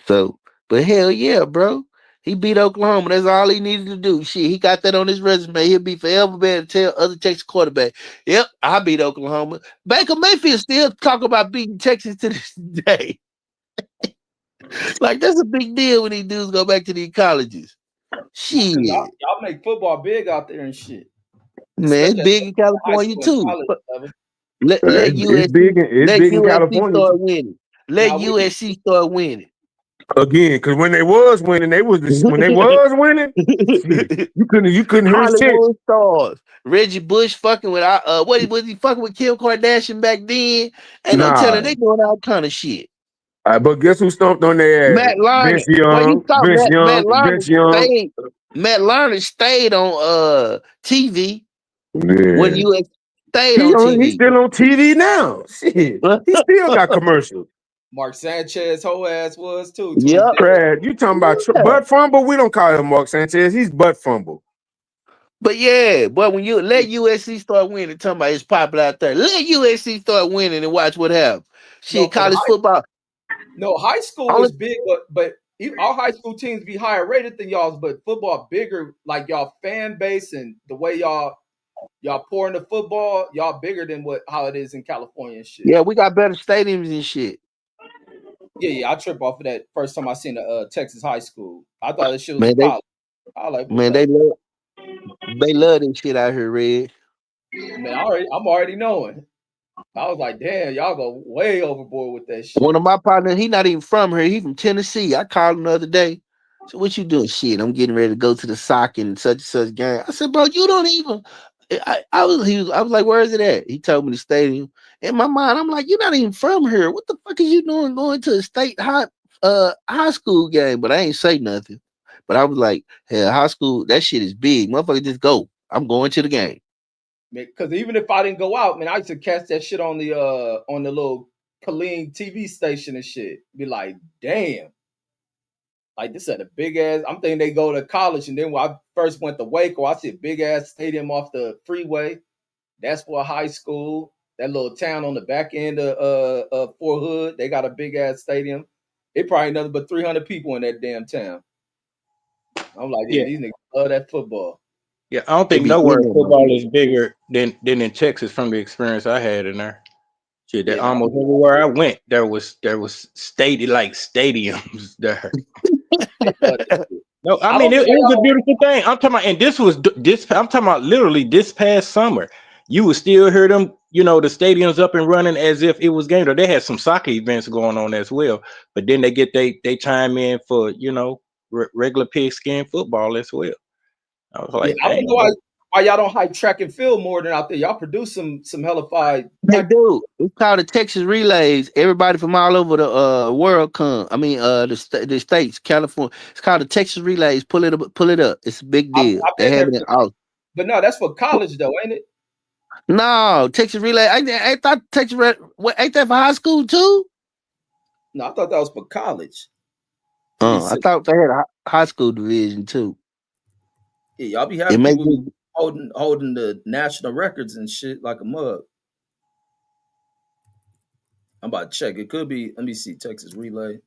S6: So, but hell yeah, bro. He beat Oklahoma. That's all he needed to do. Shit, he got that on his resume. He'll be forever better to tell other Texas quarterback, yep, I beat Oklahoma. Baker Mayfield still talk about beating Texas to this day. Like, that's a big deal when these dudes go back to these colleges. Shit.
S3: Y'all make football big out there and shit.
S6: Man, it's big in California too. Let USC,
S7: it's big in California
S6: start winning. Let USC start winning.
S7: Again, because when they was winning, you couldn't hear shit.
S6: Stars. Reggie Bush fucking with what was he fucking with Kim Kardashian back then? Ain't no telling they doing all kind of shit.
S7: But guess who stomped on their ass?
S6: Matt Larned. Matt Larned stayed on TV when USC stayed on TV.
S7: He's still on TV now. Shit. He still got commercials.
S3: Mark Sanchez whole ass was too.
S6: Yeah,
S7: Brad, you talking about butt fumble? We don't call him Mark Sanchez. He's butt fumble.
S6: But yeah, but when you let USC start winning, talking about it's popular out there. Let USC start winning and watch what happens. Shit, college football.
S3: No, high school is big, but our high school teams be higher rated than y'all's. But football bigger, like y'all fan base and the way y'all pour into football, y'all bigger than how it is in California and shit.
S6: Yeah, we got better stadiums and shit.
S3: Yeah, I trip off of that first time I seen a Texas high school. I thought that shit was college.
S6: They love this shit out here, Red.
S3: Man, I'm already knowing. I was like, damn, y'all go way overboard with that shit.
S6: One of my partners, he not even from here. He from Tennessee. I called him the other day. So what you doing? Shit, I'm getting ready to go to the soccer and such and such game. I said, bro, you don't even. I was like, where is it at? He told me the stadium. In my mind, I'm like, you're not even from here. What the fuck are you doing going to a state high school game? But I ain't say nothing. But I was like, hell, high school, that shit is big. Motherfucker, just go. I'm going to the game.
S3: Because even if I didn't go out, man, I used to catch that shit on the little Colleen TV station and shit. Be like, damn. Like, this at a big ass. I'm thinking they go to college, and then when I first went to Waco, I see a big ass stadium off the freeway. That's for high school. That little town on the back end of Fort Hood, they got a big ass stadium. It probably nothing but 300 people in that damn town. I'm like, yeah, these niggas love that football.
S5: Yeah, I don't think nowhere football is bigger than in Texas from the experience I had in there. Shit, that almost everywhere I went, there was stadiums there. No, I mean it was a beautiful thing. I'm talking about, and I'm talking about literally this past summer. you would still hear them, the stadiums up and running as if it was game. Or they had some soccer events going on as well. But then they get they chime in for regular pigskin football as well. I was like,
S3: I don't
S5: dang,
S3: know why y'all don't hype track and field more than out there. Y'all produce some hellified.
S6: They do. It's called the Texas Relays. Everybody from all over the world come. I mean, the states, California. It's called the Texas Relays. Pull it up. It's a big deal. They have it out.
S3: But no, that's for college though, ain't it?
S6: No, Texas Relay. I thought Texas ain't that for high school too?
S3: No, I thought that was for college.
S6: I thought they had a high school division too.
S3: Yeah, y'all be having people holding the national records and shit like a mug. I'm about to check. It could be. Let me see. Texas Relay.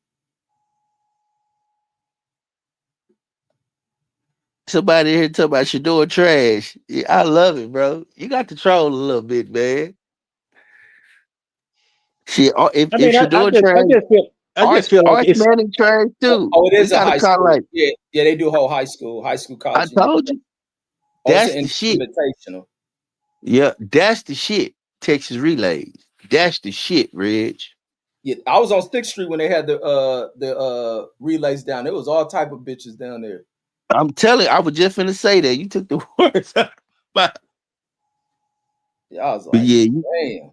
S6: Somebody here talking about Shedeur trash. Yeah, I love it, bro. You got to troll a little bit, man. Shit, if Shedeur trash, I just feel like it's Manning trash too.
S3: Oh, it is a high school. Yeah, they do hold high school, college.
S6: I told you. That's the shit.
S3: Invitational.
S6: Yeah, that's the shit. Texas Relays. That's the shit, Reg.
S3: Yeah, I was on 6th Street when they had the relays down. There was all type of bitches down there.
S6: I'm telling you, I was just finna say that. You took the words out.
S3: Yeah, I was like, damn.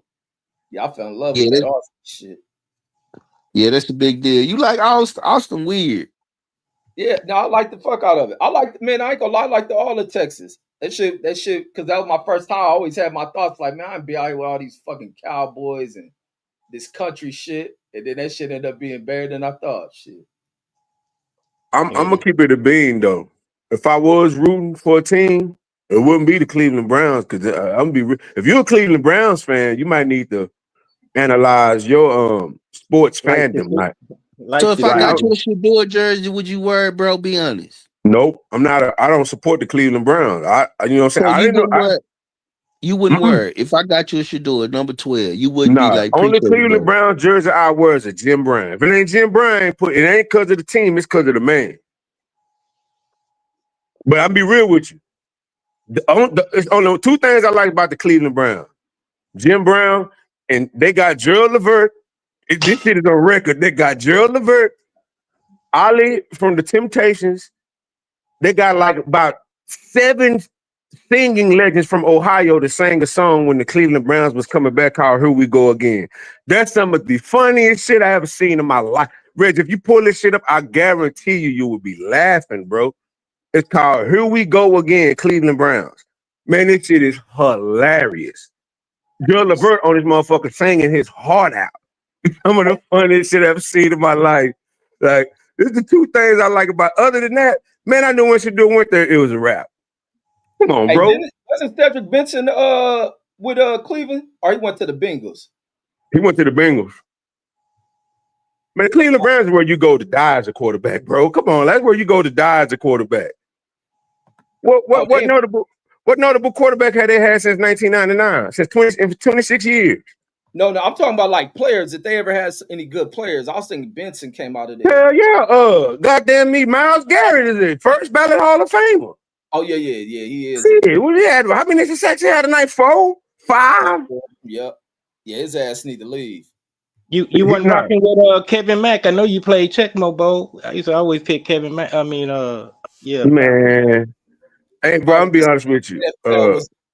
S3: Yeah, I fell in love with that Austin shit.
S6: Yeah, that's a big deal. You like Austin weird.
S3: Yeah, no, I like the fuck out of it. I ain't gonna lie, I like all of Texas. That shit, because that was my first time. I always had my thoughts like, man, I'd be out here with all these fucking cowboys and this country shit. And then that shit ended up being better than I thought. Shit.
S7: I'm gonna keep it a bean though. If I was rooting for a team, it wouldn't be the Cleveland Browns because if you're a Cleveland Browns fan, you might need to analyze your sports fandom.
S6: So if I got you a Sheduer jersey, would you wear it, bro? Be honest.
S7: Nope, I'm not. I don't support the Cleveland Browns. You know what I'm saying? I didn't know.
S6: You wouldn't wear it. If I got you a Sheduer, number 12, you wouldn't be like.
S7: Only Cleveland Browns jersey I wear is a Jim Brown. If it ain't Jim Brown, it ain't because of the team. It's because of the man. But I'll be real with you. It's only two things I like about the Cleveland Browns. Jim Brown, and they got Gerald Levert. This shit is on record. They got Gerald Levert, Ali from the Temptations. They got like about 7 singing legends from Ohio that sang a song when the Cleveland Browns was coming back called Here We Go Again. That's some of the funniest shit I ever seen in my life. Reg, if you pull this shit up, I guarantee you will be laughing, bro. It's called Here We Go Again, Cleveland Browns. Man, this shit is hilarious. Gerald Levert on this motherfucker singing his heart out. Some of the funniest shit I've ever seen in my life. Like, this is the two things I like about. Other than that, man, I knew when Sheduer went there, it was a wrap. Come on, bro.
S3: Wasn't Cedric Benson with Cleveland? Or he went to the Bengals?
S7: He went to the Bengals. Man, Cleveland Browns is where you go to die as a quarterback, bro. Come on, that's where you go to die as a quarterback. What notable quarterback had they had since 1999? Since 26 years?
S3: No, I'm talking about like players. If they ever had any good players, I was thinking Benson came out of there.
S7: Hell yeah, goddamn me, Myles Garrett is the first ballot Hall of Famer.
S3: Oh yeah, he is.
S7: Yeah, what he had? How many sacks he had tonight? 4, 5.
S3: Yep. Yeah, his ass need to leave.
S5: You weren't rocking with Kevin Mack. I know you played Checkmo Bowl. I used to always pick Kevin Mack. I mean, yeah.
S7: Man. Hey, bro, I'm gonna be honest with you.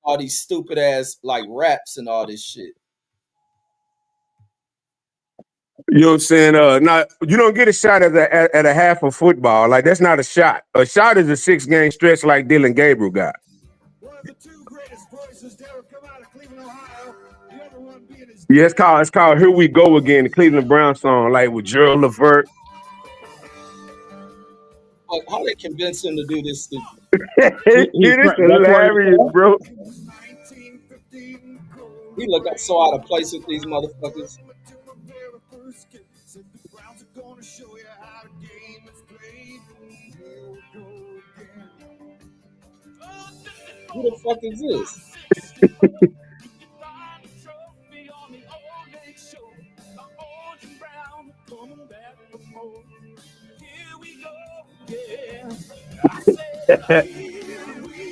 S3: All these stupid ass like raps and all this shit.
S7: You know what I'm saying? Not you don't get a shot at a half of football. Like that's not a shot. A shot is a 6-game stretch like Dylan Gabriel got. One of the 2 greatest voices to ever come out of Cleveland, Ohio. The other one being his it's called Here We Go Again, the Cleveland Browns song, like with Gerald Levert.
S3: Like, how they convince him to do this stupid?
S7: It's hilarious, bro.
S3: He look so out of place with these motherfuckers. Who the fuck is this?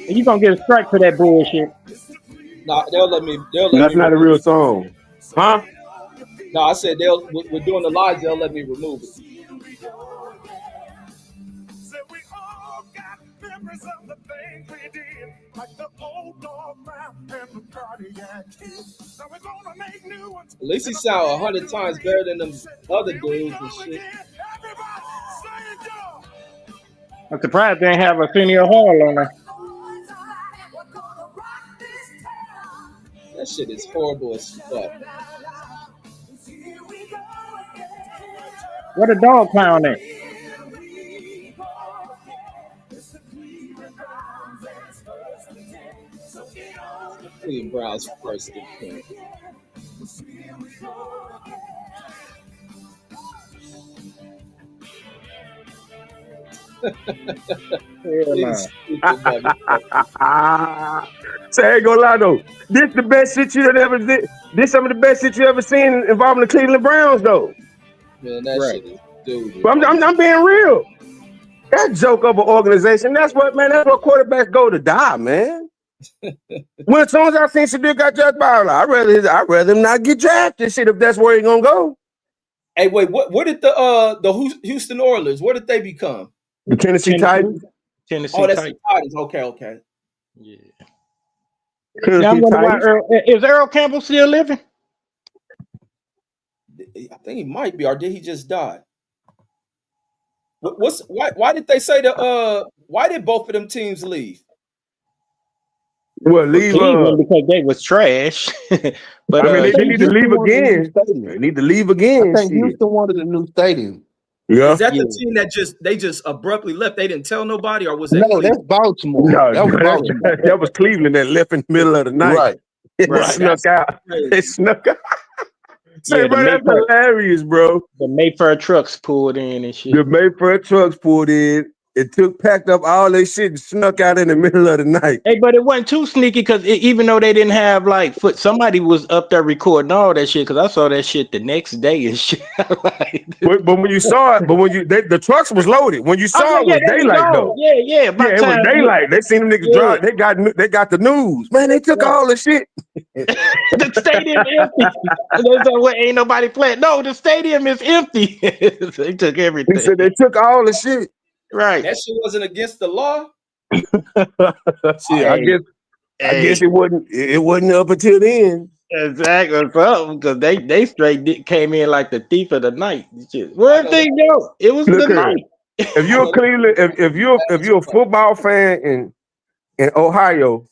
S5: You gonna get a strike for that bullshit.
S1: No, they'll let me.
S7: That's not a real song, huh?
S1: No, I said we're doing the lives. They'll let me remove it. At least he sound 100 times better than them other dudes and shit.
S5: I'm surprised they ain't have Arsenio Hall on there.
S1: That shit is horrible as fuck.
S5: What a dog clown at?
S1: Cleveland Browns first and 10. These stupid motherfuckers.
S7: Say, I ain't gonna lie though. This the best shit you ever did. This some of the best shit you ever seen involving the Cleveland Browns though.
S1: Man, that
S5: Right.
S1: shit is dude.
S7: But I'm being real. That joke of an organization. That's what quarterbacks go to die, man. When as soon as I seen Sheduer got drafted by, I'd rather him not get drafted. Shit, if that's where he gonna go.
S1: Hey, wait, what did the Houston Oilers? What did they become?
S7: The Tennessee Titans.
S5: Tennessee
S1: Oh, that's
S5: Titans.
S1: the Titans. Okay.
S5: Yeah.
S7: Tennessee
S5: I'm wondering why
S7: Titans.
S5: is Earl Campbell still living?
S1: I think he might be, or did he just die? Why did they say why did both of them teams leave?
S7: Well, leave
S5: Cleveland because they was trash. But
S7: I mean, they need to leave again.
S6: They
S7: need to leave again.
S6: I think Houston wanted a new stadium.
S7: Yeah.
S1: Is that the team that they just abruptly left? They didn't tell nobody, or was that?
S6: No, that's Baltimore.
S7: No,
S6: that was Baltimore.
S7: that was Cleveland that left in the middle of the night.
S6: Right.
S7: It snuck out. It snuck out. Say, bro, that's hilarious, bro.
S5: The Mayfair trucks pulled in and shit.
S7: The Mayfair trucks pulled in. It packed up all their shit and snuck out in the middle of the night.
S5: Hey, but it wasn't too sneaky because even though they didn't have somebody was up there recording all that shit because I saw that shit the next day and shit.
S7: but when you saw it, the trucks was loaded. When you saw it was daylight though.
S5: Yeah.
S7: It was daylight. They seen them niggas drive. They got the news. Man, they took all the shit.
S5: The stadium empty. Well, ain't nobody playing. No, the stadium is empty. They took everything.
S7: He said they took all the shit.
S5: Right.
S1: That shit wasn't against the law.
S7: Shit, I guess it wasn't up until then.
S5: Exactly, because they straight came in like the thief of the night. Where did they go? It was the night.
S7: If you're a Cleveland, if you're a football fan in Ohio,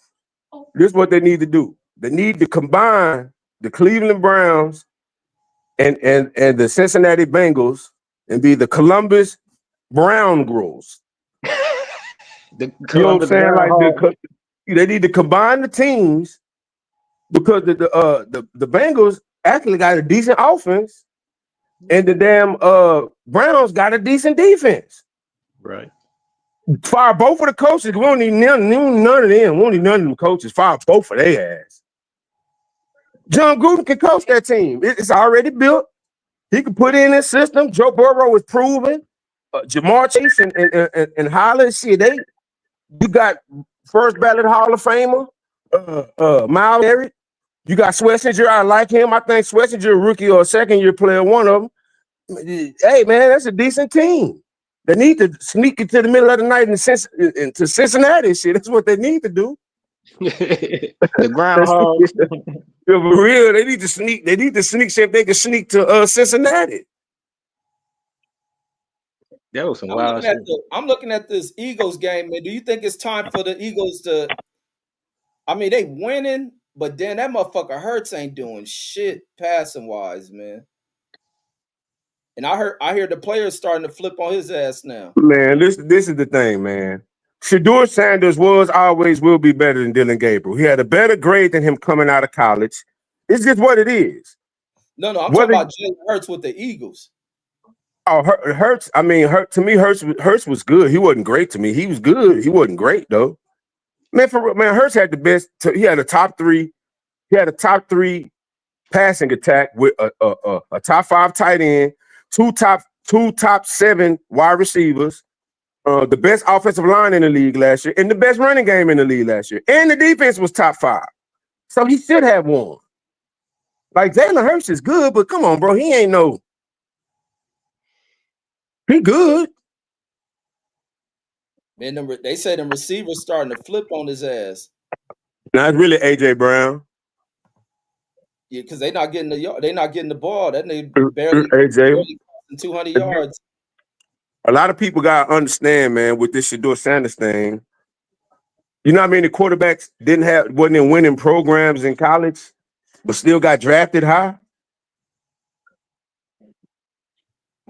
S7: this is what they need to do. They need to combine the Cleveland Browns and the Cincinnati Bengals and be the Columbus Brown Girls. You know what I'm saying? They need to combine the teams because the Bengals actually got a decent offense and the damn Browns got a decent defense.
S5: Right.
S7: Fire both of the coaches. We don't need none of them. We don't need none of them coaches. Fire both of their ass. John Gruden can coach that team. It's already built. He can put in his system. Joe Burrow is proven. Jamar Chase and Holland, shit, you got first ballot Hall of Famer, Miles Garrett. You got Schlesinger. I like him. I think Schlesinger, a rookie or a second-year player, one of them. Hey, man, that's a decent team. They need to sneak into the middle of the night into Cincinnati. Shit, that's what they need to do.
S5: The groundhogs.
S7: For real, they need to sneak. They need to sneak. See if they can sneak to Cincinnati.
S5: That was some wild shit.
S1: I'm looking at this Eagles game, man. Do you think it's time for the Eagles to? I mean, they winning, but then that motherfucker Hurts ain't doing shit passing wise, man. And I hear the players starting to flip on his ass now.
S7: Man, this is the thing, man. Shedeur Sanders always will be better than Dylan Gabriel. He had a better grade than him coming out of college. It's just what it is.
S1: No, I'm talking about Jalen Hurts with the Eagles.
S7: Oh, Hurts. I mean, to me, Hurts was good. He wasn't great to me. He was good. He wasn't great though. Man, Hurts had the best. He had a top three. He had a top three passing attack with a top 5 tight end, two top 7 wide receivers, the best offensive line in the league last year, and the best running game in the league last year. And the defense was top 5. So he should have won. Like Jalen Hurts is good, but come on, bro. He ain't no. He good.
S1: Man, they say the receivers starting to flip on his ass.
S7: Now it's really AJ Brown.
S1: Yeah, because they're not getting the ball. That they barely
S7: AJ
S1: 200 yards.
S7: A lot of people gotta understand, man, with this Shedeur Sanders thing. You know how many quarterbacks wasn't in winning programs in college, but still got drafted high?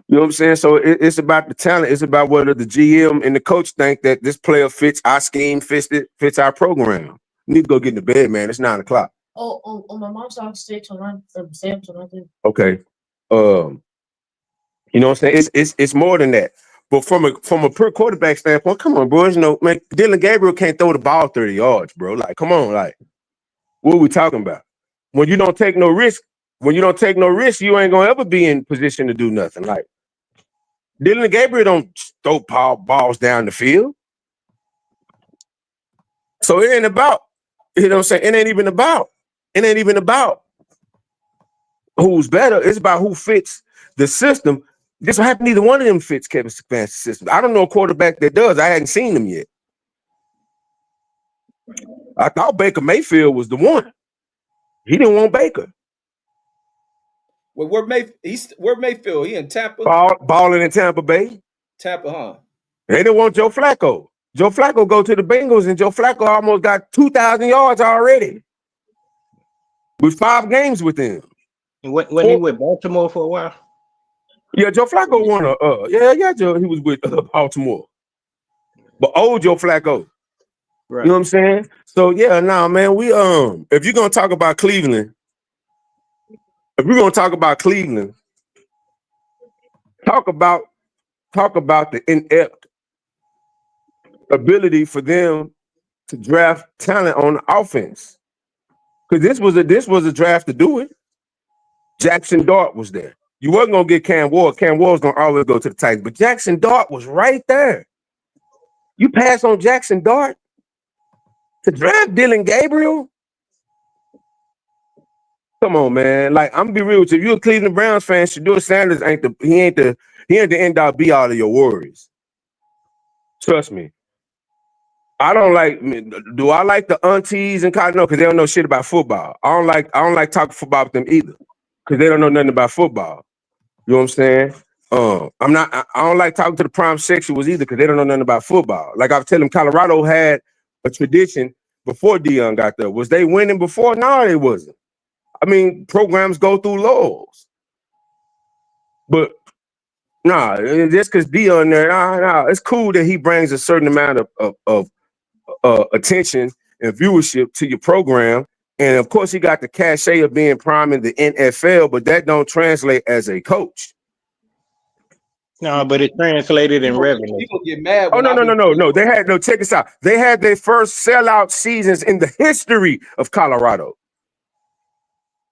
S7: You know what I'm saying? So it's about the talent. It's about whether the GM and the coach think that this player fits our scheme, fits our program. You need to go get in the bed, man. It's 9 o'clock.
S9: Oh, my mom's on 6 or 9 from 7 to 9.
S7: Okay. You know what I'm saying? It's more than that. But from a pure quarterback standpoint, come on, bro. You know, man, Dylan Gabriel can't throw the ball 30 yards, bro. Like, come on, like, what are we talking about? When you don't take no risk, you ain't gonna ever be in position to do nothing. Like, Dylan Gabriel don't throw balls down the field. So it ain't about, you know what I'm saying? It ain't even about who's better. It's about who fits the system. This will happen. Neither one of them fits Kevin Stefanski's system. I don't know a quarterback that does. I hadn't seen him yet. I thought Baker Mayfield was the one. He didn't want Baker.
S1: Well, where Mayfield? He in Tampa?
S7: Balling in Tampa Bay.
S1: Tampa, huh?
S7: They didn't want Joe Flacco. Joe Flacco go to the Bengals, and Joe Flacco almost got 2,000 yards already with 5 games with him.
S5: And when he with Baltimore for a while?
S7: Yeah, Joe Flacco won Joe. He was with Baltimore. But old Joe Flacco. Right. You know what I'm saying? So yeah, man, we if you're gonna talk about Cleveland, talk about the inept ability for them to draft talent on the offense. Because this was a draft to do it. Jackson Dart was there. You wasn't gonna get Cam Ward. Cam Ward's gonna always go to the Titans, but Jackson Dart was right there. You pass on Jackson Dart to draft Dylan Gabriel? Come on, man. Like, I'm gonna be real with you. If you're a Cleveland Browns fan, Shedeur Sanders ain't the end all be all of your worries. Trust me. Do I like the aunties and cotton? No, because they don't know shit about football. I don't like talking football with them either. Because they don't know nothing about football. You know what I'm saying? I don't like talking to the prime sexuals either because they don't know nothing about football. Like I was telling them, Colorado had a tradition before Deion got there. Was they winning before? No, they wasn't. I mean, programs go through lulls. But just because Deion there, it's cool that he brings a certain amount of attention and viewership to your program. And of course, he got the cachet of being prime in the NFL, but that don't translate as a coach.
S5: No, but it translated in revenue.
S1: People get mad.
S7: No. Check this out. They had their first sellout seasons in the history of Colorado.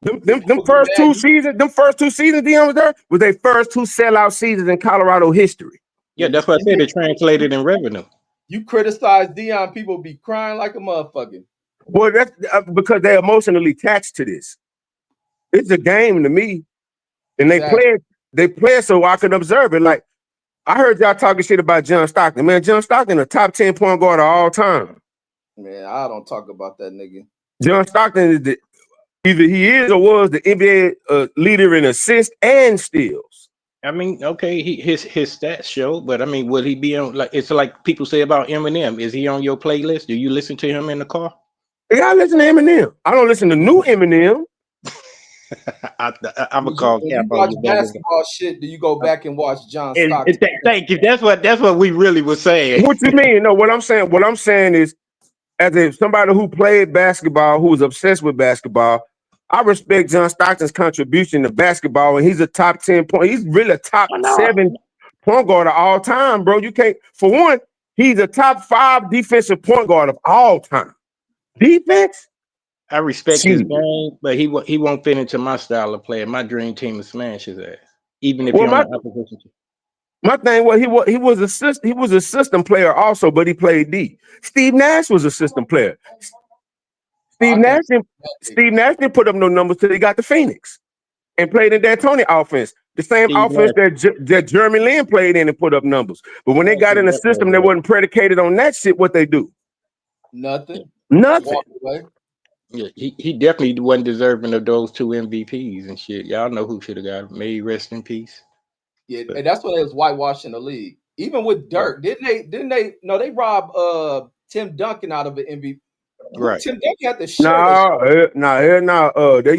S7: Them first two seasons, Deion was there, was their first 2 sellout seasons in Colorado history.
S5: Yeah, that's what I said. It translated in revenue.
S1: You criticize Deion, people be crying like a motherfucker.
S7: Well, that's because they're emotionally attached to this. It's a game to me, and they play it so I can observe it. Like, I heard y'all talking shit about John Stockton. Man, John Stockton, a top 10 point guard of all time.
S1: Man, I don't talk about that nigga.
S7: John Stockton is either he is or was the NBA leader in assists and steals.
S5: I mean, okay, his stats show, but I mean, will he be on? Like, it's like people say about Eminem. Is he on your playlist? Do you listen to him in the car?
S7: Yeah, I listen to Eminem. I don't listen to new Eminem.
S5: I'm a call.
S1: When you watch basketball shit, do you go back and watch John Stockton?
S5: Thank you. That's what we really were saying.
S7: What you mean? No, what I'm saying is, as somebody who played basketball, who was obsessed with basketball, I respect John Stockton's contribution to basketball, and he's a top 10 point. He's really a top 7 point guard of all time, bro. You can't. For one, he's a top 5 defensive point guard of all time. Defense.
S5: I respect his game, but he won't fit into my style of play. My dream team is smash his ass, even if you're on the opposition team.
S7: My thing was he was a system player also, but he played D. Steve Nash was a system player. Steve Nash didn't put up no numbers till he got to Phoenix and played in that Tony offense. The same
S5: Steve
S7: offense that Jeremy Lin played in and put up numbers. But when they got in a system that wasn't predicated on that shit, what they do?
S3: Nothing.
S7: Nothing.
S5: Yeah, he definitely wasn't deserving of those 2 MVPs and shit. Y'all know who should have got him. May he rest in peace.
S3: Yeah, and that's when they was whitewashing the league. Even with Dirk, didn't they? No, they robbed Tim Duncan out of an MVP.
S5: Right.
S3: Tim Duncan had to share.
S7: The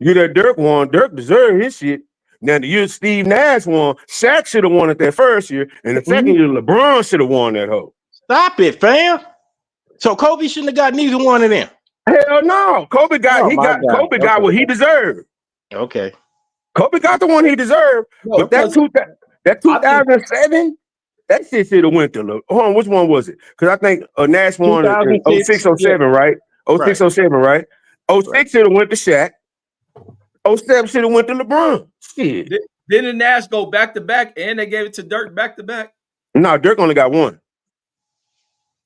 S7: year that Dirk won, Dirk deserved his shit. Now the year Steve Nash won, Shaq should have won it that first year, and the second year LeBron should have won that hoe.
S5: Stop it, fam. So Kobe shouldn't have got neither one of them.
S7: Hell no. Kobe got what he deserved.
S5: Okay.
S7: Kobe got the one he deserved.
S3: No,
S7: but that 2007, that shit should have went to hold on, which one was it? Because I think Nash won in 06, 07, right? 06, 07, right? 06 should have went to Shaq. 07 should have went to LeBron. Shit.
S1: Didn't Nash go back to back and they gave it to Dirk back to back?
S7: No, Dirk only got one.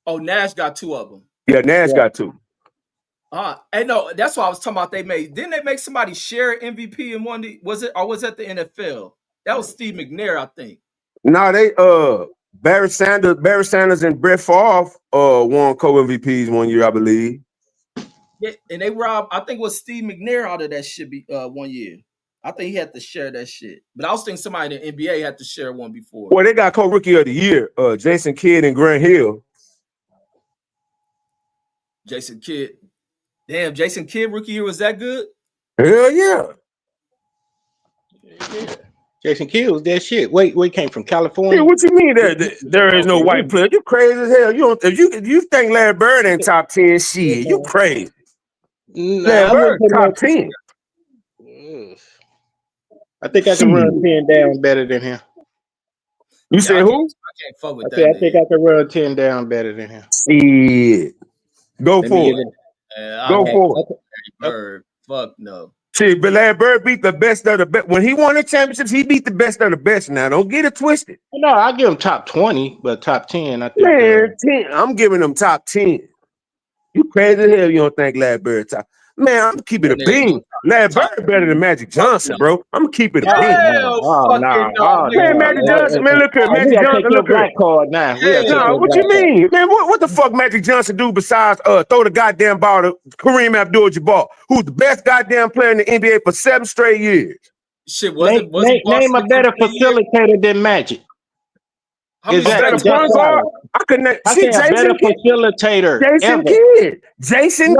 S1: Oh, Nash got 2 of them.
S7: Yeah, Nash got 2.
S1: Hey, no, that's what I was talking about. Didn't they make somebody share MVP in one? Was it the NFL? That was Steve McNair, I think.
S7: No, they Barry Sanders and Brett Favre won co-MVPs one year, I believe.
S1: Yeah, and they robbed, I think it was Steve McNair out of that shit one year. I think he had to share that shit. But I was thinking somebody in the NBA had to share one before.
S7: Well, they got co-rookie of the year, Jason Kidd and Grant Hill.
S1: Jason Kidd. Damn, Jason Kidd rookie year was that good?
S7: Hell yeah.
S5: Yeah. Jason Kidd was that shit. Wait, came from California.
S7: Yeah, what you mean there is no white player? You crazy as hell. If you think Larry Bird ain't top 10, shit, you crazy. Larry Bird top 10.
S5: I think I can run 10 down better than him.
S7: You said who?
S1: I can't fuck with that.
S5: I think I can run 10 down better than him.
S7: Shit. Go for it. Go for it.
S1: Bird. Fuck no.
S7: See, but Larry Bird beat the best of the best. When he won the championships, he beat the best of the best. Now, don't get it twisted.
S5: No, I give him top 20, but top 10, I think.
S7: Man, 10. I'm giving him top 10. You crazy as hell, you don't think Larry Bird top. Man, I'm gonna keep it a bean. Larry Bird better than Magic Johnson, bro. I'm gonna keep it a bean. Man, Magic Johnson, man, look at Magic Johnson. Look at what you mean? Man, what the fuck Magic Johnson do besides throw the goddamn ball to Kareem Abdul-Jabbar, who's the best goddamn player in the NBA for 7 straight years?
S1: Shit,
S5: name a better facilitator than Magic.
S7: Is that a point guard? I couldn't see
S5: Jason facilitator.
S7: Jason Kidd.
S5: Jason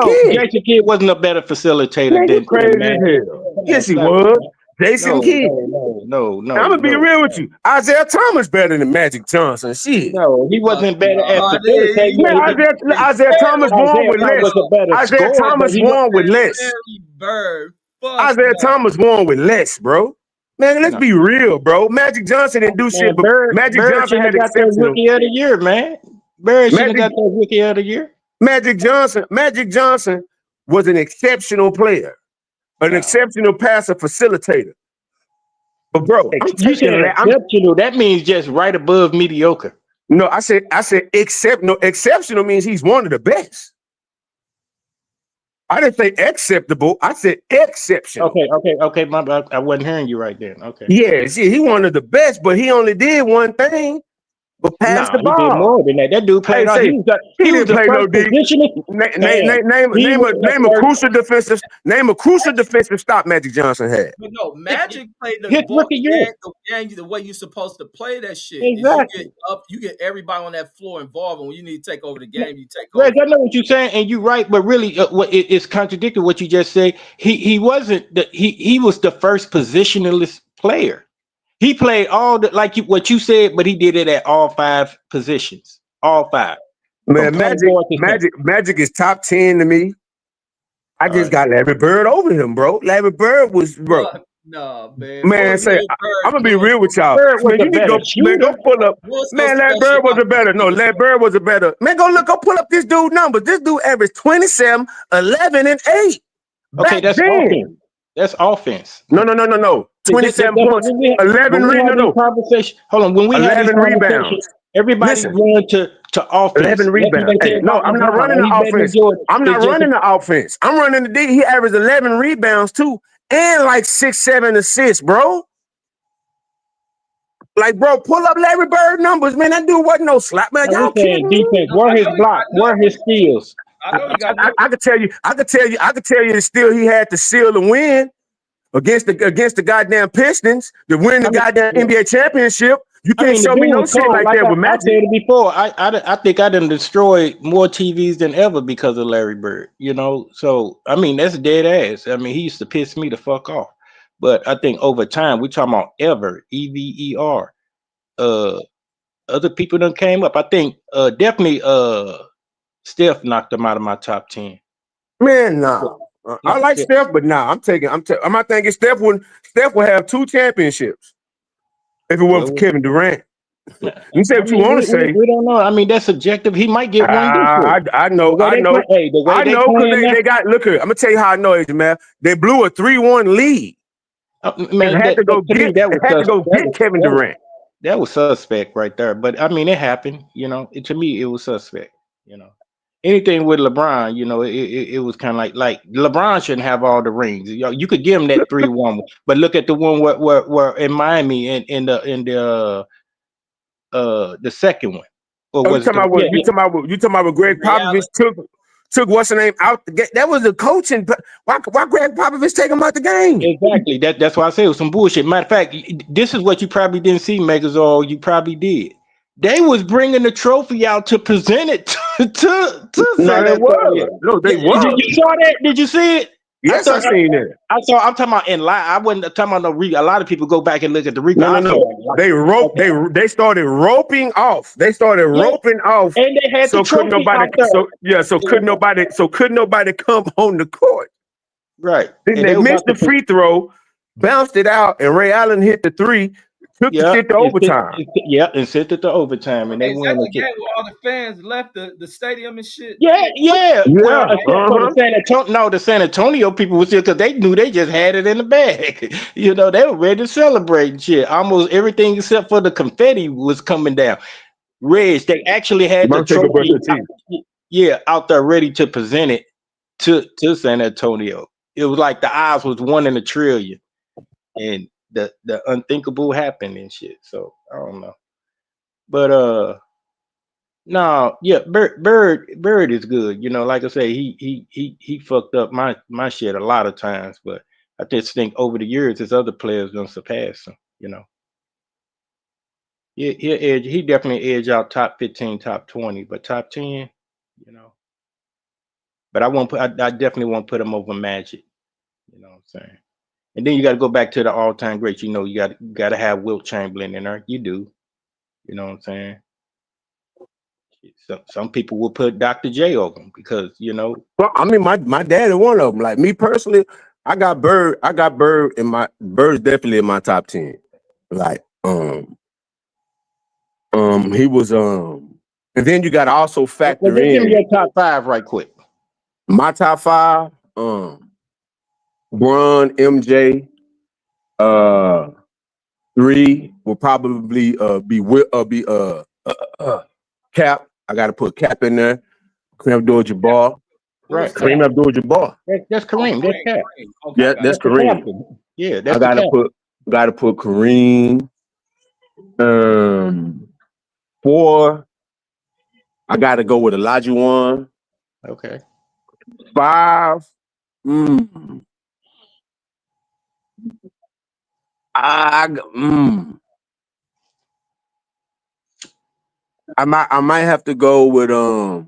S5: Kidd wasn't a better facilitator than
S7: crazy as hell. Yes, he was. Jason Kidd.
S5: No.
S7: I'm gonna be real with you. Isaiah Thomas better than Magic Johnson. Shit.
S5: No, he wasn't better at facilitating.
S7: Isaiah Thomas won with less. Isaiah Thomas won with less. Isaiah Thomas won with less, bro. Man, let's be real, bro. Magic Johnson didn't do shit, but Magic Johnson had
S5: got that rookie of the year, man. Bird should have got that rookie of the year.
S7: Magic Johnson was an exceptional player, an exceptional passer facilitator. But bro,
S5: you said exceptional. That means just right above mediocre.
S7: No, I said exceptional means he's one of the best. I didn't say acceptable. I said exceptional.
S5: Okay. My bad. I wasn't hearing you right then. Okay.
S7: Yeah, see, he one of the best, but he only did one thing. But pass the ball.
S5: He did more than that. That dude played.
S7: He didn't play no D. Name a crucial defensive. Name a crucial defensive stop Magic Johnson had.
S1: But no, Magic played the ball game the way you're supposed to play that shit.
S5: Exactly.
S1: You get everybody on that floor involved, and when you need to take over the game, you take over.
S5: I know what you're saying, and you're right. But really, it's contradicting what you just said. He wasn't. He was the first positionless player. He played all what you said, but he did it at all 5 positions. All 5.
S7: Man, Magic is top 10 to me. I just got Larry Bird over him, bro. Larry Bird was, bro.
S1: No, man.
S7: Man, I'm gonna be real with y'all. Man, you need to go pull up. Man, Larry Bird was a better. No, Larry Bird was a better. Man, go pull up this dude numbers. This dude averaged 27, 11, and 8.
S5: Okay, that's offense. That's offense.
S7: No. 27 points, 11 rebounds.
S5: Conversation. Hold on. When we have 11 rebounds, everybody run to offense.
S7: 11 rebounds. Hey, no, I'm not running the offense. I'm not running the offense. I'm running the D. He averaged 11 rebounds too, and like 6-7 assists, bro. Like, bro, pull up Larry Bird numbers, man. That dude wasn't no slap, man. Y'all kidding me?
S5: Defense. Where his block? Where his steals?
S7: I could tell you the steal he had to seal the win against the goddamn Pistons to win the goddamn NBA championship. You can't show me no shit like that with Magic.
S5: I said it before. I think I done destroyed more TVs than ever because of Larry Bird. You know, so I mean that's dead ass. I mean he used to piss me the fuck off. But I think over time we talking about ever EVER. Other people done came up. I think definitely Steph knocked him out of my top 10.
S7: Man, nah. I like Steph, but nah. I'm not thinking Steph would have 2 championships if it wasn't for Kevin Durant. You say what you want to say.
S5: We don't know. I mean, that's subjective. He might get one this year.
S7: I know. Because they got. Look here. I'm gonna tell you how I know it, man. They blew a 3-1 lead.
S5: Man,
S7: had to go get Kevin Durant.
S5: That was suspect right there. But I mean, it happened. You know, to me, it was suspect. You know, anything with LeBron, you know, it was kind of like LeBron shouldn't have all the rings. You could give him that 3-1, but look at the one where in Miami in the second one.
S7: You talking about what Greg Popovich took what's the name out the game? That was the coaching. Why Greg Popovich take him out the game?
S5: Exactly. That's why I say it was some bullshit. Matter of fact, this is what you probably didn't see, Megazord. You probably did. They was bringing the trophy out to present it to
S7: No, they were. No, they were.
S5: You saw that? Did you see it?
S7: Yes, I seen it.
S5: I'm talking about in live. I wasn't talking about no a lot of people go back and look at the replay.
S7: No. They started roping off. Roping off.
S5: And they had
S7: so couldn't nobody couldn't nobody come on the court.
S5: Right.
S7: Then they missed the free throw, bounced it out, and Ray Allen hit the 3. Took the shit to overtime.
S5: And sent it to overtime, and they won the
S1: game where all the fans left the stadium and shit.
S5: Yeah. Well, the San Antonio people was here because they knew they just had it in the bag. You know, they were ready to celebrate and shit. Almost everything except for the confetti was coming down. Reg, they actually had the trophy out there ready to present it to San Antonio. It was like the odds was 1 in a trillion, and the unthinkable happened and shit. So I don't know, but Bird is good. You know, like I say, he fucked up my shit a lot of times, but I just think over the years his other players gonna surpass him. You know, he definitely edge out top 15, top 20, but top 10, you know. But I definitely won't put him over Magic. You know what I'm saying? And then you got to go back to the all-time greats. You know, you got to have Wilt Chamberlain in there. You do. You know what I'm saying? So some people will put Dr. J over him because, you know.
S7: Well, I mean, my dad is one of them. Like me personally, I got Bird Bird's definitely in my top 10. Like, he was and then you got to also factor in.
S5: Give me your top 5 right quick.
S7: My top 5, Bron, MJ, 3 will probably be Cap. I gotta put Cap in there. Kareem Abdul-Jabbar.
S5: Right.
S7: Kareem Abdul-Jabbar.
S5: That's Kareem. That's Cap.
S7: Okay, yeah, that's Kareem.
S5: Yeah, that's
S7: I gotta put Kareem. 4. I gotta go with Olajuwon.
S5: Okay.
S7: 5. I might have to go with
S5: No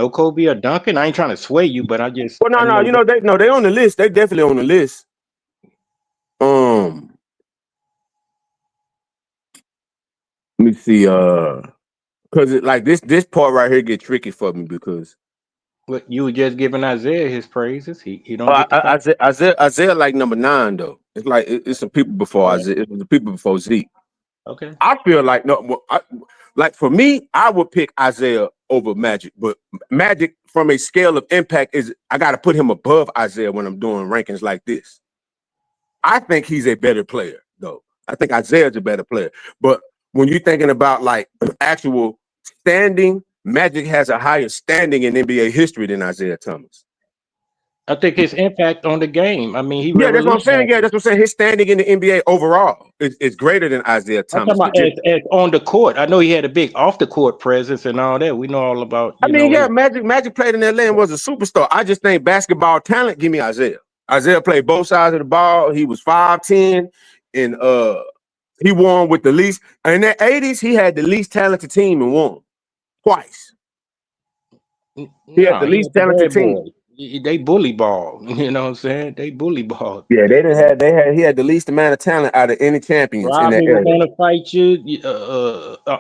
S5: Kobe or Duncan. I ain't trying to sway you, but I just.
S7: Well, no. You know they on the list. They definitely on the list. Let me see. Because like this part right here get tricky for me because.
S5: But you were just giving Isaiah his praises. He don't get
S7: Isaiah like number 9 though. It's like it's some people before Isaiah. It was the people before Zeke.
S5: Okay.
S7: I feel like like for me, I would pick Isaiah over Magic, but Magic from a scale of impact is I got to put him above Isaiah when I'm doing rankings like this. I think he's a better player though. I think Isaiah's a better player. But when you're thinking about like actual standing, Magic has a higher standing in NBA history than Isaiah Thomas.
S5: I think his impact on the game. I mean, he
S7: Yeah, that's what I'm saying.
S5: revolutionized.
S7: Yeah, that's what I'm saying. His standing in the NBA overall is greater than Isaiah
S5: I'm
S7: Thomas.
S5: talking about as on the court. I know he had a big off the court presence and all that. We know all about,
S7: I
S5: you
S7: mean,
S5: know,
S7: yeah, Magic played in LA and was a superstar. I just think basketball talent, give me Isaiah. Isaiah played both sides of the ball. He was 5'10", and he won with the least. In the 80s, he had the least talented team and won twice. He had the
S5: he
S7: least
S5: had the
S7: talented
S5: bad
S7: team.
S5: boy. They bully ball. You know what I'm saying? They bully ball.
S7: Yeah, he had the least amount of talent out of any champions in that
S5: Rodney was
S7: era.
S5: gonna fight you.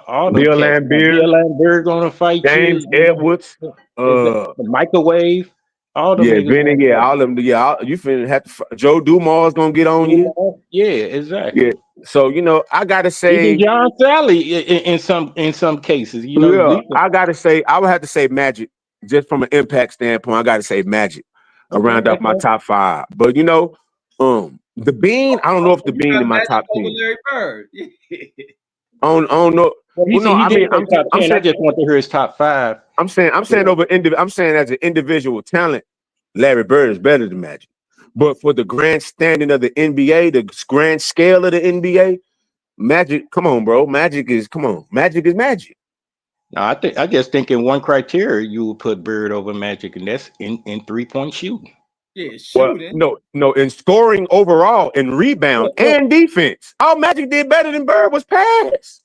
S5: All them
S7: Bill
S5: cats.
S7: Laimbeer,
S5: Bill Laimbeer gonna fight
S7: James
S5: you.
S7: Edwards,
S5: The microwave. All them
S7: yeah,
S5: niggas
S7: Vinny,
S5: gonna
S7: yeah,
S5: fight
S7: all of them, yeah, you finna have to. Joe Dumars gonna get on you.
S5: you. Yeah, exactly.
S7: Yeah, so I gotta
S5: Even
S7: say,
S5: John Sally in some cases, you know,
S7: yeah,
S5: Lisa.
S7: I gotta say, I would have to say Magic, just from an impact standpoint. I gotta say Magic,
S5: Okay,
S7: round up my
S5: okay.
S7: top 5. But the Bean, I don't know if the
S1: You
S7: Bean
S1: got
S7: in my
S1: Magic
S7: top
S1: over
S7: 10.
S1: Larry Bird.
S7: I don't know.
S5: Well, he
S7: Well,
S5: said
S7: no,
S5: he
S7: I
S5: did
S7: mean,
S5: say top
S7: I'm
S5: 10. I
S7: saying,
S5: just want to hear his top 5.
S7: I'm saying
S5: Yeah.
S7: I'm saying as an individual talent, Larry Bird is better than Magic. But for the grand standing of the NBA, the grand scale of the NBA, Magic, come on, bro. Magic is Magic.
S5: No, I just think in one criteria you would put Bird over Magic, and that's in 3-point shooting.
S1: Yeah,
S7: Well,
S1: shooting.
S7: no, in scoring overall, in rebound
S5: Well,
S7: and defense, all Magic did better than Bird was pass.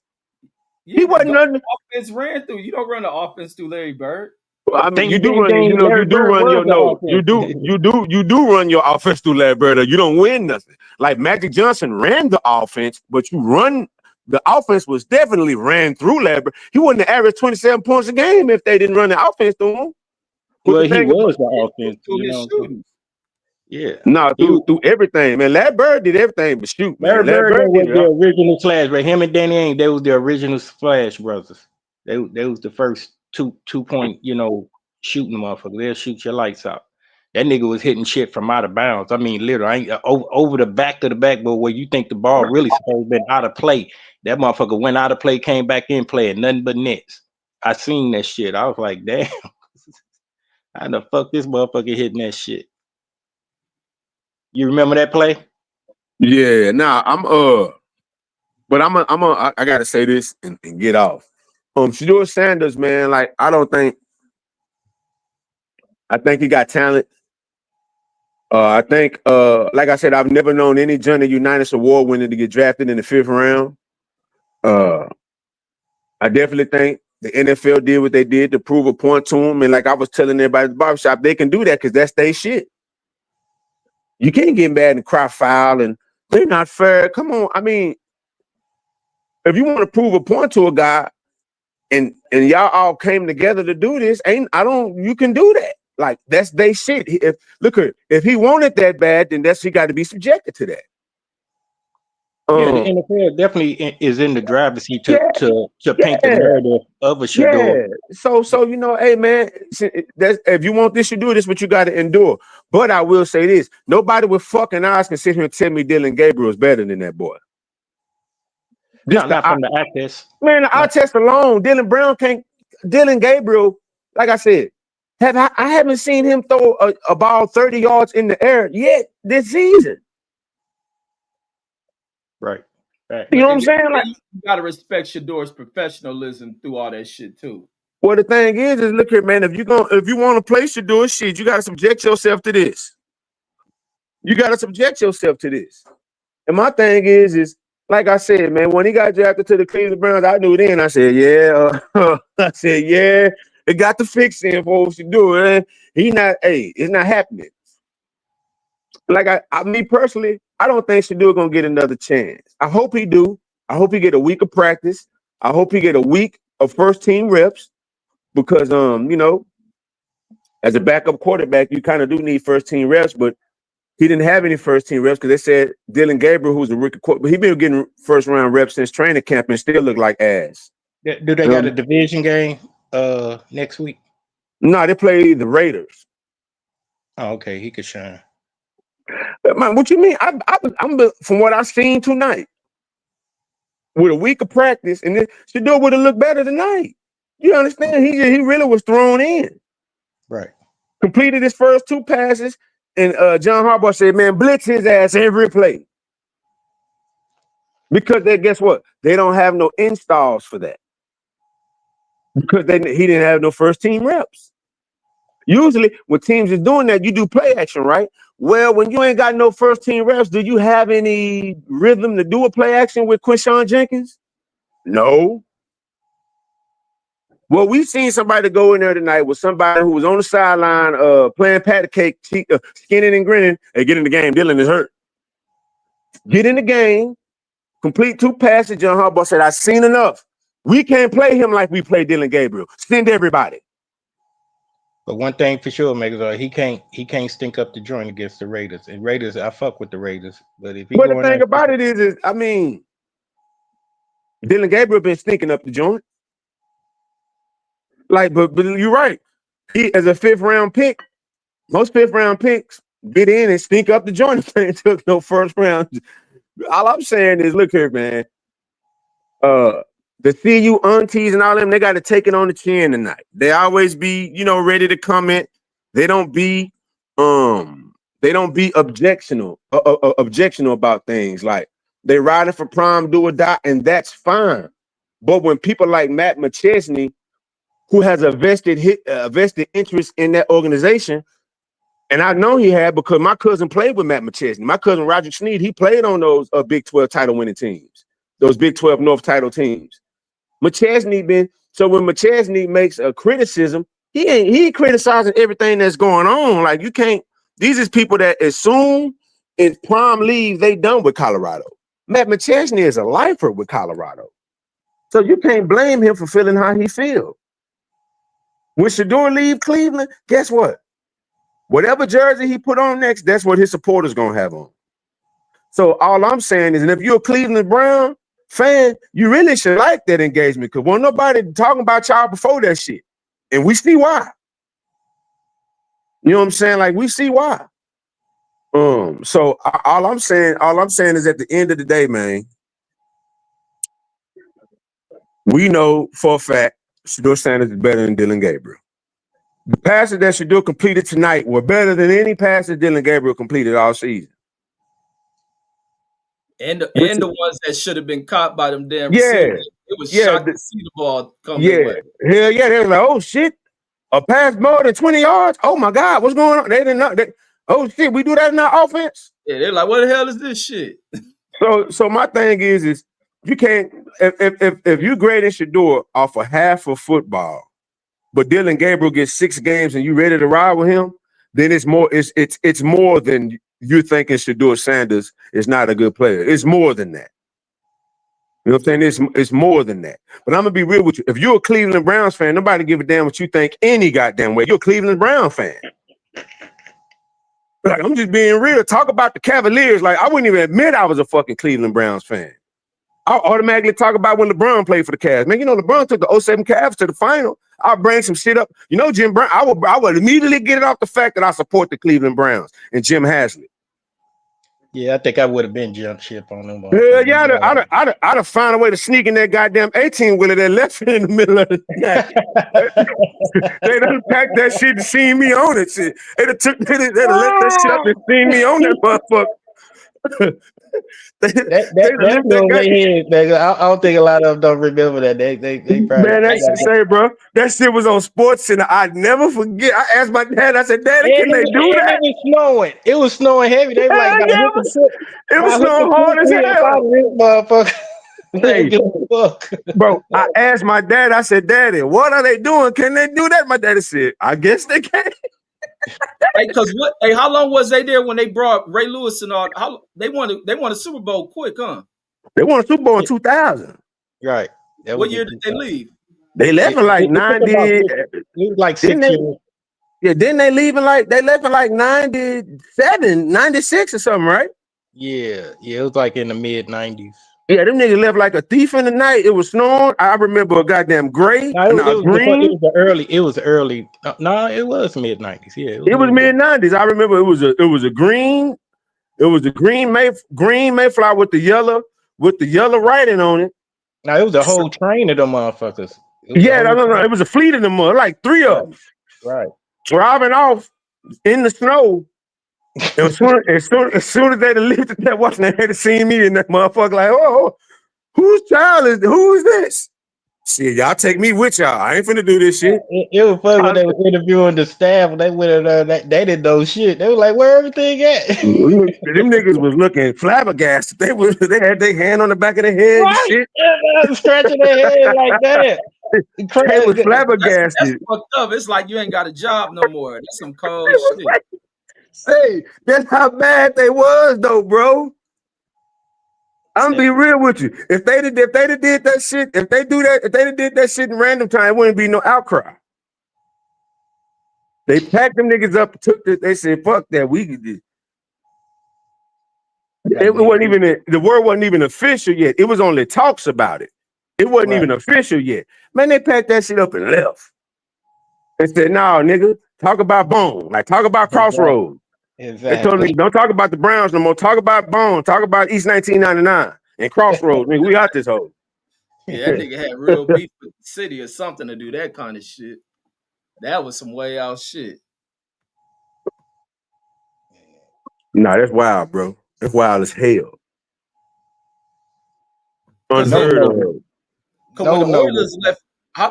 S1: Yeah,
S7: He
S1: but
S7: wasn't
S1: the
S7: nothing.
S1: offense ran through. You don't run the offense through Larry Bird.
S7: I mean,
S5: Ding,
S7: you do
S5: ding,
S7: run,
S5: ding.
S7: you
S5: Larry
S7: do
S5: Bird
S7: run
S5: was
S7: your
S5: the
S7: no, you
S5: offense.
S7: do run your offense through Larry Bird. You don't win nothing. Like Magic Johnson ran the offense, but the offense was definitely ran through Larry Bird. He wouldn't have averaged 27 points a game if they didn't run the offense through him. But
S5: Well,
S7: the
S5: he
S7: thing about
S5: was the offense,
S1: Through
S5: you
S1: his
S5: know what I'm saying?
S1: shooting.
S5: Yeah.
S7: no,
S5: He was,
S7: through everything, man. Larry Bird did everything but shoot,
S5: Larry
S7: man. Larry
S5: Bird
S7: Bird did
S5: was
S7: it
S5: the
S7: all.
S5: original Flash, but him and Danny Ainge, they was the original Flash brothers. They was the first 2-point, you know, shooting motherfucker. They'll shoot your lights out. That nigga was hitting shit from out of bounds. I mean, literally, over the back of the backboard where you think the ball really supposed to be out of play. That motherfucker went out of play, came back in playing nothing but nets. I seen that shit. I was like, damn, how the fuck this motherfucker hitting that shit? You remember that play?
S7: Yeah, nah, but I gotta say this and get off. Shedeur Sanders, man, like I think he got talent. I think, like I said, I've never known any Johnny Unitas Award winner to get drafted in the 5th round. I definitely think the NFL did what they did to prove a point to him. And like I was telling everybody at the barbershop, they can do that because that's their shit. You can't get mad and cry foul and they're not fair. Come on. I mean, if you want to prove a point to a guy and y'all all came together to do this, you can do that. Like that's they shit. If he wanted that bad, then he got to be subjected to that.
S5: Yeah, the NFL definitely is in the driver's seat to paint the
S7: Yeah.
S5: narrative of a Sheduer.
S7: Yeah. So hey man, if you want this, you do this, but you got to endure. But I will say this: nobody with fucking eyes can sit here and tell me Dylan Gabriel is better than that boy.
S5: No, not from the eye test.
S7: Man, the eye test alone, Dylan Gabriel, like I said, I haven't seen him throw a ball 30 yards in the air yet this season.
S5: Right.
S7: You know what I'm saying? Like,
S1: you gotta respect Shedeur's professionalism through all that shit too.
S7: Well, the thing is look here, man. If you want to play Shedeur shit, you gotta subject yourself to this. You gotta subject yourself to this. And my thing is like I said, man, when he got drafted to the Cleveland Browns, I knew then. I said, yeah, it got the fix in for Shedeur. It's not happening. Like me personally, I don't think Shedeur gonna get another chance. I hope he do. I hope he get a week of practice. I hope he get a week of first team reps because as a backup quarterback, you kind of do need first team reps, but he didn't have any first team reps because they said Dylan Gabriel, who's a rookie quarterback, he been getting first round reps since training camp and still look like ass.
S5: Do they got a division game next week?
S7: No, they play the Raiders.
S5: Oh, okay, he could shine.
S7: Man, what you mean? I'm from what I've seen tonight. with a week of practice, and Sheduer would have looked better tonight. You understand? He really was thrown in.
S5: Right.
S7: Completed his first 2 passes, and John Harbaugh said, "Man, blitz his ass every play." Because guess what? They don't have no installs for that. Because he didn't have no first team reps. Usually, when teams is doing that, you do play action, right? Well, when you ain't got no first team reps, do you have any rhythm to do a play action with Quinshon Jenkins? No. Well, we seen somebody go in there tonight with somebody who was on the sideline playing patty cake, skinning and grinning, and get in the game. Dylan is hurt. Get in the game, complete 2 passes. John Harbaugh said, "I've seen enough. We can't play him like we play Dylan Gabriel. Send everybody."
S5: But one thing for sure, Megazord, he can't stink up the joint against the Raiders. And Raiders, I fuck with the Raiders. But if he
S7: But the thing about it is, I mean, Dylan Gabriel been stinking up the joint. Like, but you're right. He, as a 5th round pick, most 5th round picks get in and stink up the joint if they took no first round. All I'm saying is, look here, man. The CU aunties and all them, they got to take it on the chin tonight. They always be, ready to comment. They don't be objectional about things. Like, they riding for prime, do or die, and that's fine. But when people like Matt McChesney, who has a vested interest in that organization, and I know he had because my cousin played with Matt McChesney. My cousin Roger Sneed, he played on those Big 12 title winning teams, those Big 12 North title teams. So when McChesney makes a criticism, he ain't criticizing everything that's going on. Like, you can't. These is people that as soon as Prime leaves, they done with Colorado. Matt McChesney is a lifer with Colorado, so you can't blame him for feeling how he feels. When Sheduer leave Cleveland, guess what? Whatever jersey he put on next, that's what his supporters gonna have on. So all I'm saying is, and if you're a Cleveland Brown fan, you really should like that engagement, because wasn't nobody talking about y'all before that shit. And we see why. You know what I'm saying? Like, we see why. So all I'm saying is, at the end of the day, man, we know for a fact Shedeur Sanders is better than Dylan Gabriel. The passes that Sheduer completed tonight were better than any passes Dylan Gabriel completed all season.
S1: And the ones that should have been caught by them damn receivers. It was shocking to see the ball come their way.
S7: Hell yeah, they were like, oh shit, a pass more than 20 yards? Oh my God, what's going on? They didn't know. Oh shit, we do that in our offense?
S1: Yeah, they're like, what the hell is this shit?
S7: So my thing is you can't, if you grading Sheduer off of half of football, but Dylan Gabriel gets 6 games and you ready to ride with him, then it's more than you thinking Shedeur Sanders is not a good player. It's more than that. You know what I'm saying? It's more than that. But I'm gonna be real with you. If you're a Cleveland Browns fan, nobody give a damn what you think any goddamn way. You're a Cleveland Brown fan. Like, I'm just being real. Talk about the Cavaliers. Like, I wouldn't even admit I was a fucking Cleveland Browns fan. I automatically talk about when LeBron played for the Cavs. Man, LeBron took the 07 Cavs to the final. I'll bring some shit up. Jim Brown, I would immediately get it off the fact that I support the Cleveland Browns and Jim Haslett.
S5: Yeah, I think I would have been jump ship on them.
S7: Hell yeah, I'd have found a way to sneak in that goddamn 18-wheeler that left in the middle of the night. They done packed that shit and seen me on it. Shit. They'd have let that shit up and seen me on that motherfucker.
S5: That's I don't think a lot of them don't remember that. They probably,
S7: man, that shit say, bro, that shit was on Sports Center. I'd never forget. I asked my dad, I said, Daddy, can they do that?
S5: It was snowing. It was snowing heavy. They were like,
S7: it was snowing hard as hell. Hey, bro, I asked my dad, I said, Daddy, what are they doing? Can they do that? My daddy said, I guess they can.
S1: How long was they there when they brought Ray Lewis and all? They won a Super Bowl quick, huh?
S7: They won a Super Bowl in 2000.
S5: Right.
S1: What year did they leave?
S7: They left in like 90.
S5: It was like 6 years.
S7: Yeah, didn't they leave in like 97, 96 or something, right?
S5: Yeah, it was like in the mid 90s.
S7: Yeah, them niggas left like a thief in the night. It was snowing. I remember a goddamn gray.
S5: It was early. No, it was mid 90s. Yeah,
S7: it was mid 90s. I remember it was a green. It was a green Mayflower with the yellow writing on it.
S5: Now it was a whole train of them motherfuckers.
S7: Yeah, no. It was a fleet of them, like 3 of them.
S5: Right.
S7: Driving off in the snow. And as soon as they lifted that watch, they had to see me and that motherfucker like, oh, whose this? Shit, y'all take me with y'all. I ain't finna do this shit.
S5: It was funny when they were interviewing the staff. They went in there, they didn't know shit. They were like, "Where everything at?"
S7: Them niggas was looking flabbergasted. They had their hand on the back of their head and shit.
S5: Scratching their head like that.
S7: They was flabbergasted.
S1: That's fucked up. It's like you ain't got a job no more. That's some cold shit.
S7: Hey, that's how bad they was though, bro. I'm be real with you. If they did that shit, if they did that shit in random time, it wouldn't be no outcry. They packed them niggas up, they said, fuck that, we could do. It wasn't even the word wasn't even official yet. It was only talks about it. It wasn't even official yet. Man, they packed that shit up and left. They said, "No, nigga, talk about Bone. Like talk about Crossroads."
S5: Exactly.
S7: They told me, don't talk about the Browns no more. Talk about Bone. Talk about East 1999 and Crossroads. Nigga, we out this hole.
S1: Yeah, that nigga had real beef with the city or something to do that kind of shit. That was some way out shit.
S7: Nah, that's wild, bro. That's wild as hell. Unheard of.
S1: Because when the Oilers left,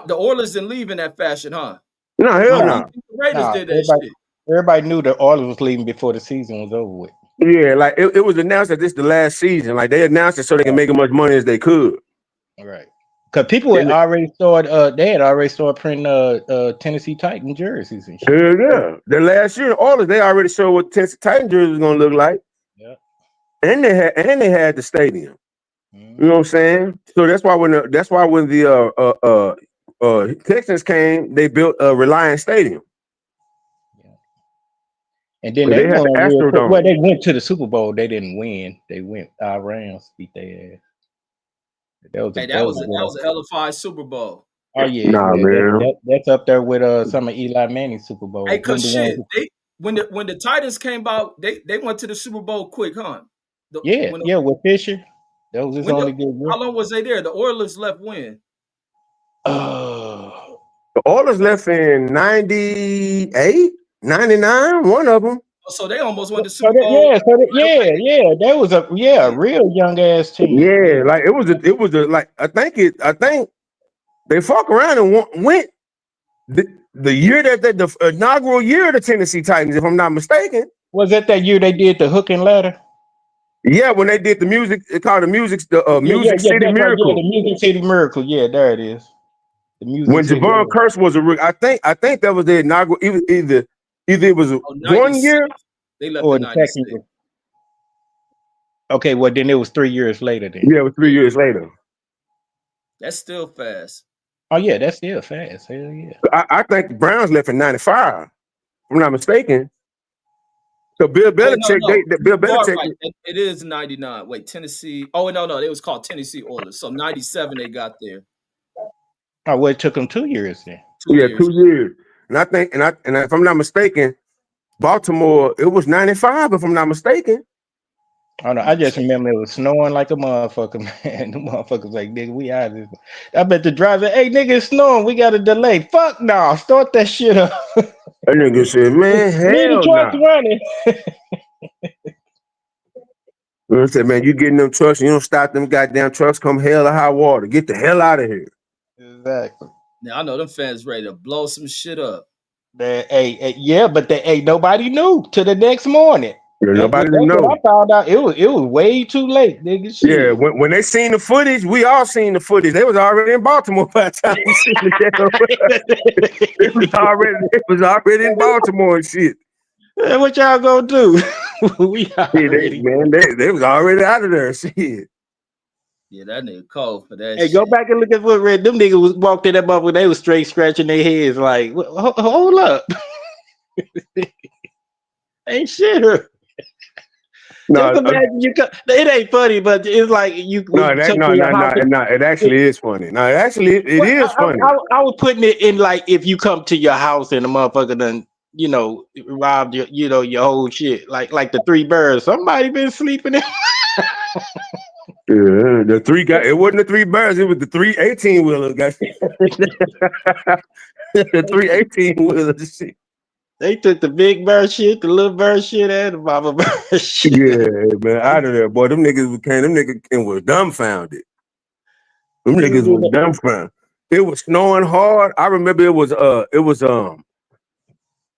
S1: the Oilers didn't leave in that fashion, huh?
S7: No, hell no.
S1: The Raiders did that shit.
S5: Everybody knew the Oilers was leaving before the season was over with.
S7: Yeah, like it was announced that this is the last season. Like they announced it so they can make as much money as they could.
S5: Right. Because people had already started. They had already started printing Tennessee Titan jerseys and shit.
S7: Yeah. The last year, the Oilers, they already showed what Tennessee Titan jersey was gonna look like.
S5: Yeah.
S7: And they had the stadium. You know what I'm saying? So that's why when the Texans came, they built a Reliance Stadium.
S5: Yeah. And then they won well, they went to the Super Bowl. They didn't win. They went. Our Rams beat their ass. That was
S1: a hell of a Super Bowl.
S5: Oh yeah, man. That's up there with some of Eli Manning's Super Bowl.
S1: Hey, cause shit, when the Titans came out, they went to the Super Bowl quick, huh?
S5: With Fisher. That was his only good year.
S1: How long was they there? The Oilers left when?
S7: The Oilers left in 98, 99, one of them.
S1: So they almost won the Super Bowl.
S5: That was a real young ass team.
S7: Yeah, like it was a like I think they fuck around and went the year that the inaugural year of the Tennessee Titans, if I'm not mistaken.
S5: Was that year they did the hook and ladder?
S7: Yeah, when they did the music, it called the Music City Miracle.
S5: Right, the Music City Miracle. Yeah, there it is. The Music
S7: when Javon Curse was I think that was the inaugural. Either it was 1 year
S1: they left in 96.
S5: Okay, well then it was 3 years later. Then
S7: it was 3 years later.
S1: That's still fast.
S5: Oh yeah, that's still fast. Hell yeah.
S7: I think the Browns left in 95. If I'm not mistaken. So Bill Belichick, Bill Belichick.
S1: Right. It is 99. Wait, Tennessee. Oh no, it was called Tennessee Oilers. So 97 they got there.
S5: Oh, well, it took them 2 years then.
S7: 2 years. And I think, and if I'm not mistaken, Baltimore, it was 95. If I'm not mistaken.
S5: Oh no, I just remember it was snowing like a motherfucker, man. The motherfuckers like, nigga, we out of this. I bet the driver, hey, nigga, it's snowing. We got a delay. Fuck no, start that shit up.
S7: That nigga said, man, hell no. I said, man, you get in them trucks, you don't stop them goddamn trucks, come hell or high water. Get the hell out of here.
S5: Exactly.
S1: Now I know them fans ready to blow some shit up.
S5: But nobody knew till the next morning.
S7: Yeah, nobody didn't know.
S5: I found out it was way too late, nigga. Shit.
S7: Yeah, when they seen the footage, we all seen the footage. They was already in Baltimore by the time we seen the it was already in Baltimore and shit.
S5: Hey, what y'all gonna do? We
S7: already, they was already out of there. Shit.
S1: Yeah, that nigga cold for that.
S5: Hey, go back and look at what Red. Them niggas was walked in that motherfucker. They was straight scratching their heads like, hold up. Ain't shit. No, just imagine it ain't funny, but it's like you.
S7: It actually is funny. No, it is funny.
S5: I was putting it in like if you come to your house and the motherfucker done, robbed your whole shit. Like the Three Birds. Somebody been sleeping in.
S7: Yeah, the three guys. It wasn't the three bears. It was the 3 18-wheelers, guys. The 3 18-wheelers. Shit.
S5: They took the big bear shit, the little bear shit, and the mama bear shit.
S7: Yeah, man, out of there, boy. Them niggas came. Them niggas and was dumbfounded. Them niggas was dumbfounded. It was snowing hard. I remember it was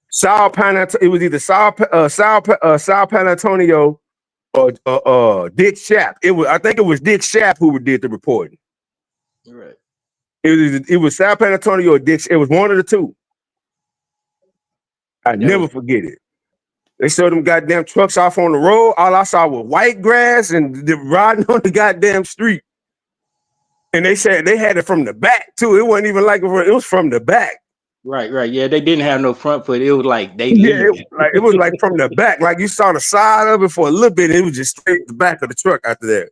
S7: Sal Pan. It was either Sal Pan Antonio or Dick Shapp. I think it was Dick Shapp who did the reporting.
S5: Right.
S7: It was Sal Pan Antonio or Dick. It was one of the two. I never forget it. They showed them goddamn trucks off on the road. All I saw was white grass and them riding on the goddamn street. And they said they had it from the back too. It wasn't even like it was from the back.
S5: Right. Yeah, they didn't have no front foot. It was like they
S7: it was like from the back. Like you saw the side of it for a little bit. And it was just straight the back of the truck after that.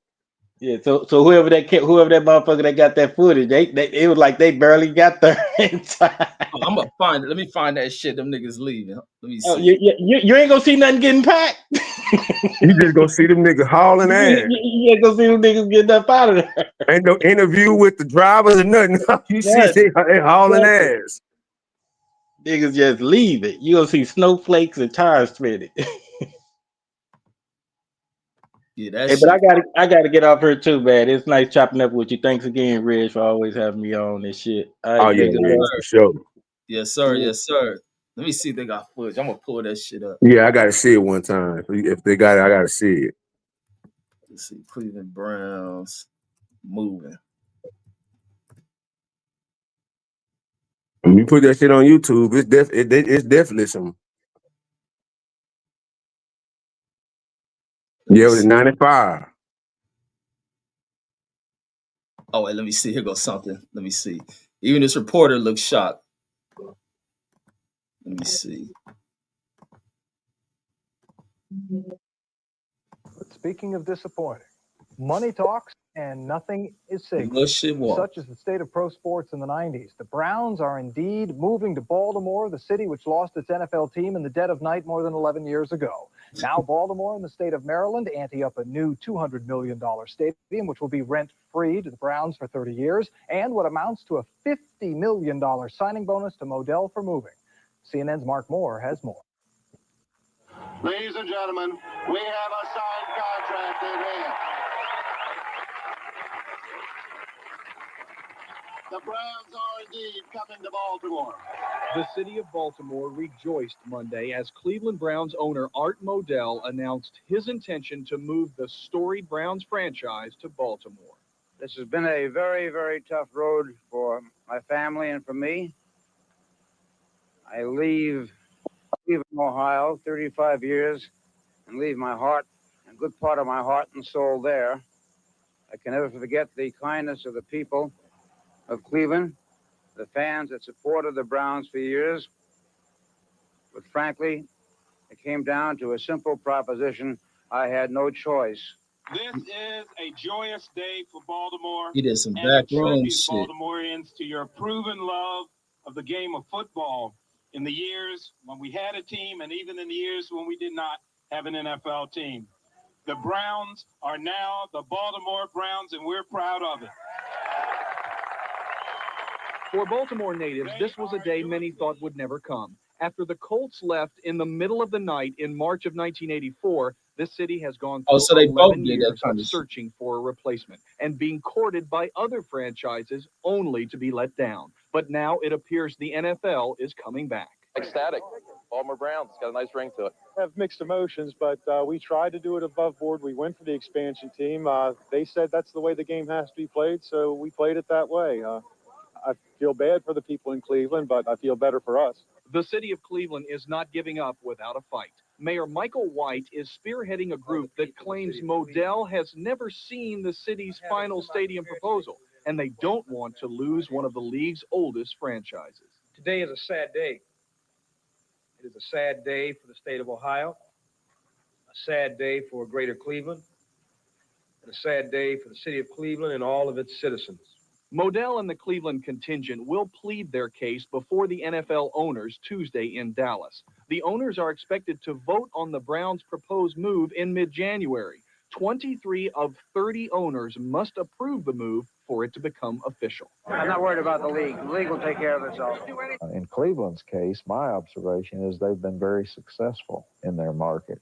S5: Yeah, so whoever that motherfucker that got that footage, it was like they barely got there in time.
S1: Oh, I'm gonna find it. Let me find that shit. Them niggas leaving. Let me see.
S5: Oh, you ain't gonna see nothing getting packed.
S7: You just gonna see them niggas hauling ass.
S5: You ain't gonna see them niggas getting up out of there.
S7: Ain't no interview with the drivers or nothing. You see they hauling ass.
S5: Niggas just leave it. You gonna see snowflakes and tires spinning.
S1: Yeah, that's.
S5: Hey, but I gotta get off here too, man. It's nice chopping up with you. Thanks again, Reg, for always having me on this shit.
S7: Oh yeah, man, for sure.
S1: Yes, sir. Yes, sir. Let me see if they got footage. I'm gonna pull that shit up.
S7: Yeah, I gotta see it one time. If they got it, I gotta see it.
S1: Let's see, Cleveland Browns moving.
S7: When you put that shit on YouTube, it's definitely some. Yeah, it was 95.
S1: Oh, wait, let me see. Here goes something. Let me see. Even this reporter looks shocked. Let me see.
S10: Speaking of disappointing, money talks and nothing is sacred. Such as the state of pro sports in the 90s. The Browns are indeed moving to Baltimore, the city which lost its NFL team in the dead of night more than 11 years ago. Now Baltimore and the state of Maryland ante up a new $200 million stadium, which will be rent-free to the Browns for 30 years, and what amounts to a $50 million signing bonus to Modell for moving. CNN's Mark Moore has more.
S11: Ladies and gentlemen, we have a signed contract in hand. The Browns are indeed coming to Baltimore.
S12: The city of Baltimore rejoiced Monday as Cleveland Browns owner Art Modell announced his intention to move the storied Browns franchise to Baltimore.
S13: This has been a very, very tough road for my family and for me. I leave Ohio, 35 years, and leave my heart, a good part of my heart and soul there. I can never forget the kindness of the people of Cleveland, the fans that supported the Browns for years. But frankly, it came down to a simple proposition. I had no choice.
S14: This is a joyous day for Baltimore.
S1: He did some
S14: and
S1: backroom
S14: it
S1: shit.
S14: Baltimoreans to your proven love of the game of football in the years when we had a team and even in the years when we did not have an NFL team. The Browns are now the Baltimore Browns, and we're proud of it.
S12: For Baltimore natives, this was a day many thought would never come. After the Colts left in the middle of the night in March of 1984, this city has gone through
S1: so they
S12: 11
S1: both did that
S12: years
S1: kind
S12: of
S1: of shit.
S12: searching for a replacement and being courted by other franchises only to be let down. But now it appears the NFL is coming back.
S15: Ecstatic. Baltimore Browns. It's got a nice ring to it.
S16: I have mixed emotions, but we tried to do it above board. We went for the expansion team. They said that's the way the game has to be played, so we played it that way. I feel bad for the people in Cleveland, but I feel better for us.
S12: The city of Cleveland is not giving up without a fight. Mayor Michael White is spearheading a group that claims Modell has never seen the city's final stadium proposal, and they don't want to lose one of the league's oldest franchises.
S17: Today is a sad day. It is a sad day for the state of Ohio, a sad day for Greater Cleveland, and a sad day for the city of Cleveland and all of its citizens.
S12: Modell and the Cleveland contingent will plead their case before the NFL owners Tuesday in Dallas. The owners are expected to vote on the Browns' proposed move in mid-January. 23 of 30 owners must approve the move for it to become official.
S13: I'm not worried about the league. The league will take care of itself.
S10: In Cleveland's case, my observation is they've been very successful in their market.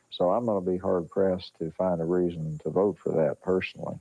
S10: So I'm going to be hard-pressed to find a reason to vote for that personally.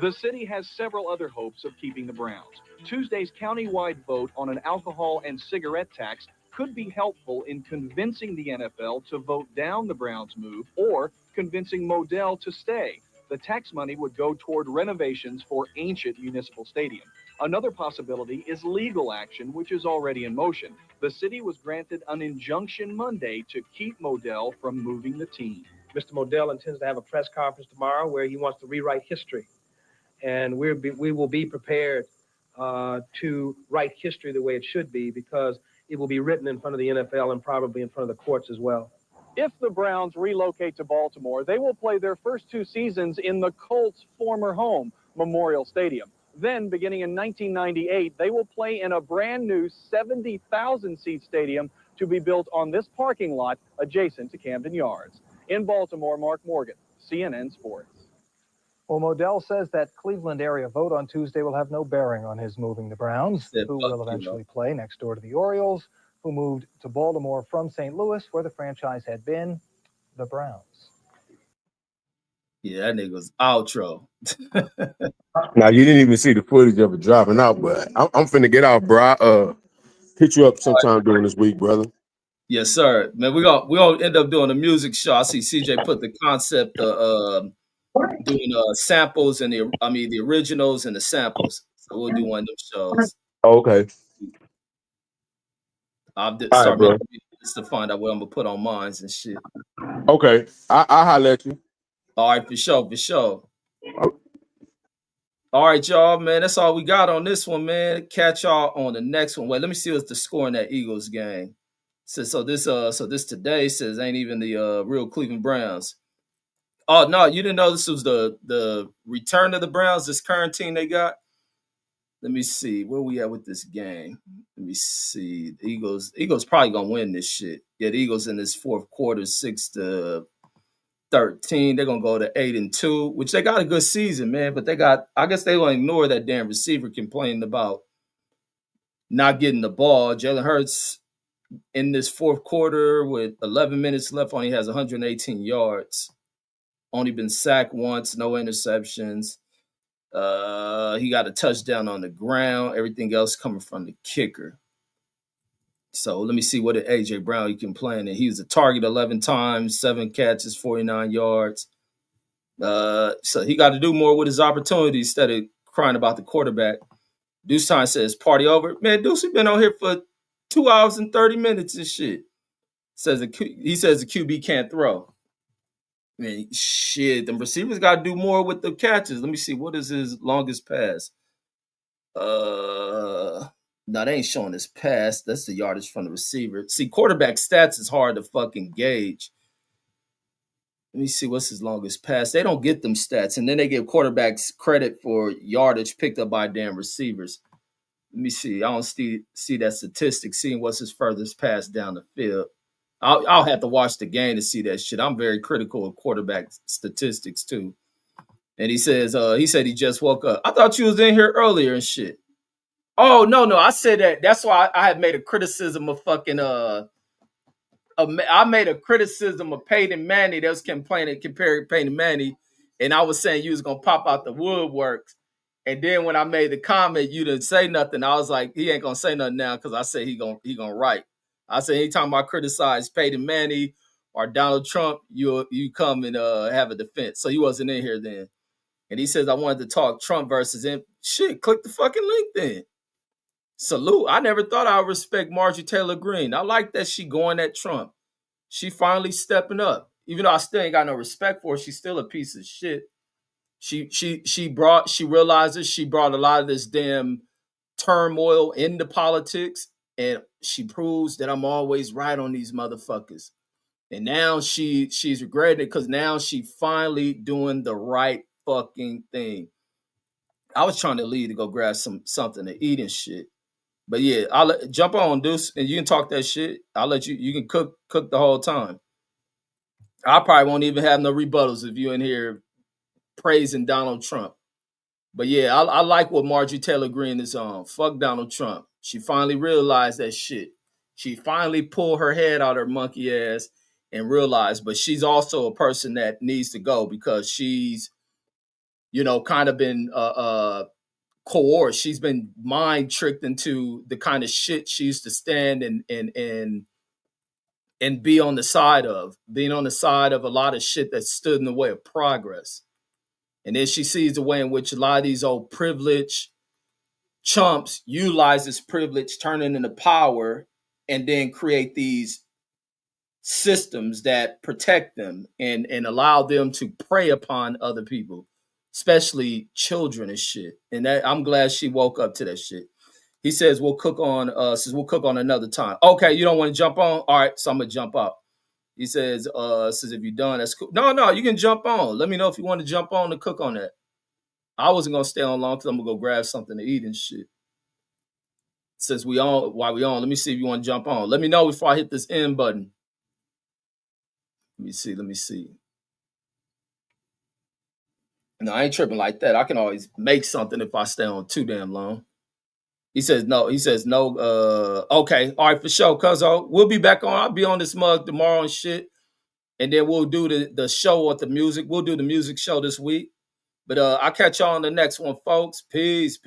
S12: The city has several other hopes of keeping the Browns. Tuesday's countywide vote on an alcohol and cigarette tax could be helpful in convincing the NFL to vote down the Browns' move or convincing Modell to stay. The tax money would go toward renovations for ancient municipal stadium. Another possibility is legal action, which is already in motion. The city was granted an injunction Monday to keep Modell from moving the team.
S17: Mr. Modell intends to have a press conference tomorrow where he wants to rewrite history. And we will be prepared to write history the way it should be, because it will be written in front of the NFL and probably in front of the courts as well.
S12: If the Browns relocate to Baltimore, they will play their first 2 seasons in the Colts' former home, Memorial Stadium. Then, beginning in 1998, they will play in a brand new 70,000-seat stadium to be built on this parking lot adjacent to Camden Yards. In Baltimore, Mark Morgan, CNN Sports.
S10: Well, Modell says that Cleveland area vote on Tuesday will have no bearing on his moving the Browns, who will eventually play next door to the Orioles, who moved to Baltimore from St. Louis, where the franchise had been, the Browns.
S1: Yeah, that nigga's outro.
S7: Now, you didn't even see the footage of it dropping out, but I'm finna get out, bro. Hit you up sometime during this week, brother.
S1: Yes, sir. Man, we gonna end up doing a music show. I see CJ put the concept of doing samples and the originals and the samples. So we'll do one of them shows.
S7: Okay.
S1: I'll
S7: All
S1: start
S7: right, bro.
S1: making just to find out what I'm gonna put on mines and shit.
S7: Okay. I'll holler at you.
S1: All right, for sure. All right, y'all, man. That's all we got on this one, man. Catch y'all on the next one. Wait, let me see what's the score in that Eagles game. So this today says ain't even the real Cleveland Browns. Oh no, you didn't know this was the return of the Browns, this current team they got. Let me see where we at with this game. Let me see. The Eagles probably gonna win this shit. Yeah, the Eagles in this fourth quarter, 6-13. They're gonna go to 8-2, which they got a good season, man. But I guess they gonna ignore that damn receiver complaining about not getting the ball. Jalen Hurts in this fourth quarter with 11 minutes left only has 118 yards. Only been sacked once, no interceptions. He got a touchdown on the ground. Everything else coming from the kicker. So let me see what did A.J. Brown he can play in. He was a target 11 times, 7 catches, 49 yards. So he got to do more with his opportunities instead of crying about the quarterback. Deuce Time says, party over. Man, Deuce been on here for 2 hours and 30 minutes and shit. He says the QB can't throw. Man, shit, the receivers got to do more with the catches. Let me see. What is his longest pass? No, they ain't showing his pass. That's the yardage from the receiver. See, quarterback stats is hard to fucking gauge. Let me see what's his longest pass. They don't get them stats, and then they give quarterbacks credit for yardage picked up by damn receivers. Let me see. I don't see that statistic. Seeing what's his furthest pass down the field. I'll have to watch the game to see that shit. I'm very critical of quarterback statistics too. And he said he just woke up. I thought you was in here earlier and shit. Oh no, I said that. That's why I had made a criticism of fucking I made a criticism of Peyton Manning. They was comparing Peyton Manning, and I was saying you was gonna pop out the woodworks. And then when I made the comment, you didn't say nothing. I was like, he ain't gonna say nothing now because I said he gonna write. I said anytime I criticize Peyton Manning or Donald Trump, you come and have a defense. So he wasn't in here then. And he says I wanted to talk Trump versus him. Shit, click the fucking link then. Salute. I never thought I would respect Marjorie Taylor Greene. I like that she going at Trump. She finally stepping up. Even though I still ain't got no respect for her, she's still a piece of shit. She realizes she brought a lot of this damn turmoil into politics, and she proves that I'm always right on these motherfuckers. And now she's regretting it because now she finally doing the right fucking thing. I was trying to leave to go grab something to eat and shit. But yeah, I'll jump on, Deuce, and you can talk that shit. I'll let you can cook the whole time. I probably won't even have no rebuttals if you in here praising Donald Trump. But yeah, I like what Marjorie Taylor Greene is on. Fuck Donald Trump. She finally realized that shit. She finally pulled her head out her monkey ass and realized, but she's also a person that needs to go because she's, kind of been coerced. She's been mind tricked into the kind of shit she used to stand and be on the side of, being on the side of a lot of shit that stood in the way of progress. And then she sees the way in which a lot of these old privileged chumps utilize this privilege, turn it into power, and then create these systems that protect them and allow them to prey upon other people, especially children and shit. And that, I'm glad she woke up to that shit. He says we'll cook on another time. Okay, you don't want to jump on? All right, so I'm gonna jump out. He says if you're done, that's cool. No, you can jump on. Let me know if you want to jump on to cook on that. I wasn't gonna stay on long because I'm gonna go grab something to eat and shit. Since while we on, let me see if you want to jump on. Let me know before I hit this end button. Let me see. No, I ain't tripping like that. I can always make something if I stay on too damn long. He says no. Okay. All right, for sure, cuzzo. We'll be back on. I'll be on this mug tomorrow and shit. And then we'll do the show with the music. We'll do the music show this week. But I'll catch y'all on the next one, folks. Peace.